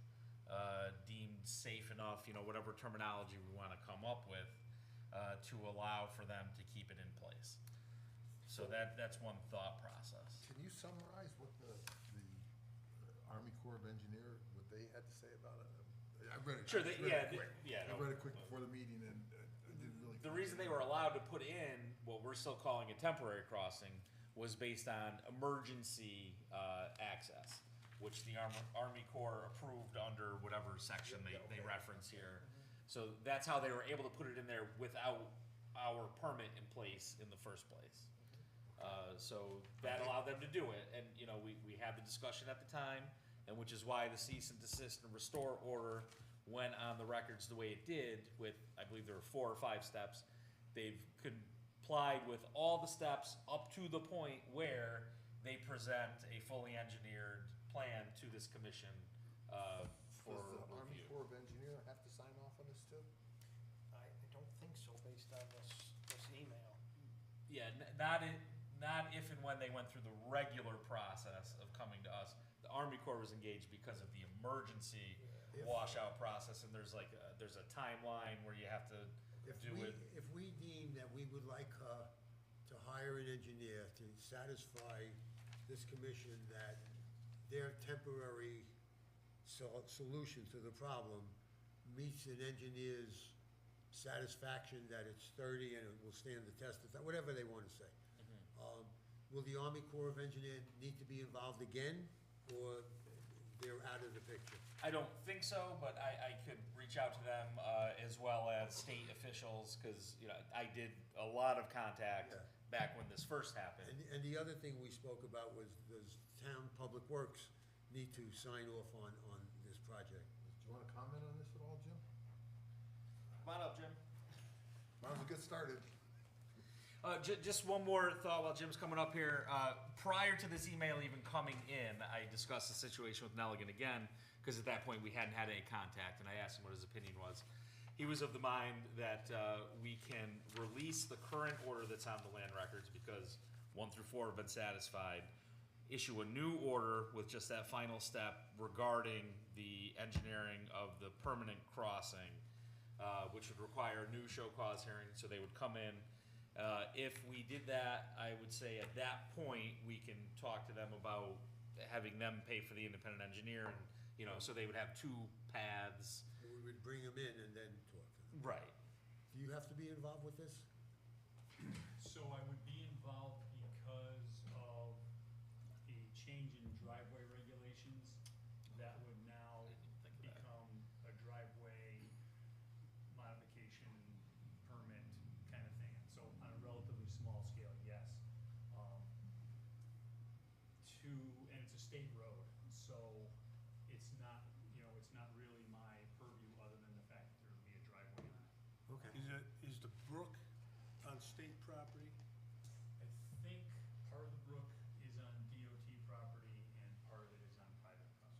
deemed safe enough, whatever terminology we want to come up with, to allow for them to keep it in place. So that's one thought process. Can you summarize what the Army Corps of Engineer, what they had to say about it? I read it. Sure, I read it quick. no. I read it quick before the meeting and I didn't really. The reason they were allowed to put in what we're still calling a temporary crossing was based on emergency access, which the Army Corps approved under whatever section they reference here. So that's how they were able to put it in there without our permit in place in the first place. So that allowed them to do it, and we had the discussion at the time, and which is why the cease and desist and restore order went on the records the way it did with, I believe there were 4 or 5 steps. They've complied with all the steps up to the point where they present a fully engineered plan to this commission for Does the Army review. Corps of Engineer have to sign off on this too? I don't think so, based on this email. Yeah, not if and when they went through the regular process of coming to us. The Army Corps was engaged because of the emergency washout process, and there's a timeline where you have to do it. If we deem that we would like her to hire an engineer to satisfy this commission that their temporary solution to the problem meets an engineer's satisfaction that it's sturdy and it will stand the test of time, whatever they want to say. Will the Army Corps of Engineers need to be involved again, or they're out of the picture? I don't think so, but I could reach out to them as well as state officials, because I did a lot of contact back when this first happened. And the other thing we spoke about was, does town public works need to sign off on this project? Do you want to comment on this at all, Jim? Come on up, Jim. Might as well get started. Just one more thought while Jim's coming up here. Prior to this email even coming in, I discussed the situation with Nelligan again, because at that point we hadn't had any contact, and I asked him what his opinion was. He was of the mind that we can release the current order that's on the land records, because 1 through 4 have been satisfied, issue a new order with just that final step regarding the engineering of the permanent crossing, which would require a new show cause hearing, so they would come in. If we did that, I would say at that point, we can talk to them about having them pay for the independent engineer, and, so they would have 2 paths. We would bring them in and then talk to them. Right. Do you have to be involved with this? So I would be involved because of a change in driveway regulations that would now become a driveway modification permit kind of thing. So on a relatively small scale, yes. And it's a state road, so it's not, it's not really my purview other than the fact that there would be a driveway on it. Okay. Is the brook on state property? I think part of the brook is on DOT property and part of it is on private property.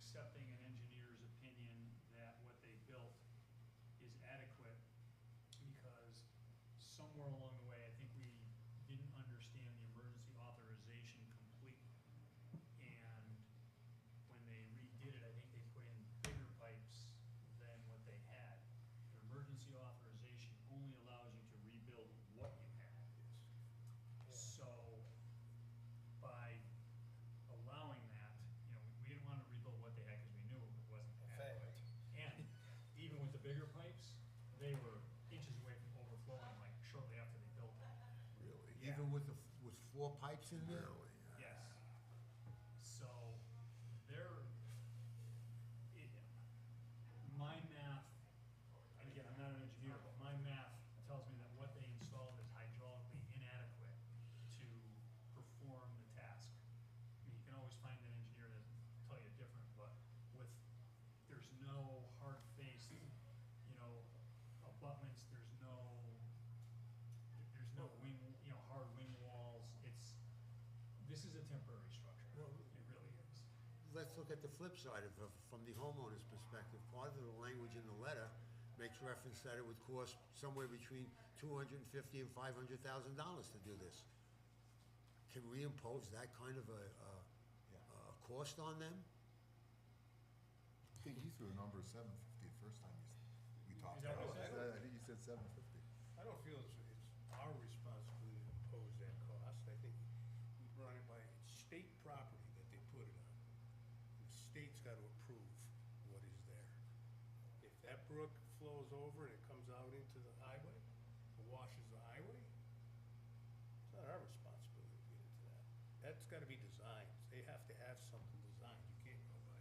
accepting an engineer's opinion that what they built is adequate, because somewhere along the way, I think we didn't understand the emergency authorization completely. And when they redid it, I think they put in bigger pipes than what they had. The emergency authorization only allows you to rebuild what you have. So by allowing that, you know, we didn't want to rebuild what they had because we knew it wasn't adequate. And even with the bigger pipes, they were inches away from overflowing like shortly after they built them. Really? Yeah. Even with with 4 pipes in there? Really? Yes. So there, my math, and again, I'm not an engineer, but my math tells me that what they installed is hydraulically inadequate to perform the task. I mean, you can always find an engineer that tell you different, but with, there's no hard face, you know, abutments, there's no wing, you know, hard wing walls. This is a temporary structure. Well, It really is. Let's look at the flip side of it, from the homeowner's perspective. Part of the language in the letter makes reference that it would cost somewhere between $250,000 and $500,000 to do this. Can we impose that kind of a cost on them? I think you threw a number of $750 the first time we talked Is that about what it. I said? I think you said $750. I don't feel it's our responsibility to impose that cost. I think we run it by state property that they put it on. The state's got to approve what is there. If that brook flows over and it comes out into the highway, and washes the highway, it's not our responsibility to get into that. That's got to be designed. They have to have something designed. You can't go by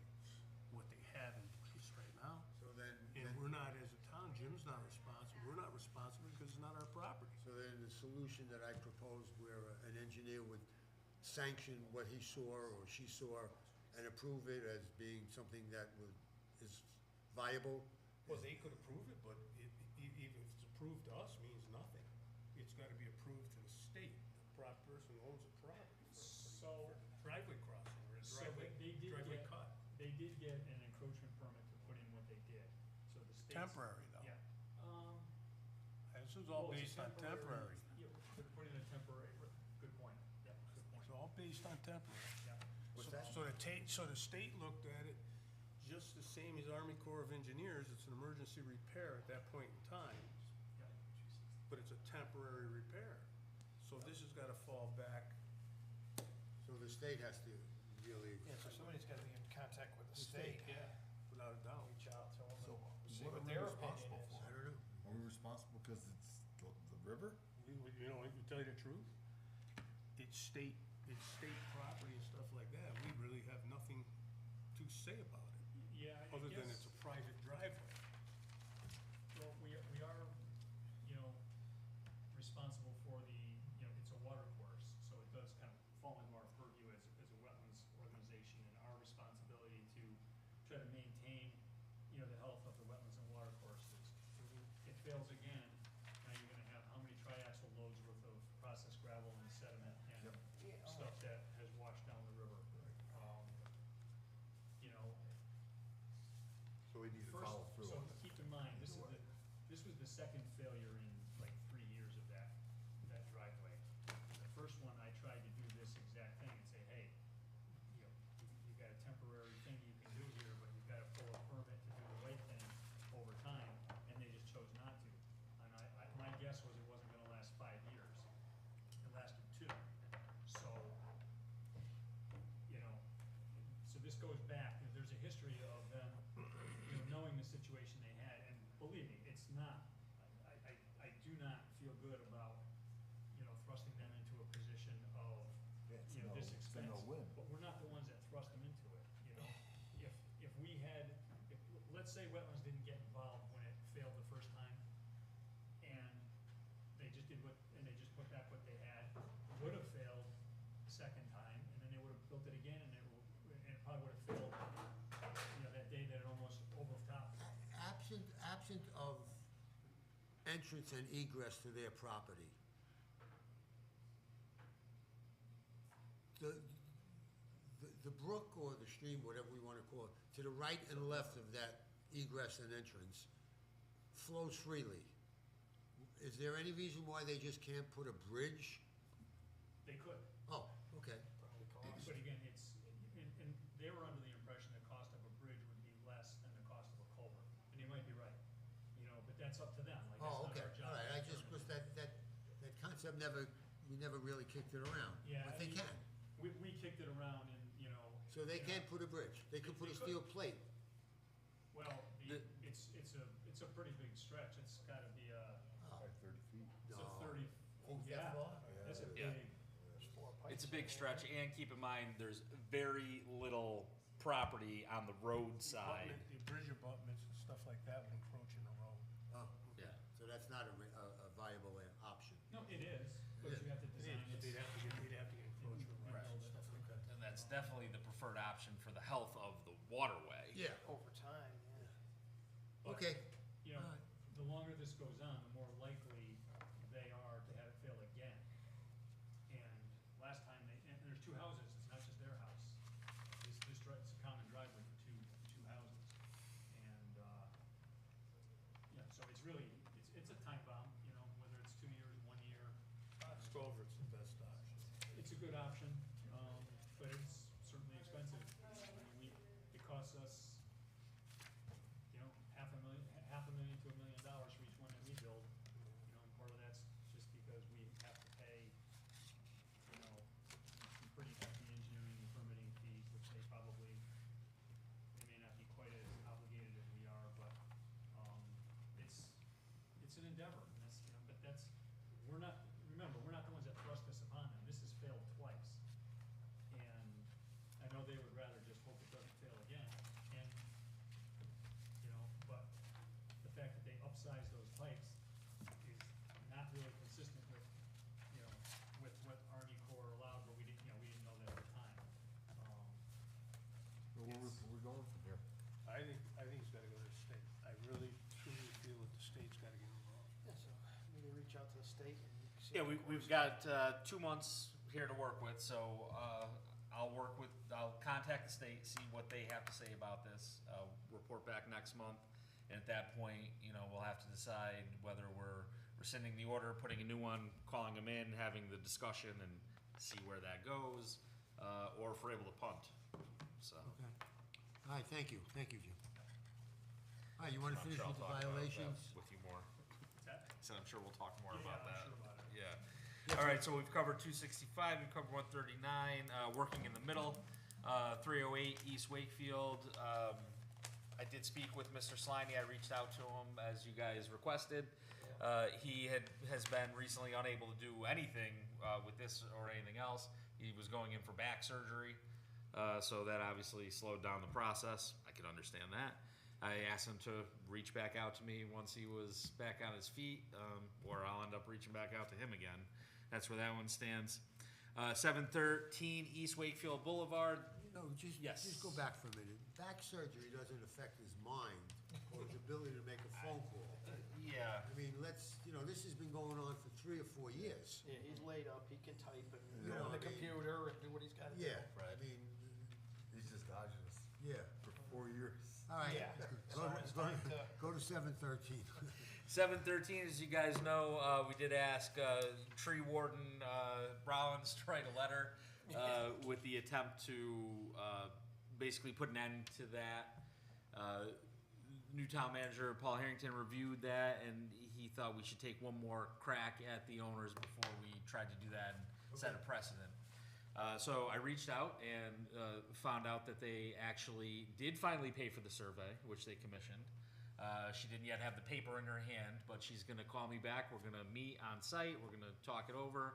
what they have in place right now. So then, And we're not, as a town, Jim's not responsible, we're not responsible because it's not our property. so then the solution that I proposed where an engineer would sanction what he saw or she saw and approve it as being something that is viable. Well, they could approve it, but even if it's approved to us, means nothing. It's gotta be approved to the state, the person who owns the property So, for driveway crossing or a so driveway, driveway cut. they did get an encroachment permit to put in what they did. So the state's. Temporary, though. Yeah. This is all Well, it's a based on temporary. Yeah, they're putting in a temporary, good point. Yeah, good point. It's all based on temporary. Yeah. What's So- that? So the state looked at it just the same as Army Corps of Engineers, it's an emergency repair at that point in time, Yeah. but it's a temporary repair. So this has gotta fall back. So the state has to really, So somebody's gotta be in contact with the state. Yeah. Without a doubt. Reach out to them So and see what what are we their opinion responsible is. for? I don't know. Are we responsible because it's the river? You know, to tell you the truth, it's state property and stuff like that. We really have nothing to say about it, Yeah, I other than guess- it's a private driveway. Well, we are, you know, responsible for the, you know, it's a water course, so it does kind of fall into our purview as a wetlands organization and our responsibility to try to maintain, you know, the health of the wetlands and water courses. It fails again, now you're gonna have how many triaxle loads worth of processed gravel and sediment and stuff that has washed down the river. You know, So we need to first, follow through so on it. keep in mind, this was the second failure in like 3 years of that driveway. The first one, I tried to do this exact thing and say, hey, you know, you've got a temporary thing you can do here, but you've gotta pull a permit to do the right thing over time, and they just chose not to. And my guess was it wasn't gonna last 5 years. It lasted 2. So, you know, so this goes back, there's a history of them, you know, knowing the situation they had, and believe me, it's not, I do not feel good about, you know, thrusting them into a position of, Yeah, it's you know, no- this it's a expense. no-win. But we're not the ones that thrust them into it, you know? If we had, let's say Wetlands didn't get involved when it failed the first time, and they just put back what they had, would have failed the second time, and then they would have built it again, and it probably would have failed, you know, that day that it almost overtopped. Absent of entrance and egress to their property, the brook or the stream, whatever we wanna call it, to the right and left of that egress and entrance flows freely. Is there any reason why they just can't put a bridge? They could, Oh, okay. but again, and they were under the impression the cost of a bridge would be less than the cost of a culvert, and they might be right, but that's up to them, like, that's Oh, not okay, our job. all right, I to just, determine. was that concept we never really kicked it around. Yeah, But I they mean, can. We kicked it around and, So they you can't know, put a bridge. They could put a They steel plate. well, it's a pretty big stretch, it's gotta be Oh, Like 30 feet. it's a No. 30, Think yeah, that far? that's a Yeah. big, It's a big stretch, and keep in mind, there's very little property on the roadside. The bridge abutments and stuff like that would encroach in the road. Oh, Yeah. so that's not a viable option. no, it is, but you have to design it. They'd have to get encroachment rights and stuff like that. And that's definitely the preferred option for the health of the waterway. Yeah, Over time, yeah. But, okay. You know, Alright. the longer this goes on, the more likely they are to have it fail again. And last time and there's two houses, it's not just their house. It's a common driveway for two houses. And, so it's really, it's a time bomb, whether it's 2 years, 1 year. Box culvert's the best option. It's a good option, but it's certainly expensive. I mean, it costs us, $500,000 to $1 million for each one that we build. And part of that's just because we have to pay, some pretty hefty engineering and permitting fees, which they may not be quite as obligated as we are, but, it's an endeavor, and we're not the ones that thrust this upon them. This has failed twice. And I know they would rather just hope it doesn't fail again, and, but the fact that they upsize those pipes is not really consistent with, with what Army Corps allowed, but we didn't know that at the time. So where we're going from here? I think it's gotta go to the state. I really truly feel that the state's gotta get involved. Yeah, so maybe reach out to the state and see. Yeah, what we've course- got 2 months here to work with, so I'll contact the state, see what they have to say about this, report back next month. And at that point, we'll have to decide whether we're rescinding the order, putting a new one, calling them in, having the discussion and see where that goes, or if we're able to punt, so. Okay. All right, thank you, Jim. All right, you want to I'm finish sure with I'll the talk about violations? that with you more. So I'm sure we'll talk more Yeah, about I'm that. sure about it. Yeah. All right, so we've covered 265, we've covered 139, working in the middle, 308 East Wakefield. I did speak with Mr. Sliney, I reached out to him as you guys requested. He has been recently unable to do anything with this or anything else. He was going in for back surgery, so that obviously slowed down the process. I could understand that. I asked him to reach back out to me once he was back on his feet, or I'll end up reaching back out to him again. That's where that one stands. 713 East Wakefield Boulevard. Just go back for a minute. Back surgery doesn't affect his mind or his ability to make a phone call. Yeah. I mean, this has been going on for 3 or 4 years. Yeah, he's laid up, he can type and You go know, on the I mean- computer and do what he's gotta do. Yeah, I mean, He's just dodging us yeah. for 4 years. All right. Yeah. So it's time to- Go to 713. 713, as you guys know, we did ask tree warden Rollins to write a letter with the attempt to basically put an end to that. New town manager Paul Harrington reviewed that, and he thought we should take one more crack at the owners before we tried to do that and set a precedent. So I reached out and found out that they actually did finally pay for the survey, which they commissioned. She didn't yet have the paper in her hand, but she's gonna call me back. We're gonna meet on site, we're gonna talk it over,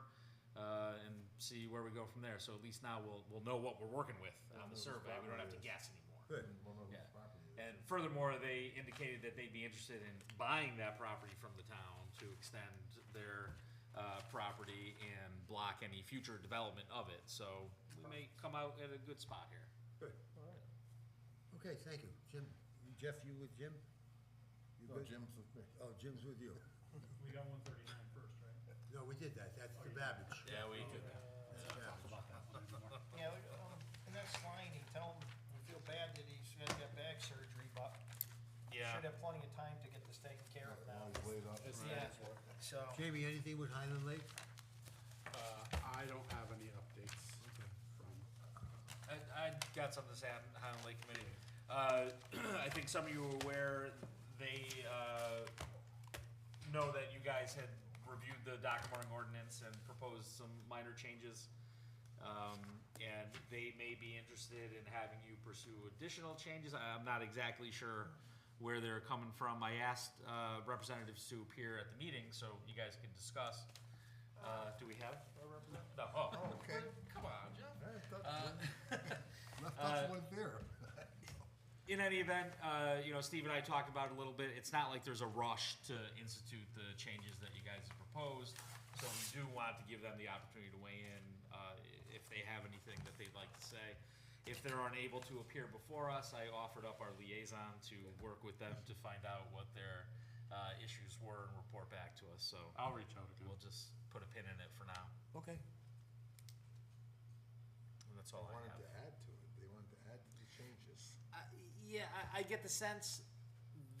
and see where we go from there. So at least now we'll know what we're working with on the survey. We don't have to guess anymore. Good. We'll know whose Yeah. property it is. And furthermore, they indicated that they'd be interested in buying that property from the town to extend their property and block any future development of it. So we may come out at a good spot here. Good. Okay, thank you. Jim, Jeff, you with Jim? You No, good? Jim's with me. Oh, Jim's with you. We got 139 first, right? No, we did that. That's the Babbage. Yeah, we could. That's Babbage. Yeah, and that's fine, tell him, we feel bad that he's gonna get back surgery, but Yeah. should have plenty of time to get this taken care of now. Always laid up. Yeah, so, Jamie, anything with Highland Lake? I don't have any updates from, I got something to say on Highland Lake Committee. I think some of you are aware, they know that you guys had reviewed the dock mooring ordinance and proposed some minor changes. And they may be interested in having you pursue additional changes. I'm not exactly sure where they're coming from. I asked representatives to appear at the meeting so you guys could discuss. Do we have a representative? No, oh, Okay. come on, Jeff. Left us one there. In any event, Steve and I talked about it a little bit. It's not like there's a rush to institute the changes that you guys have proposed. So we do want to give them the opportunity to weigh in if they have anything that they'd like to say. If they're unable to appear before us, I offered up our liaison to work with them to find out what their issues were and report back to us. So I'll reach out to them. we'll just put a pin in it for now. Okay. And that's all They I wanted have. to add to it. They wanted to add to the changes. Yeah, I get the sense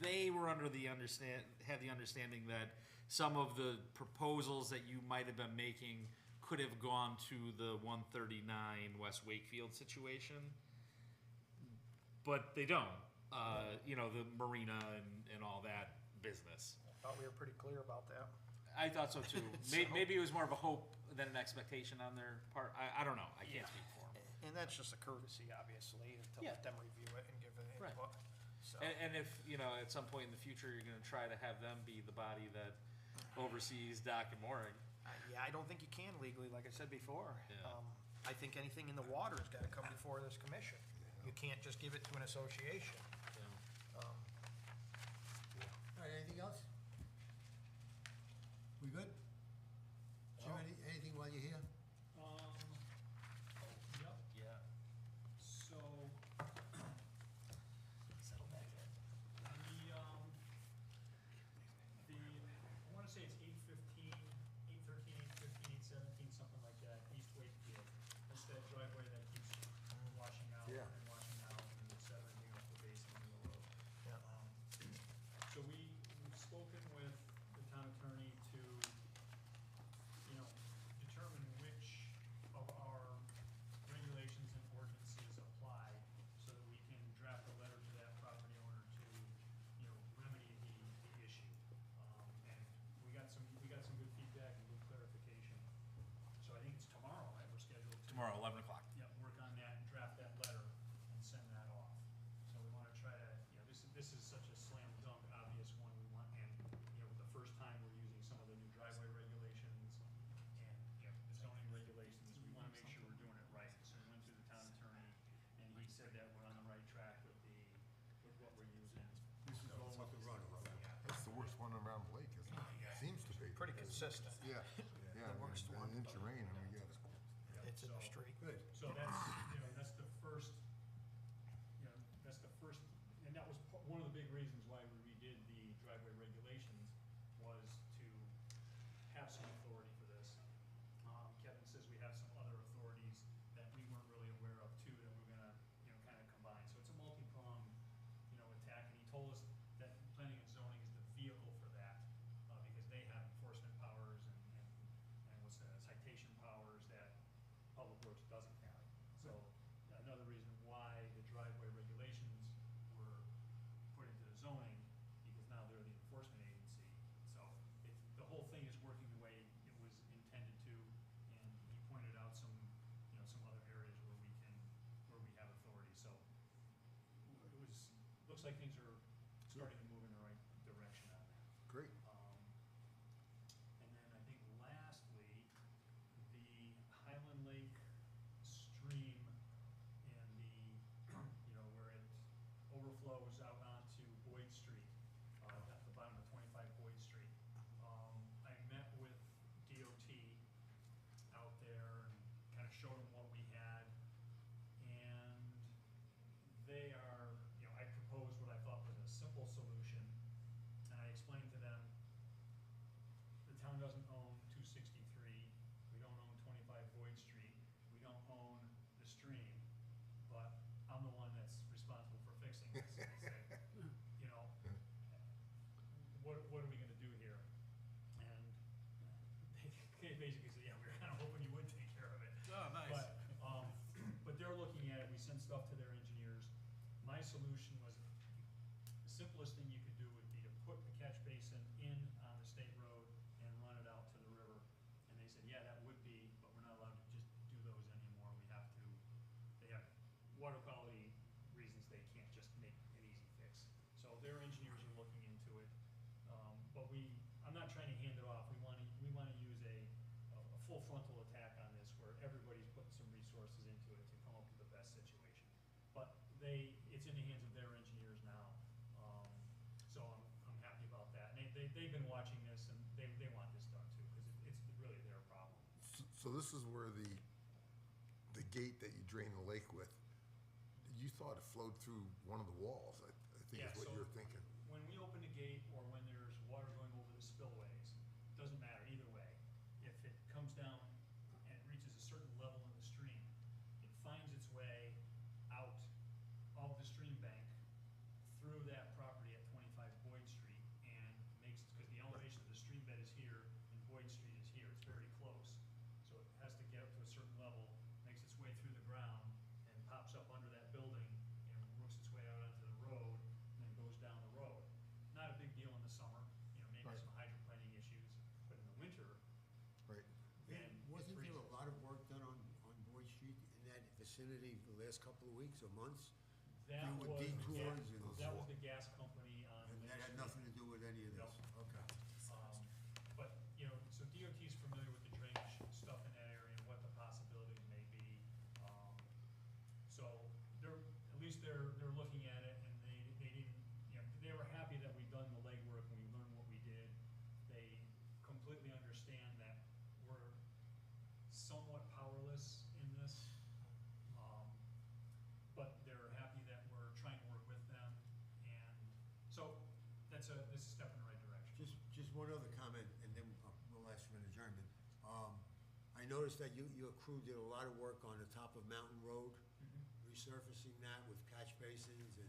they were had the understanding that some of the proposals that you might have been making could have gone to the 139 West Wakefield situation, but they don't. The marina and all that business. I thought we were pretty clear about that. I thought so too. Maybe it was more of a hope than an expectation on their part. I don't know. I can't speak for them. And that's just a courtesy, obviously, to Yeah. let them review it and give it Right. input. So, And if, at some point in the future, you're gonna try to have them be the body that oversees dock and mooring. yeah, I don't think you can legally, like I said before. Yeah. I think anything in the water's gotta come before this commission. You can't just give it to an association. All right, anything else? We good? Jim, anything while you're here? Yep, Yeah. so, Settle back in. I wanna say it's 8:15, 8:13, 8:15, 8:17, something like that, East Wakefield. That's that driveway that keeps washing out Yeah. and washing out and settling off the basin in the road. Yeah. So we've spoken with the town attorney to, determine which of our regulations and ordinances apply so that we can draft a letter to that property owner to, remedy the issue. And we got some good feedback and good clarification. So I think it's tomorrow, right, we're scheduled to. Tomorrow, 11 o'clock. Yeah, work on that and draft that letter and send that off. So we wanna try to, this is such a slam dunk, obvious one, we want, and, the first time we're using some of the new driveway regulations and, the zoning regulations, we wanna make sure we're doing it right. So we went through the town attorney, and he said that we're on the right track with what we're using. This is all with the runoff. It's the worst one around the lake, isn't it? Seems to be. Pretty consistent. Yeah, yeah. The worst one. An inch of rain and we get it. It's in the street. Good. So that's the first, and that was one of the big reasons why we redid the driveway regulations was to have some authority for this. Kevin says we have some other authorities that we weren't really aware of too, that we're gonna, kind of combine. So it's a multi-pronged, attack, and he told us that planning and zoning is the vehicle for that, because they have enforcement powers and what's the citation powers that Public Works doesn't have. So another reason why the driveway regulations were put into the zoning, because now they're the enforcement agency. So the whole thing is working the way it was intended to, and he pointed out some other areas where we have authority. So looks like things are starting to move in the right direction on that. Great. And then I think lastly, the Highland Lake stream and where it overflows out onto Boyd Street, at the bottom of 25 Boyd Street. I met with DOT out there and kind of showed them what we had. And they are, I proposed what I thought was a simple solution basically said, yeah, we were kinda hoping you would take care of it. Oh, nice. But they're looking at it, we sent stuff to their engineers. My solution was, the simplest thing you could do would be to put the catch basin in on the state road and run it out to the river. And they said, yeah, that would be, but we're not allowed to just do those anymore, we have to, they have water quality reasons, they can't just make an easy fix. So their engineers are looking into it, but I'm not trying to hand it off, we wanna use a full frontal attack on this, where everybody's putting some resources into it to come up with the best situation. But it's in the hands of their engineers now, so I'm happy about that. And they've been watching this, and they want this done too, because it's really their problem. So this is where the gate that you drain the lake with, you thought it flowed through one of the walls, I think Yeah, is what so you were thinking. when we open the gate, or when there's water going over the spillways, doesn't matter either way. If it comes down and it reaches a certain level in the stream, it finds its way out of the stream bank through that property at 25 Boyd Street, and because the elevation of the stream bed is here and Boyd Street is here, it's very close. So it has to get up to a certain level, makes its way through the ground, and pops up under that building, and works its way out onto the road, and then goes down the road. Not a big deal in the summer, maybe Right. some hydroplaning issues, but in the winter, Right. then Wasn't there a lot of work done on Boyd Street in that vicinity the last couple of weeks or months? that You would was, detours and- that was the gas company on And Lake that had Street. nothing to do with any of this? Nope. Okay. But, so DOT's familiar with the drainage stuff in that area and what the possibilities may be. So at least they're looking at it, and they didn't, they were happy that we done the legwork and we learned what we did. They completely understand that we're somewhat powerless in this. But they're happy that we're trying to work with them, and so this is a step in the right direction. Just one other comment, and then we'll ask for an adjournment. I noticed that your crew did a lot of work on the top of Mountain Road, resurfacing that with catch basins and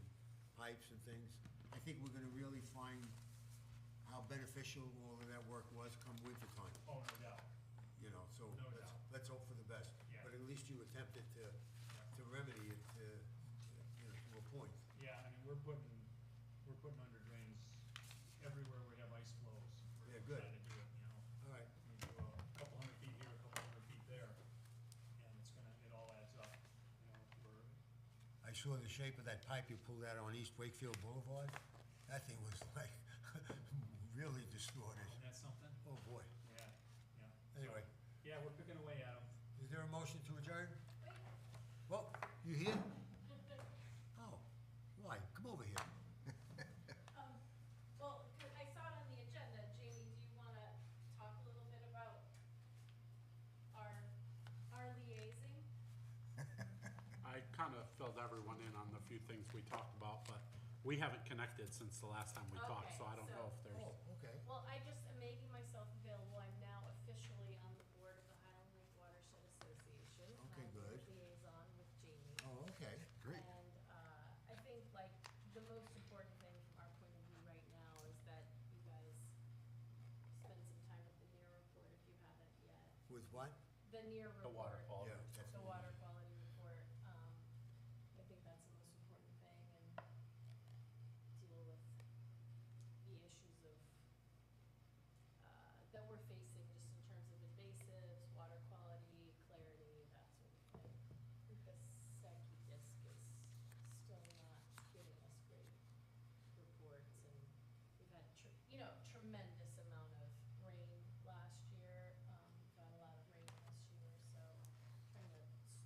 pipes and things. I think we're gonna really find how beneficial all of that work was come winter time. Oh, no doubt. So No doubt. let's hope for the best. Yeah. But at least you attempted to remedy it to a point. Yeah, we're putting under drains everywhere we have ice flows. We're Yeah, good. trying to do it, All right. we do a couple hundred feet here, a couple hundred feet there, and it all adds up, I saw the shape of that pipe you pulled out on East Wakefield Boulevard. That thing was like really distorted. isn't that something? Oh, boy. Yeah, yeah. So, Anyway, yeah, we're picking away at them. is there a motion to adjourn? Well, you here? Oh, why? Come over here. Well, I saw it on the agenda. Jamie, do you wanna talk a little bit about our liaising? I kind of filled everyone in on the few things we talked about, but we haven't connected since the last time we talked, Okay, so I don't know if there's. Oh, okay. Well, I just am making myself available. I'm now officially on the board of the Highland Lake Watershed Association. Okay, I'm good. the liaison with Jamie. Oh, okay. Great. And I think the most important thing from our point of view right now is that you guys spend some time with the NEAR report if you haven't yet. With what? The NEAR report. The water quality. Yeah, The definitely. water quality report. I think that's the most important thing, and deal with the issues of, that we're facing just in terms of invasives, water quality, clarity, that sort of thing. I think the Seki disc is still not giving us great reports, and we've had, tremendous amount of rain last year. We've got a lot of rain this year, so trying to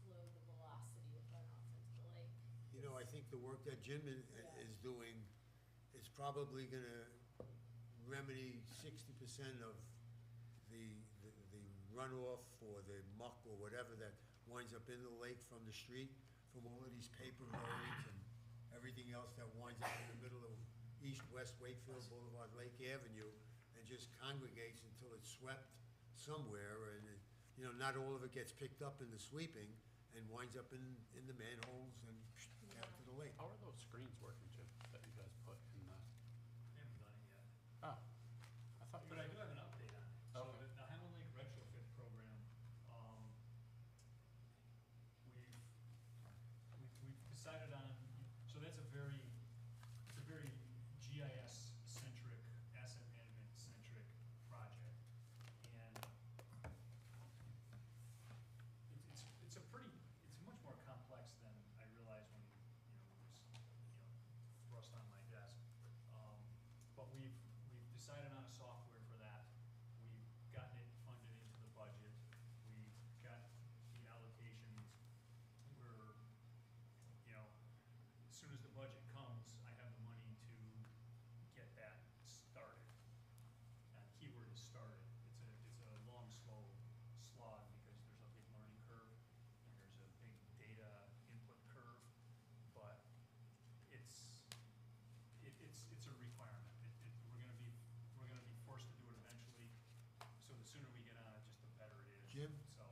slow the velocity of runoff into the lake. I think the work that Jim is doing is probably gonna remedy 60% of the runoff or the muck or whatever that winds up in the lake from the street, from all of these paper roads and everything else that winds up in the middle of East-West Wakefield Boulevard, Lake Avenue, and just congregates until it's swept somewhere, and, not all of it gets picked up in the sweeping and winds up in the manholes and out to the lake. How are those screens working, Jim, that you guys put in the? We haven't done it yet. Oh, I thought you. But I do have an update on it. So Okay. the Highland Lake retrofit program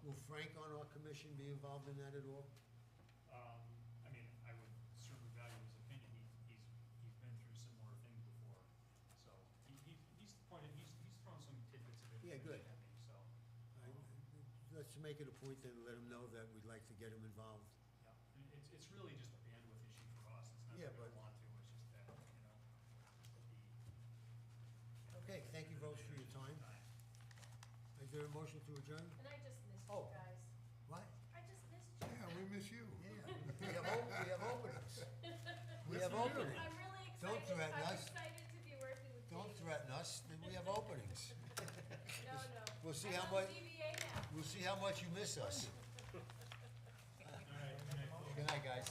Will Frank on our commission be involved in that at all? I mean, I would certainly value his opinion. He's been through similar things before. So he's thrown some tidbits of Yeah, good. information at me, so. Let's make it a point then, let him know that we'd like to get him involved. Yeah, and it's really just a bandwidth issue for us. It's not Yeah, that we but- don't want to, it's just that, Okay, thank you folks for your time. Is there a motion to adjourn? And I just missed Oh. you guys. What? I just missed you. Yeah, we miss you. Yeah, we have openings. We have openings. I'm really excited. Don't threaten I'm us. excited to be working with Don't Dave. threaten us, we have openings. No, no. We'll see I'm how on much- ZBA now. We'll see how much you miss us. Good night, guys.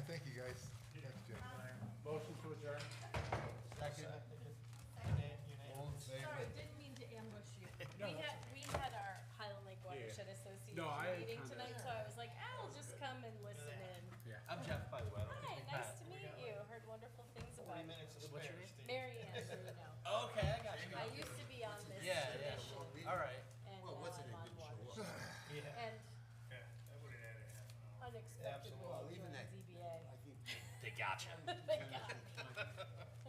Thank you, guys. Thanks, Jim. Motion to adjourn? Second, all in Sorry, favor? didn't mean to ambush you. We had our Highland Lake Watershed Association No, I meeting kinda- tonight, so I was like, I'll just come and listen in. I'm Jeff, by the way. Hi, nice to meet you. Heard wonderful things about you. What's your name? Mary Ann Marino. Okay, I got you. I used to be on this Yeah, yeah. commission, All right. and Well, now what's it, I'm on didn't show watershed. up? And Yeah, that would've added half an hour. unexpectedly Well, even joined that- ZBA. I think. They gotcha. They got me.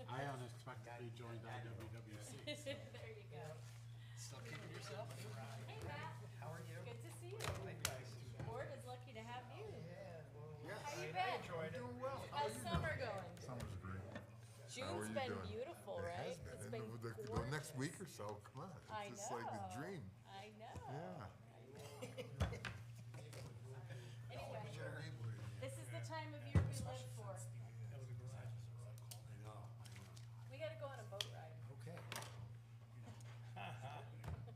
I unexpectedly joined IWWC. There you go. Still kicking yourself? Hey, Matt. How are you? Good to see you. Board is lucky to have you. Yes. How you been? Doing well. How's summer going? Summer's great. June's you been doing? beautiful, It right? has been. It's And been the next gorgeous. week or so, come on. I It's just like,